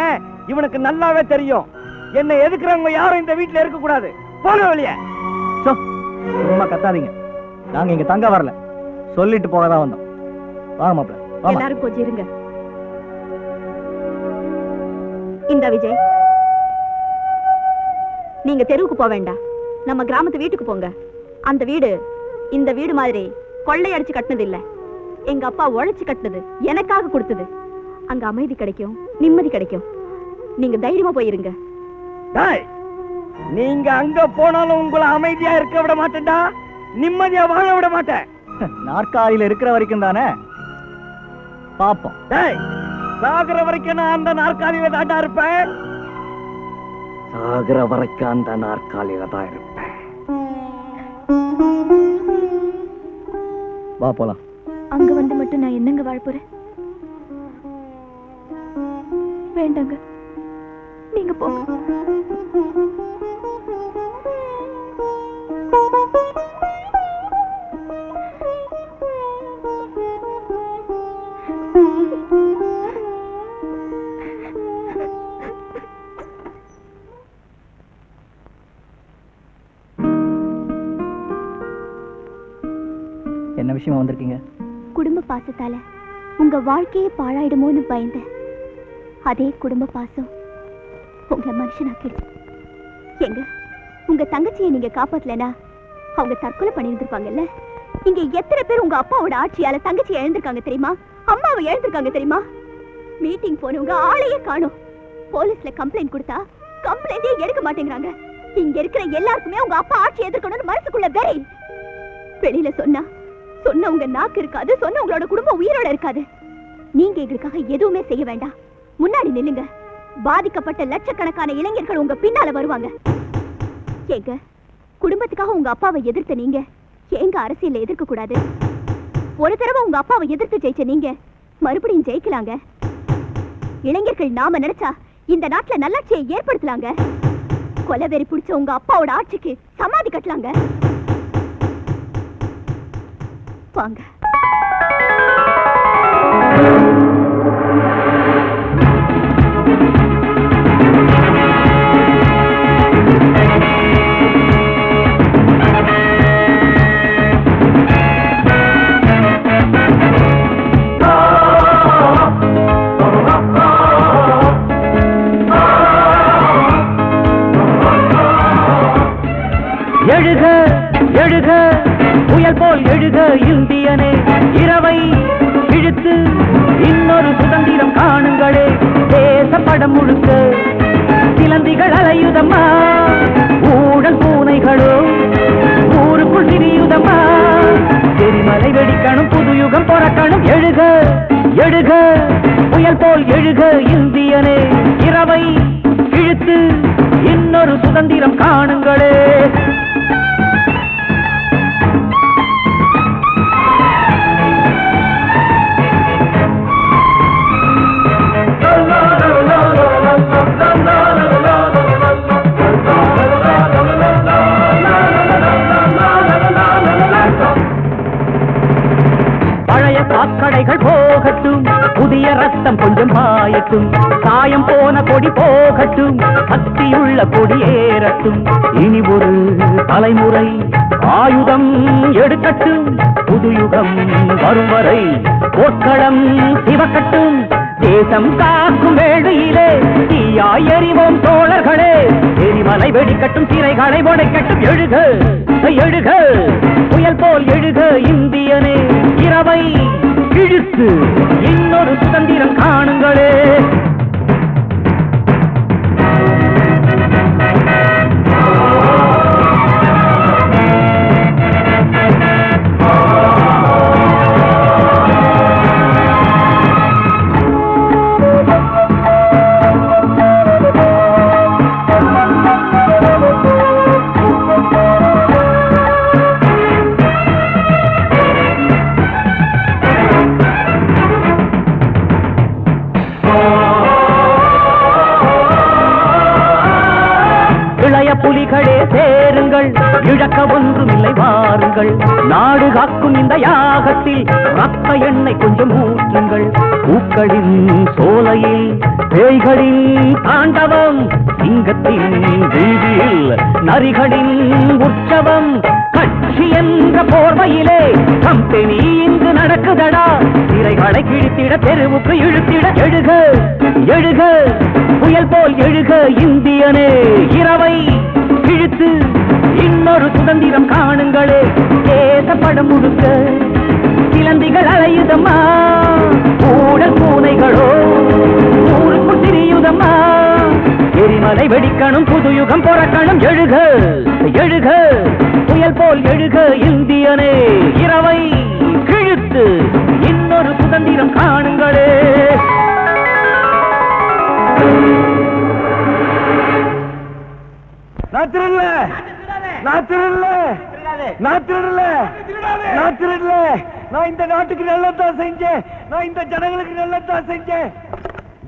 இவனுக்கு நல்லாவே தெரியும். என்ன எதுக்குறவங்க யாரும் இந்த வீட்டுல இருக்க கூடாது. போன வெளியே. சும்மா கத்தாதீங்க. நாங்க இங்க தங்க வரல, சொல்லிட்டு போக தான் வந்தோம். வாங்க மாப்பிள்ள. எல்லாரும் கொஞ்சம் இருங்க. இந்த விஜய், நீங்க தெருவுக்கு போக வேண்டாம், நம்ம கிராமத்து வீட்டுக்கு போங்க. அந்த வீடு இந்த வீடு மாதிரி கொள்ளையடிச்சு கட்டினது இல்ல, எங்க அப்பா உழைச்சு கட்டினது, எனக்காக கொடுத்தது. அங்க அமைதி கிடைக்கும், நிம்மதி கிடைக்கும். நீங்க தைரியமா போயிருங்க. நீங்க அங்க போனாலும் உங்களை அமைதியா இருக்க விட மாட்டேன்டா, நிம்மதியா வாழ விட மாட்டேன். நாற்காலியில இருக்கிற வரைக்கும் தானே பாப்போம். சாகுற வரைக்கும் நான் அந்த நாற்காலியில தாண்டா இருப்பேன். சாகுற வரைக்கும் அந்த நாற்காலியில தான் இருப்பேன். வா போலாம். அங்க வந்து மட்டும் நான் என்னங்க வாழ போறேன்? வேண்டாங்க, நீங்க போங்க. என்ன விஷயமா வந்திருக்கீங்க? குடும்ப பாசத்தால உங்க வாழ்க்கையே பாழாயிடுமோன்னு பயந்தேன். அதே குடும்ப பாசம் உங்களை மனுஷனாக்கிடுச்சு. எங்க உங்க தங்கச்சியை நீங்க காப்பாத்தலனா அவங்க தற்கொலை பண்ணிருந்திருப்பாங்கல்ல. இங்க எத்தனை பேர் உங்க அப்பாவோட ஆட்சியால தங்கச்சியை எழுந்திருக்காங்க தெரியுமா? அம்மாவை எழுந்திருக்காங்க தெரியுமா? மீட்டிங் போனவங்க ஆளையே காணோம். போலீஸ்ல கம்ப்ளைண்ட் கொடுத்தா கம்ப்ளைண்டே எடுக்க மாட்டேங்கிறாங்க. இங்க இருக்கிற எல்லாருக்குமே உங்க அப்பா ஆட்சி எதிர்க்கணும்னு மனசுக்குள்ள வெறி. வெளியில சொன்னவங்க நாக்கு இருக்காது, சொன்னவங்களோட குடும்பம் உயிரோட இருக்காது. நீங்க எங்களுக்காக எதுவுமே செய்ய வேண்டாம், முன்னாடி நில்லுங்க. பாதிக்கப்பட்ட லட்சக்கணக்கான இளைஞர்கள் உங்க பின்னால வருவாங்க. ஏங்க குடும்பத்துக்காக உங்க அப்பாவை எதிர்த்த நீங்க ஏங்க அரசியல்ல எதிர்க்க கூடாது? ஒரு தடவை உங்க அப்பாவை எதிர்த்து ஜெயிச்ச நீங்க மறுபடியும் ஜெயிக்கலாங்க. இளைஞர்கள் நாம நினைச்சா இந்த நாட்டுல நல்லாட்சியை ஏற்படுத்தலாங்க. கொலவெறி பிடிச்ச உங்க அப்பாவோட ஆட்சிக்கு சமாதி கட்டலாங்க. வாங்க. எழுக எழுக புயல் போல் எழுக இந்தியனே, இரவை இழுத்து இன்னொரு சுதந்திரம் காணுங்களே. தேசப்படம் முழுக்க சிலந்திகள் அலையுதம்மா, ஊழல் பூனைகளோ ஊருக்குள் திரியுதம்மா. எரிமலை வெடிக்கணும், புது யுகம் பிறக்கணும். எழுக எழுக புயல் போல் எழுக இந்தியனே, இரவை இழுத்து இன்னொரு சுதந்திரம் காணுங்களே. பழைய சாக்கடைகள் போகட்டும், புதிய ரத்தம் கொஞ்சம் பாயட்டும். சாயம் போன கொடி போகட்டும், சக்தியுள்ள கொடி ஏறட்டும். இனி ஒரு தலைமுறை ஆயுதம் எடுக்கட்டும். புதுயுகம் வரும் வரை போர்க்களம் சிவக்கட்டும். தேசம் காக்கும் வேளையிலே தீயாய் எறிவோம் தோழர்களே. எரிமலை வெடிக்கட்டும், சிறைகளை உடைக்கட்டும். எழுக எழுக புயல் போல் எழுக இந்தியனே, இரவை இழுத்து இன்னொரு சுதந்திரம் காணுங்களே. புலிகளே சேருங்கள், இழக்க ஒன்றும் இல்லை வாருங்கள். நாடு காக்கும் இந்த யாகத்தில் ரத்த எண்ணெய் கொஞ்சம் ஊற்றுங்கள். பூக்களின் சோலையில் பேய்களின் தாண்டவம், சிங்கத்தின் வீதியில் நரிகளின் உற்சவம். கட்சி என்ற போர்வையிலே கம்பெனி இங்கு நடக்குதடா. திரைகளை கிழித்திட தெருவுக்கு இழுத்திட எழுக எழுக புயல் போல் எழுக இந்தியனே. இரவை கிழித்து இன்னொரு சுதந்திரம் காணுங்களே. தேசப்படம் முழுக்க சிலந்திகள் அலையுதம்மா, ஊழல் பூனைகளோ ஊருக்குள் திரியுதம்மா. எரிமலை வெடிக்கணும், புதுயுகம் பிறக்கணும். எழுக எழுக புயல் போல் எழுக இந்தியனே. இரவை கிழித்து இன்னொரு சுதந்திரம் காணுங்களே. நான் திருடல, நான் திருடல, நான் திருடல, நான் திருடல. நான் இந்த நாட்டுக்கு நல்லதான் செஞ்சேன், நான் இந்த ஜனங்களுக்கு நல்லதான் செஞ்சேன்.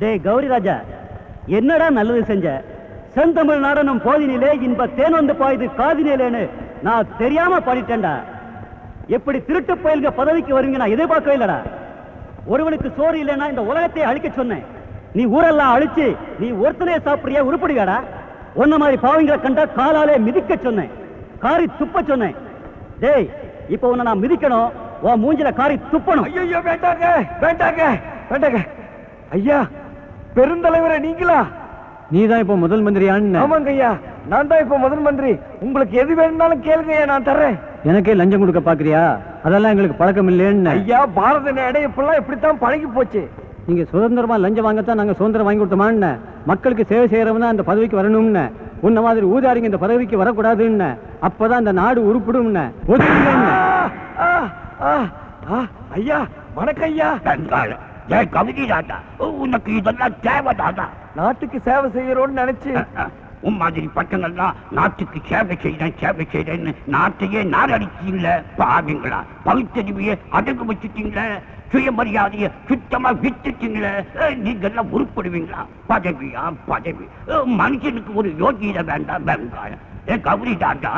டேய் கௌரி ராஜா, என்னடா நல்லது செஞ்ச? செந்தமிழ் நாடனும் போதினிலே இன்ப தேன் வந்து பாயுது காதினேலேன்னு நான் தெரியாம பாடிட்டேன்டா. எப்படி திருட்டு பயல்க பதவிக்கு வருவீங்க நான் எதிர்பார்க்கவே இல்லடா. ஒருவனுக்கு சோறு இல்லைன்னா இந்த உலகத்தை அழிக்க சொன்னேன். நீ ஊரெல்லாம் அழிச்சு நீ ஒருத்தனே சாப்பிடுறியா? உருப்படுவியாடா? ஒன்ன மாதிரி பாவங்களை கண்டா காலாலே மிதிக்க சொன்னேன், காரி துப்ப சொன்னேன். டேய் இப்ப உன்னை நான் மிதிக்கணும், உன் மூஞ்சில காரி துப்பணும். ஐயோ வேண்டாங்க, வேண்டாங்க, வேண்டாங்க. ஐயா பெருந்தலைவரை நீங்களா? நீதான் இப்ப முதல் மந்திரியான்னு? ஆமாங்க ஐயா, நான் தான் இப்ப முதல் மந்திரி. உங்களுக்கு எது வேணும்னாலும் கேளுங்க, நான் தர்றேன். எனக்கே லஞ்சம் கொடுக்க பாக்குறியா? அதெல்லாம் எங்களுக்கு பழக்கம் இல்லைன்னு. ஐயா பாரத நாடே இப்பெல்லாம் இப்படித்தான் பழகி போச்சு. நீங்க சுதந்திரமா லஞ்சம் வாங்கத்தான் நாங்க சுதந்திரம் வாங்கி கொடுத்தோமான்னு, மக்களுக்கு சேவை செய்யறவன் அந்த பதவிக்கு வரணும்னு, உன்ன மாதிரி ஊதாரிங்க இந்த பதவிக்கு வரக்கூடாதுன்னு, அப்பதான் இந்த நாடு உருப்பிடும்னு. ஐயா வணக்கம் ஐயா. கவிதை தாத்தா, உனக்கு இதெல்லாம் தேவைதாதா? நாட்டுக்கு சேவை செய்யறோம்னு நினைச்சு உன் மாதிரி பட்டங்கள்லாம் நாட்டுக்கு சேவை செய்யறேன்னு நாட்டையே நாரடிச்சீங்கள பாவீங்களா? பகுத்தறிவையே அடகு வச்சுட்டீங்களே, சுயமரியாதையை சுத்தமா விட்டுட்டீங்களே. நீங்க எல்லாம் உருப்படுவீங்களா? பதவியா பதவி? மனுஷனுக்கு ஒரு யோகியதை வேண்டாம் வெங்காயம். கௌரி தாத்தா,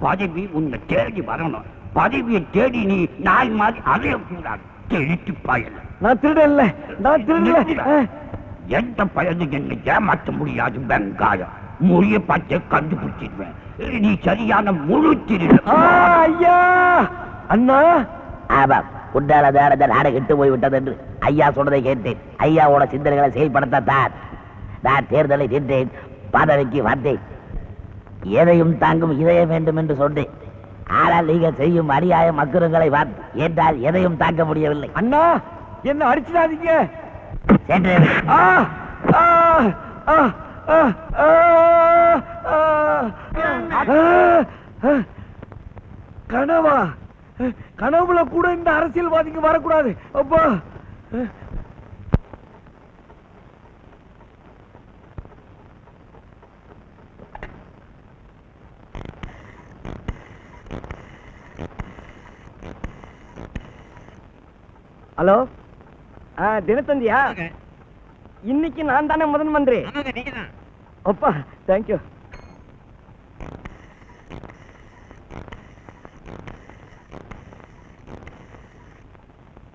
பதவி உன்னை தேடி வரணும். பதவியை தேடி நீ நாய் மாதிரி அலையக்கூடாது. தெளித்து பயல. நான் திருடல, நான் திருடல. எந்த பயனு என்ன ஏமாற்ற முடியாது வெங்காயம். மொழிய பார்த்து கண்டுபிடிச்சிருவேன். நீ சரியான முழு திருட. ஐயா அண்ணா. ஆமாம், உண்டால தேட நாடு கெட்டு போய்விட்டது என்று ஐயா சொன்னதை கேட்டேன். ஐயாவோட சிந்தனைகளை செயல்படுத்தத்தான் நான் தேர்தலை நின்றேன், பதவிக்கு வந்தேன். எதையும் தாங்கும் இதயம் வேண்டும் என்று சொன்னேன். ஆனால் நீங்கள் செய்யும் அநியாயம் அக்குறங்களை என்றால் எதையும் தாங்க முடியவில்லை. அண்ணா என்ன அடிச்சிடாதீங்க. கனவா? கனவுல கூட இந்த அரசியல்வாதிக்கு வரக்கூடாது. அப்பா ஹலோ, தினத்தந்தியா? இன்னைக்கு நான் தானே முதன் மந்திரி. அப்பா தேங்க்யூ.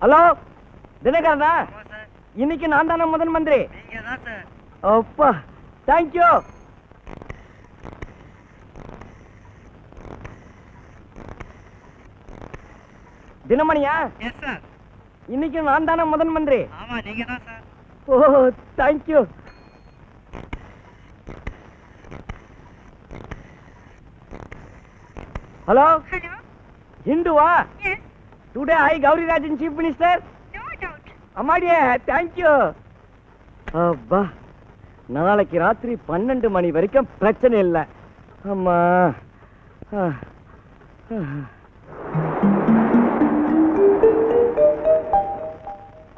ஹலோ தினகரனா? இன்னைக்கு நான் தானே முதன் மந்திரி. அப்பா தேங்க்யூ. தினமணியா? இன்னைக்கு நான் தானே முதன் மந்திரி. Oh thank you. ஹலோ ஹிந்துவா? Today I Gowrirajan chief minister. அம்மாடியே தேங்க்யூ. அப்பா நாளைக்கு ராத்திரி 12 மணி வரைக்கும் பிரச்சனை இல்லை. அம்மா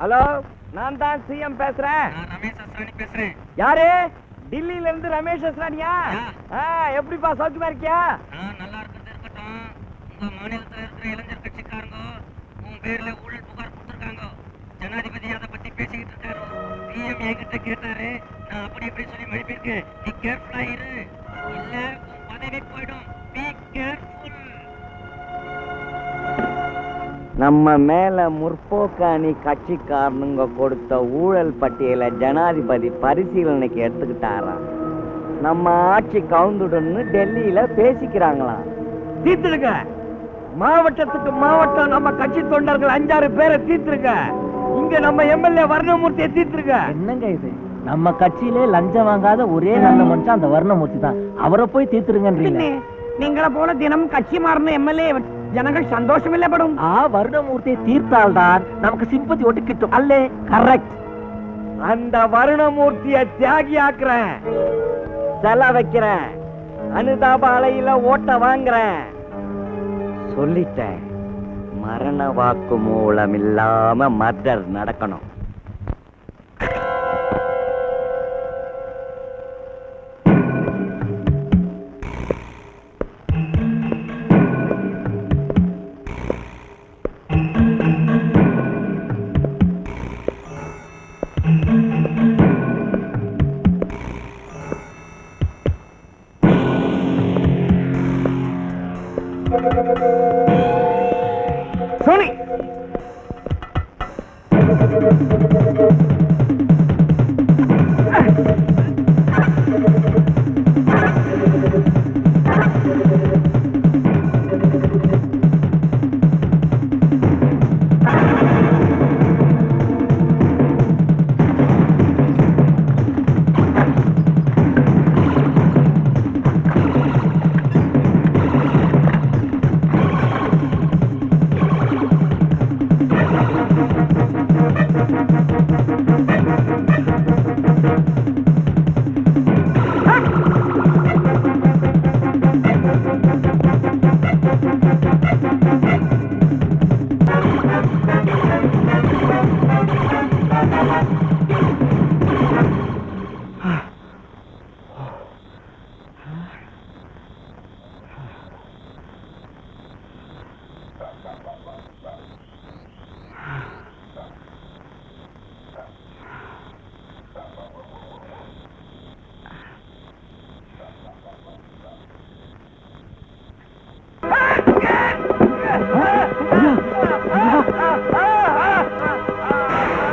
ஹலோ, நான் தான் சிஎம் பேசுறேன். யாரு? டில்லியில இருந்து ரமேஷ் அஸ்ரானியா? எப்படிப்பா சௌக்கியமா இருக்கியா? நல்லா இருக்கிறது இருக்கட்டும். உங்க மாநிலத்தில் இருக்கிற இளைஞர் கட்சிக்காரங்க உன் பேர்ல ஊழல் புகார் கொடுத்துருக்காங்க. ஜனாதிபதி அதை பத்தி பேசிக்கிட்டு இருக்காரு. பிஎம் என்கிட்ட கேட்டாரு, நான் அப்படி எப்படி சொல்லி மழுப்பிருக்கேன். நீ கேர்ஃபுல்லா இரு, இல்ல உன் பதவி போயிடும். Be careful. நம்ம மேல முற்போக்காணி கட்சிக்காரனுங்க கொடுத்த ஊழல் பட்டியலை ஜனாதிபதி பரிசீலனைக்கு எடுத்துக்கிட்டாராம். நம்ம ஆட்சி கவுந்துடுன்னு டெல்லியில பேசிக்கிறாங்களாம். தீர்த்துடுங்க. மாவட்டத்துக்கு மாவட்டம் நம்ம கட்சி தொண்டர்கள் 5-6 பேரை தீர்த்துருங்க. இங்க நம்ம எம்எல்ஏ வர்ணமூர்த்தியை தீர்த்துருங்க. என்னங்க இது? நம்ம கட்சியிலே லஞ்சம் வாங்காத ஒரே நல்ல மனுஷன் அந்த வர்ணமூர்த்தி தான். அவரை போய் தீர்த்துருங்கன்றீங்க. நீங்களை போல தினம் கட்சி மாறின எம்எல்ஏ ஜனங்கள் சந்தோஷம் இல்லப்படும். வருணமூர்த்தியை தீர்த்தால்தான் நமக்கு சிம்பத்தி ஒட்டு கிட்டும். அல்லே கரெக்ட். அந்த வருணமூர்த்திய தியாகி ஆக்குறேன், செல வைக்கிறேன், அனுதாப அலையில ஓட்ட வாங்குறேன். சொல்லிட்டேன், மரண வாக்கு மூலம் இல்லாம மர்டர் நடக்கணும். சோனி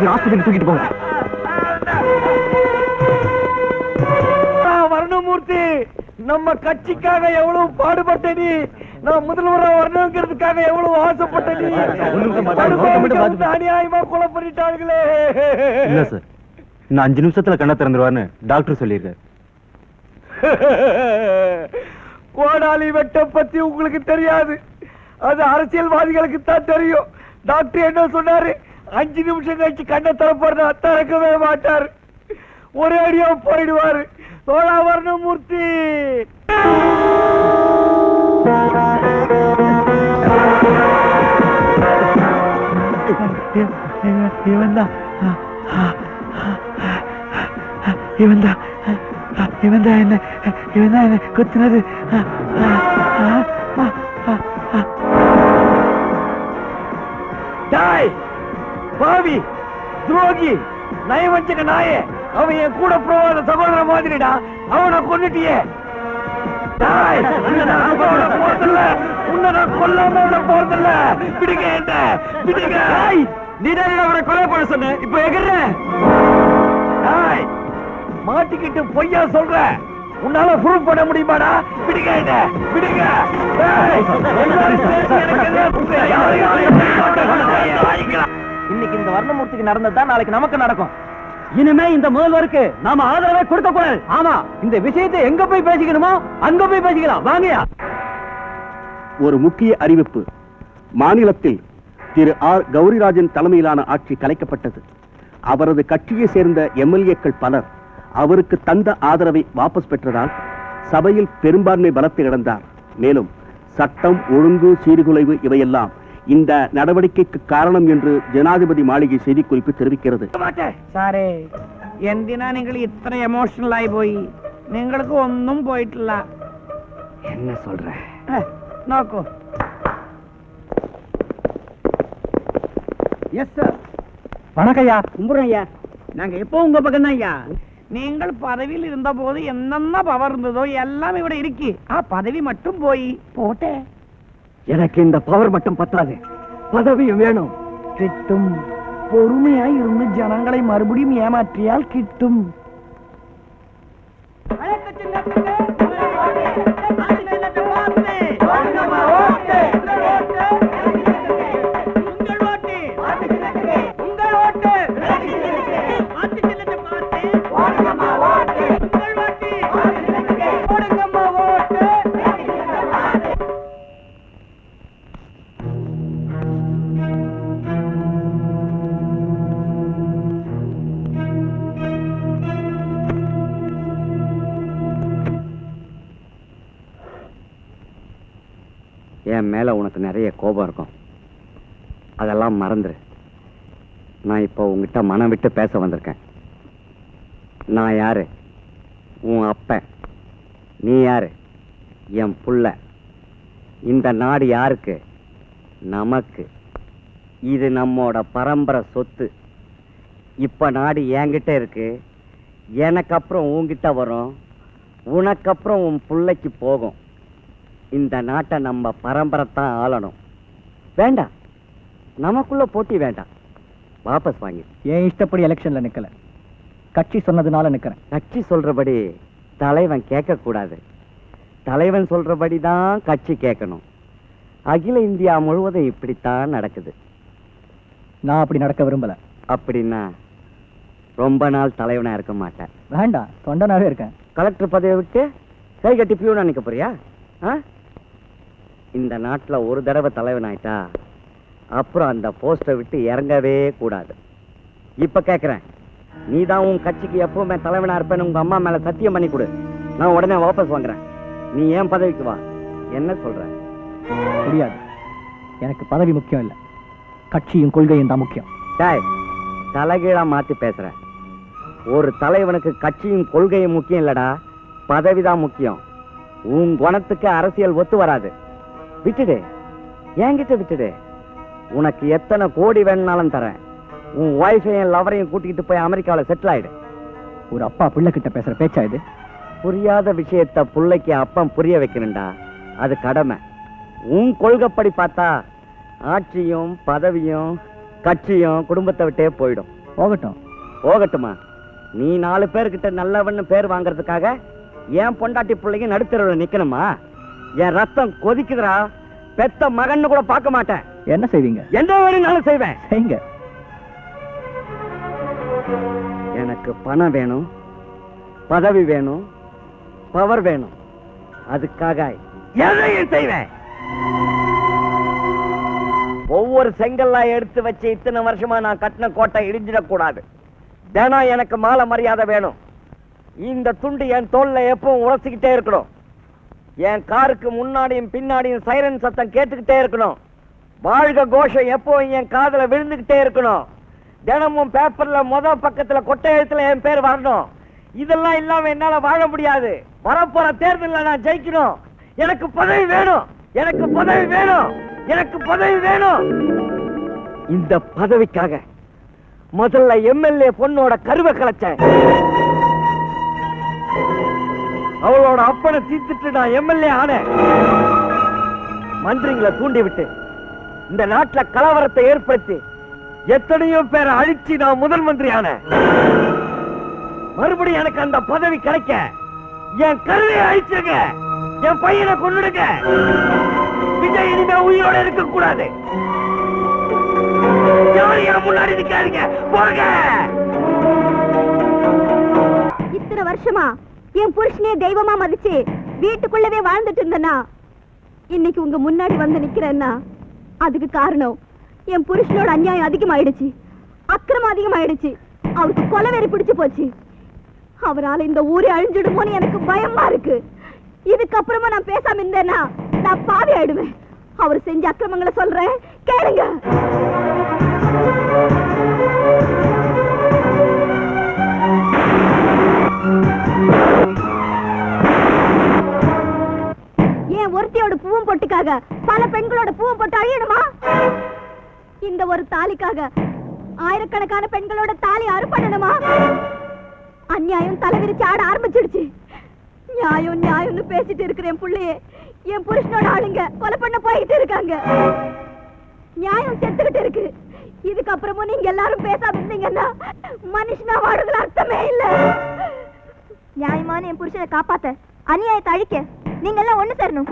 ஹாஸ்பிட்டல் தூக்கிட்டு போங்க. வருணமூர்த்தி, நம்ம கட்சிக்காக எவ்வளவு பாடுபட்ட நீ, நான் முதல்வரா வரணுங்கிறதுக்காக எவ்வளவு ஆசைப்பட்ட நீ, அநியாயமா கொலை பண்ணிட்டாங்களே. இல்ல சார், இன்னும் 5 நிமிஷத்துல கண்ணை திறந்துருவான்னு டாக்டர் சொல்லியிருக்காரு. கோடாலி வெட்ட பத்தி உங்களுக்கு தெரியாது, அது அரசியல்வாதிகளுக்கு தான் தெரியும். டாக்டர் என்ன சொன்னாரு? 5 நிமிஷம் கழிச்சு கண்ணை திறப்பாரு, திறக்கவே மாட்டாரு, ஒரே அடியா போயிடுவாரு. சோழா வருணமூர்த்தி. இவன் தான் என்ன குத்துனது. பாவி, துரோகி, நயவஞ்சக நாயே, அவன் என் கூட போவாத சகோதர மாதிரிடா. அவனை கொண்டுட்டியே. உன்னை நான் கொல்லாம போறதில்ல. பிடிங்க, என்ன பிடிங்க. நீதான் அவரை கொலை பண்ண சொன்ன, இப்ப எகிற மாட்டிக்கிட்டு பொய்யா சொல்ற. உன்னால ப்ரூவ் பண்ண முடியுமாடா? பிடிங்க, என்ன பிடிங்க. இன்னைக்கு இந்த வர்ணமூர்த்திக்கு நடந்ததுதான் நாளைக்கு நமக்கு நடக்கும். இனிமே இந்த முதல்வருக்கு நாம ஆதரவை கொடுக்க கூடாது. ஆமா, இந்த விஷயத்தை எங்க போய் பேசிக்கணுமோ அங்க போய் பேசிக்கலாம். வாங்கயா. ஒரு முக்கிய அறிவிப்பு. மாநிலத்தில் திரு ஆர் கௌரிராஜன் தலைமையிலான ஆட்சி கலைக்கப்பட்டது. அவரது கட்சியை சேர்ந்த எம்எல்ஏக்கள் பலர் அவருக்கு தந்த ஆதரவை வாபஸ் பெற்றதால் சபையில் பெரும்பான்மை பலத்தை இழந்தார். மேலும் சட்டம், ஒழுங்கு, சீர்குலைவு இவையெல்லாம் இந்த நடவடிக்கைக்கு காரணம் என்று ஜனாதிபதி மாளிகை செய்திக்குறிப்பு தெரிவிக்கிறது. സാറേ, എന്തിനാ നിങ്ങൾ ഇത്ര എമോഷണൽ ആയി പോയി? നിങ്ങൾക്ക് ഒന്നും പോയിട്ടില്ല. என்ன சொல்ற? നോക്കൂ. Yes sir. வணக்கம் ஐயா. கும்பிடுறோம் ஐயா. நாங்க எப்போ உங்க பக்கம் தான் ஐயா. நீங்கள் பதவியில் இருந்த போது என்னென்ன பவர் இருந்ததோ எல்லாம் இவட இருக்கு. பதவி மட்டும் போய் போட்டே. எனக்கு இந்த பவர் மட்டும் பத்தாது. பதவியும் வேணும். கிட்டும். பொறுமையாய் இருந்து ஜனங்களை மறுபடியும் ஏமாற்றியால் கிட்டும். என் மேல உனக்கு நிறைய கோபம் இருக்கும், அதெல்லாம் மறந்துரு. நான் இப்போ உங்ககிட்ட மனம் விட்டு பேச வந்திருக்கேன். நான் யாரு? உன் அப்பன். நீ யாரு? என் புள்ள. இந்த நாடு யாருக்கு? நமக்கு. இது நம்மோட பரம்பரை சொத்து. இப்ப நாடு என்கிட்ட இருக்கு, எனக்கு அப்புறம் உன்கிட்ட வரும், உனக்கு அப்புறம் உன் புள்ளைக்கு போகும். இந்த நாட்டை நம்ம பரம்பரை தான் ஆளணும். வேண்டாம், நமக்குள்ள போட்டி வேண்டாம். வாபஸ் வாங்கி. ஏன் இஷ்டப்படி எலெக்ஷன்ல நிக்கல, கட்சி சொன்னதுனால நிக்கிறேன். கட்சி சொல்றபடி தலைவன் கேட்க கூடாது, தலைவன் சொல்றபடி தான் கட்சி கேட்கணும். அகில இந்தியா முழுவதும் இப்படித்தான் நடக்குது. நான் அப்படி நடக்க விரும்பல. அப்படின்னா ரொம்ப நாள் தலைவனா இருக்க மாட்டேன். வேண்டாம், தொண்டனாவே இருக்கேன். கலெக்டர் பதவியை விட்டு கை கட்டி பியூனா நிக்க போறியா? இந்த நாட்டுல ஒரு தடவை தலைவன் ஆயிட்டா அப்புறம் அந்த போஸ்டை விட்டு இறங்கவே கூடாது. இப்ப கேக்குறேன், நீ தான் உன் கட்சிக்கு எப்பவுமே தலைவனா இருப்பேன்னு உங்க அம்மா மேல சத்தியம் பண்ணி கொடு. நான் உடனே வாபஸ் வாங்குறேன். நீ ஏன் பதவிக்கு வா. என்ன சொல்ற? முடியாது. எனக்கு பதவி முக்கியம் இல்ல, கட்சியும் கொள்கையும் தான் முக்கியம். தலைகீழா மாத்தி பேசுற. ஒரு தலைவனுக்கு கட்சியும் கொள்கையும் முக்கியம் இல்லடா, பதவிதான் முக்கியம். உன் குணத்துக்கு அரசியல் ஒத்து வராது. விட்டுடு, என்கிட்ட விட்டுடு. உனக்கு எத்தனை கோடி வேணும்னாலும் தரேன். உன் ஒய்ஃபையும் லவரையும் கூட்டிக்கிட்டு போய் அமெரிக்காவில் செட்டில் ஆயிடு. ஒரு அப்பா பிள்ளை கிட்ட பேசுற பேச்சா இது? புரியாத விஷயத்த பிள்ளைக்கு அப்பம் புரிய வைக்கணும்டா, அது கடமை. உன் கொள்கைப்படி பார்த்தா ஆட்சியும் பதவியும் கட்சியும் குடும்பத்தை விட்டே போயிடும். போகட்டும். போகட்டுமா? நீ 4 பேர்கிட்ட நல்லவன்னு பேர் வாங்கறதுக்காக என் பொண்டாட்டி பிள்ளைங்க நடுத்தரவுல நிக்கணுமா? என் ரத்தம் கொதிக்குதுடா. பெத்த மகன்னு கூட பார்க்க மாட்டேன். என்ன செய்வீங்க? எந்த வேணும்னாலும் செய்வேன். செய்யுங்க. எனக்கு பணம் வேணும், பதவி வேணும், பவர் வேணும். அதுக்காக எதையும் செய்வேன். ஒவ்வொரு செங்கல்லா எடுத்து வச்சு இத்தனை வருஷமா நான் கட்டின கோட்டை இடிஞ்சிடக்கூடாது. தினம் எனக்கு மாலை மரியாதை வேணும். இந்த துண்டு என் தோல்ல எப்பவும் உரசிக்கிட்டே இருக்கணும். என் காருக்கு முன்னாடியும் பின்னாடியும் சைரன் சத்தம் கேட்டுக்கிட்டே இருக்கணும். வாழ்க கோஷம் எப்பவும் என் காதுல விழுந்துகிட்டே இருக்கணும். தினமும் பேப்பர்ல முதல் பக்கத்துல கொட்டை எழுத்துல என் பேர் வரணும். இதெல்லாம் இல்லாம என்னால வாழ முடியாது. வரப்போற தேர்தலில் நான் ஜெயிக்கணும். எனக்கு பதவி வேணும், எனக்கு பதவி வேணும், எனக்கு பதவி வேணும். இந்த பதவிக்காக முதல்ல எம்எல்ஏ பொண்ணோட கருவை கலைச்சேன். அவளோட அப்பனை தீர்த்துட்டு நான் எம்எல்ஏ ஆனேன். மந்திரிங்களை தூண்டி விட்டு இந்த நாட்டுல கலவரத்தை ஏற்படுத்தி எத்தனையோ பேரை அழிச்சு நான் முதல் மந்திரி ஆனேன். மறுபடியும் எனக்கு அந்த பதவி கிடைக்க என் கருவை அழிச்சிருங்க, என் பையனை கொன்னுடுங்க. விஜய் இனிமே உயிரோட இருக்க கூடாது. யாரையும் முன்னாடி நிக்காதீங்க, போங்க. இத்தனை வருஷமா என் புருஷனே தெய்வமா மதிச்சு வீட்டுக்குள்ளவே வாழ்ந்துட்டு இருந்தனா, இன்னைக்கு உங்க முன்னாடி வந்து நிக்கிறேன்னா அதுக்கு காரணம் என் புருஷனோட அநியாயம் அதிகமாயிடுச்சு, அக்கிரமம் அதிகமாயிடுச்சு. அவருக்கு கொலவெறி பிடிச்சு போச்சு. அவரால் இந்த ஊரே அழிஞ்சிடுமோன்னு எனக்கு பயமா இருக்கு. இதுக்கப்புறமா நான் பேசாம இருந்தேன்னா நான் பாவி ஆயிடுவேன். அவர் செஞ்ச அக்கிரமங்களை சொல்றேன், கேளுங்க. ஏன் ஒருத்தியோட பூவும் பொட்டுக்காக பல பெண்களோட பூவும் பொட்டு அழியணுமா? இந்த ஒரு தாலிக்காக ஆயிரக்கணக்கான பெண்களோட தாலி அறுப்படணுமா? அநியாயம் தலைவிரிச்சு ஆட ஆரம்பிச்சிடுச்சு. நியாயம் நியாயம்னு பேசிட்டு இருக்கிற என் புள்ளையே என் புருஷனோட ஆளுங்க கொலை பண்ண போயிட்டு இருக்காங்க. நியாயம் செத்துக்கிட்டு இருக்கு. இதுக்கப்புறமும் நீங்க எல்லாரும் பேசாம இருந்தீங்கன்னா மனுஷனா வாழ்றதுல அர்த்தமே இல்ல. நியாயமான என் புருஷனை காப்பாத்த, அநியாயத்தை அழிக்க நீங்க எல்லாம் ஒண்ணு சேரணும்.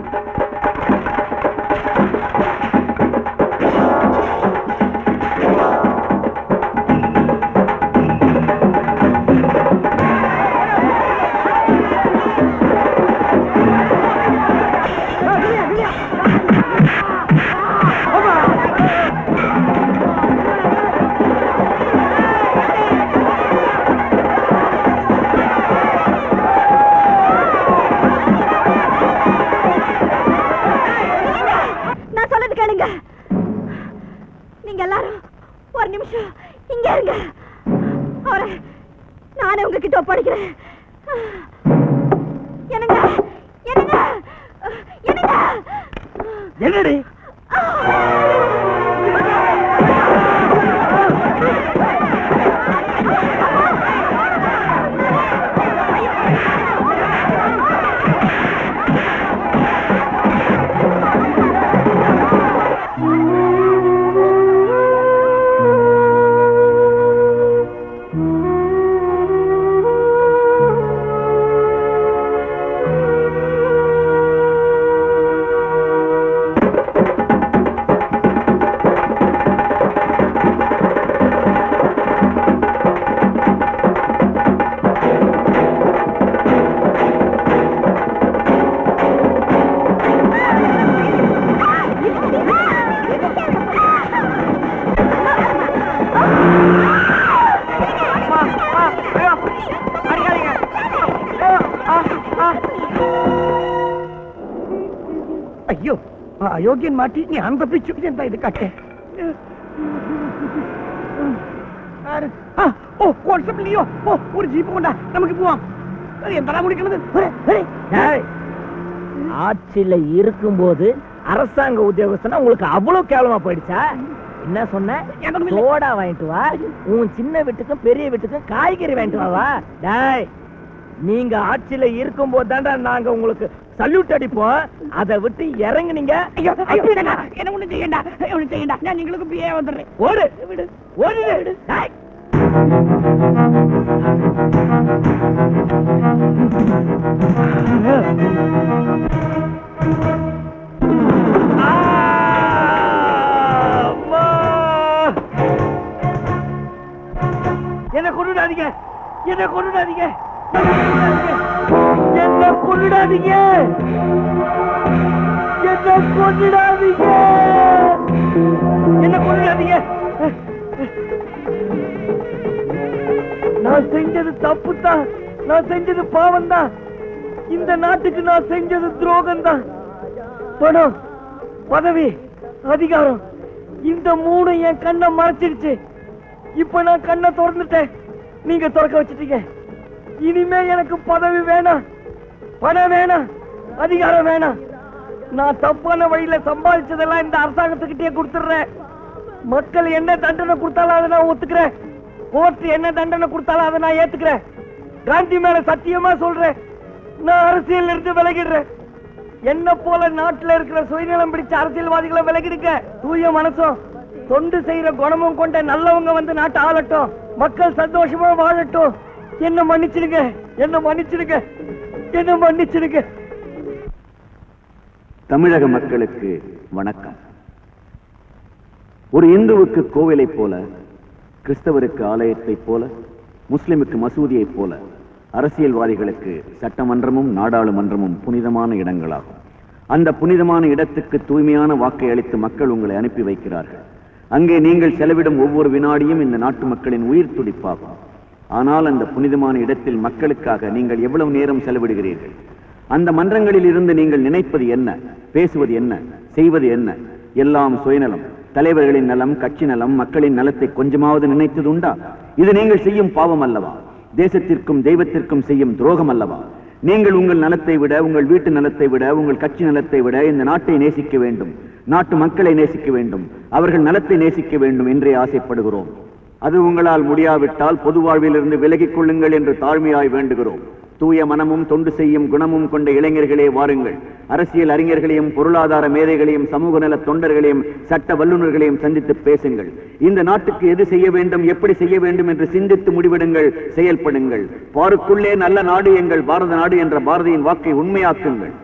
நீங்க எல்லாரும் ஒரு நிமிஷம் இங்க இருங்க. அவரை நானே உங்ககிட்ட ஒப்படைக்கிறேன். என்னங்க என்னங்க என்னங்க என்னடி ஐயோ அயோக்கியன் மாட்டி நீ அந்த பிச்சு இது காட்டேன். ஓ கோன்சப்ட்லியோ ஓ ஒரு ஜீப் கொண்டா நமக்கு போவோம். எந்த முடிக்கிறது? ஆட்சியில இருக்கும்போது அரசாங்க உத்தியோகஸ்தனா உங்களுக்கு அவ்வளவு கேவலமா போயிடுச்சா? என்ன சொன்ன? சோடா வாங்கிட்டு வா, உன் சின்ன வீட்டுக்கும் பெரிய வீட்டுக்கும் காய்கறி வாங்கிட்டு வா. டேய், நீங்க ஆட்சியில இருக்கும் போது தாண்டா நாங்க உங்களுக்கு சல்யூட் அடிப்போம். அதை விட்டு இறங்குனீங்க. என்ன ஒண்ணு செய்யண்டா, ஒண்ணு செய்யண்டா, நான் எங்களுக்கு பிஏ வந்துடுறேன். ஒரு விடு ஒரு விடு. என்ன கொண்டுடாதீங்க, என்ன கொண்டுடாதீங்க, என்ன கொண்டுடாதீங்க, என்ன கொண்டுடாதீங்க, என்ன கொண்டுடாதீங்க. நான் செஞ்சது தப்பு தான், நான் செஞ்சது பாவம் தான், இந்த நாட்டுக்கு நான் செஞ்சது துரோகம் தான். பணம், பதவி, அதிகாரம், இந்த மூணு என் கண்ணை மறைச்சிருச்சு. இப்ப நான் கண்ணை திறந்துட்டேன், நீங்க திறக்க வச்சிட்டீங்க. இனிமே எனக்கு பதவி வேணாம், பணம் வேணாம், அதிகாரம் வேணாம். நான் தப்பான வழியில சம்பாதிச்சதெல்லாம் இந்த அரசாங்கத்துக்கிட்டே கொடுத்துடுறேன். மக்கள் என்ன தண்டனை கொடுத்தாலும் அதை நான் ஒத்துக்கிறேன். கோர்ட் என்ன தண்டனை கொடுத்தாலும் அதை நான் ஏத்துக்கிறேன். காந்தி மேல சத்தியமா சொல்றேன், நான் அரசியல் இருந்து விலகிடுறேன். என்ன போல நாட்டுல இருக்கிற சுயநலம் பிடிச்ச அரசியல்வாதிகளை விலகிடுங்க. தூய மனசும் தொண்டு செய்யற குணமும் கொண்ட நல்லவங்க வந்து நாட்டை ஆளட்டும், மக்கள் சந்தோஷமா வாழட்டும். என்ன மன்னிச்சிடுங்க, என்ன மன்னிச்சிடுங்க, என்ன மன்னிச்சிடுங்க. தமிழக மக்களுக்கு வணக்கம். ஒரு இந்துவுக்கு கோவிலை போல, கிறிஸ்தவருக்கு ஆலயத்தை போல, முஸ்லிமுக்கு மசூதியை போல, அரசியல்வாதிகளுக்கு சட்டமன்றமும் நாடாளுமன்றமும் புனிதமான இடங்களாகும். அந்த புனிதமான இடத்துக்கு தூய்மையான வாக்கை அளித்து மக்கள் உங்களை அனுப்பி வைக்கிறார்கள். அங்கே நீங்கள் செலவிடும் ஒவ்வொரு வினாடியும் இந்த நாட்டு மக்களின் உயிர் துடிப்பாகும். ஆனால் அந்த புனிதமான இடத்தில் மக்களுக்காக நீங்கள் எவ்வளவு நேரம் செலவிடுகிறீர்கள்? அந்த மன்றங்களில் இருந்து நீங்கள் நினைப்பது என்ன, பேசுவது என்ன, செய்வது என்ன? எல்லாம் சுயநலம், தலைவர்களின் நலம், கட்சி நலம், மக்களின் நலத்தை கொஞ்சமாவது நினைத்தது உண்டா? இது நீங்கள் செய்யும் பாவம் அல்லவா? தேசத்திற்கும் தெய்வத்திற்கும் செய்யும் துரோகம் அல்லவா? நீங்கள் உங்கள் நலத்தை விட, உங்கள் வீட்டு நலத்தை விட, உங்கள் கட்சி நலத்தை விட இந்த நாட்டை நேசிக்க வேண்டும், நாட்டு மக்களை நேசிக்க வேண்டும், அவர்கள் நலத்தை நேசிக்க வேண்டும் என்றே ஆசைப்படுகிறோம். அது உங்களால் முடியாவிட்டால் பொது வாழ்வில் இருந்து விலகிக் கொள்ளுங்கள் என்று தாழ்மையாய் வேண்டுகிறோம். தூய மனமும் தொண்டு செய்யும் குணமும் கொண்ட இளைஞர்களே வாருங்கள். அரசியல் அறிஞர்களையும் பொருளாதார மேதைகளையும் சமூக நல தொண்டர்களையும் சட்ட வல்லுநர்களையும் சந்தித்து பேசுங்கள். இந்த நாட்டுக்கு எது செய்ய வேண்டும், எப்படி செய்ய வேண்டும் என்று சிந்தித்து முடிவெடுங்கள், செயல்படுங்கள். பாருக்குள்ளே நல்ல நாடு எங்கள் பாரத நாடு என்ற பாரதியின் வாக்கை உண்மையாக்குங்கள்.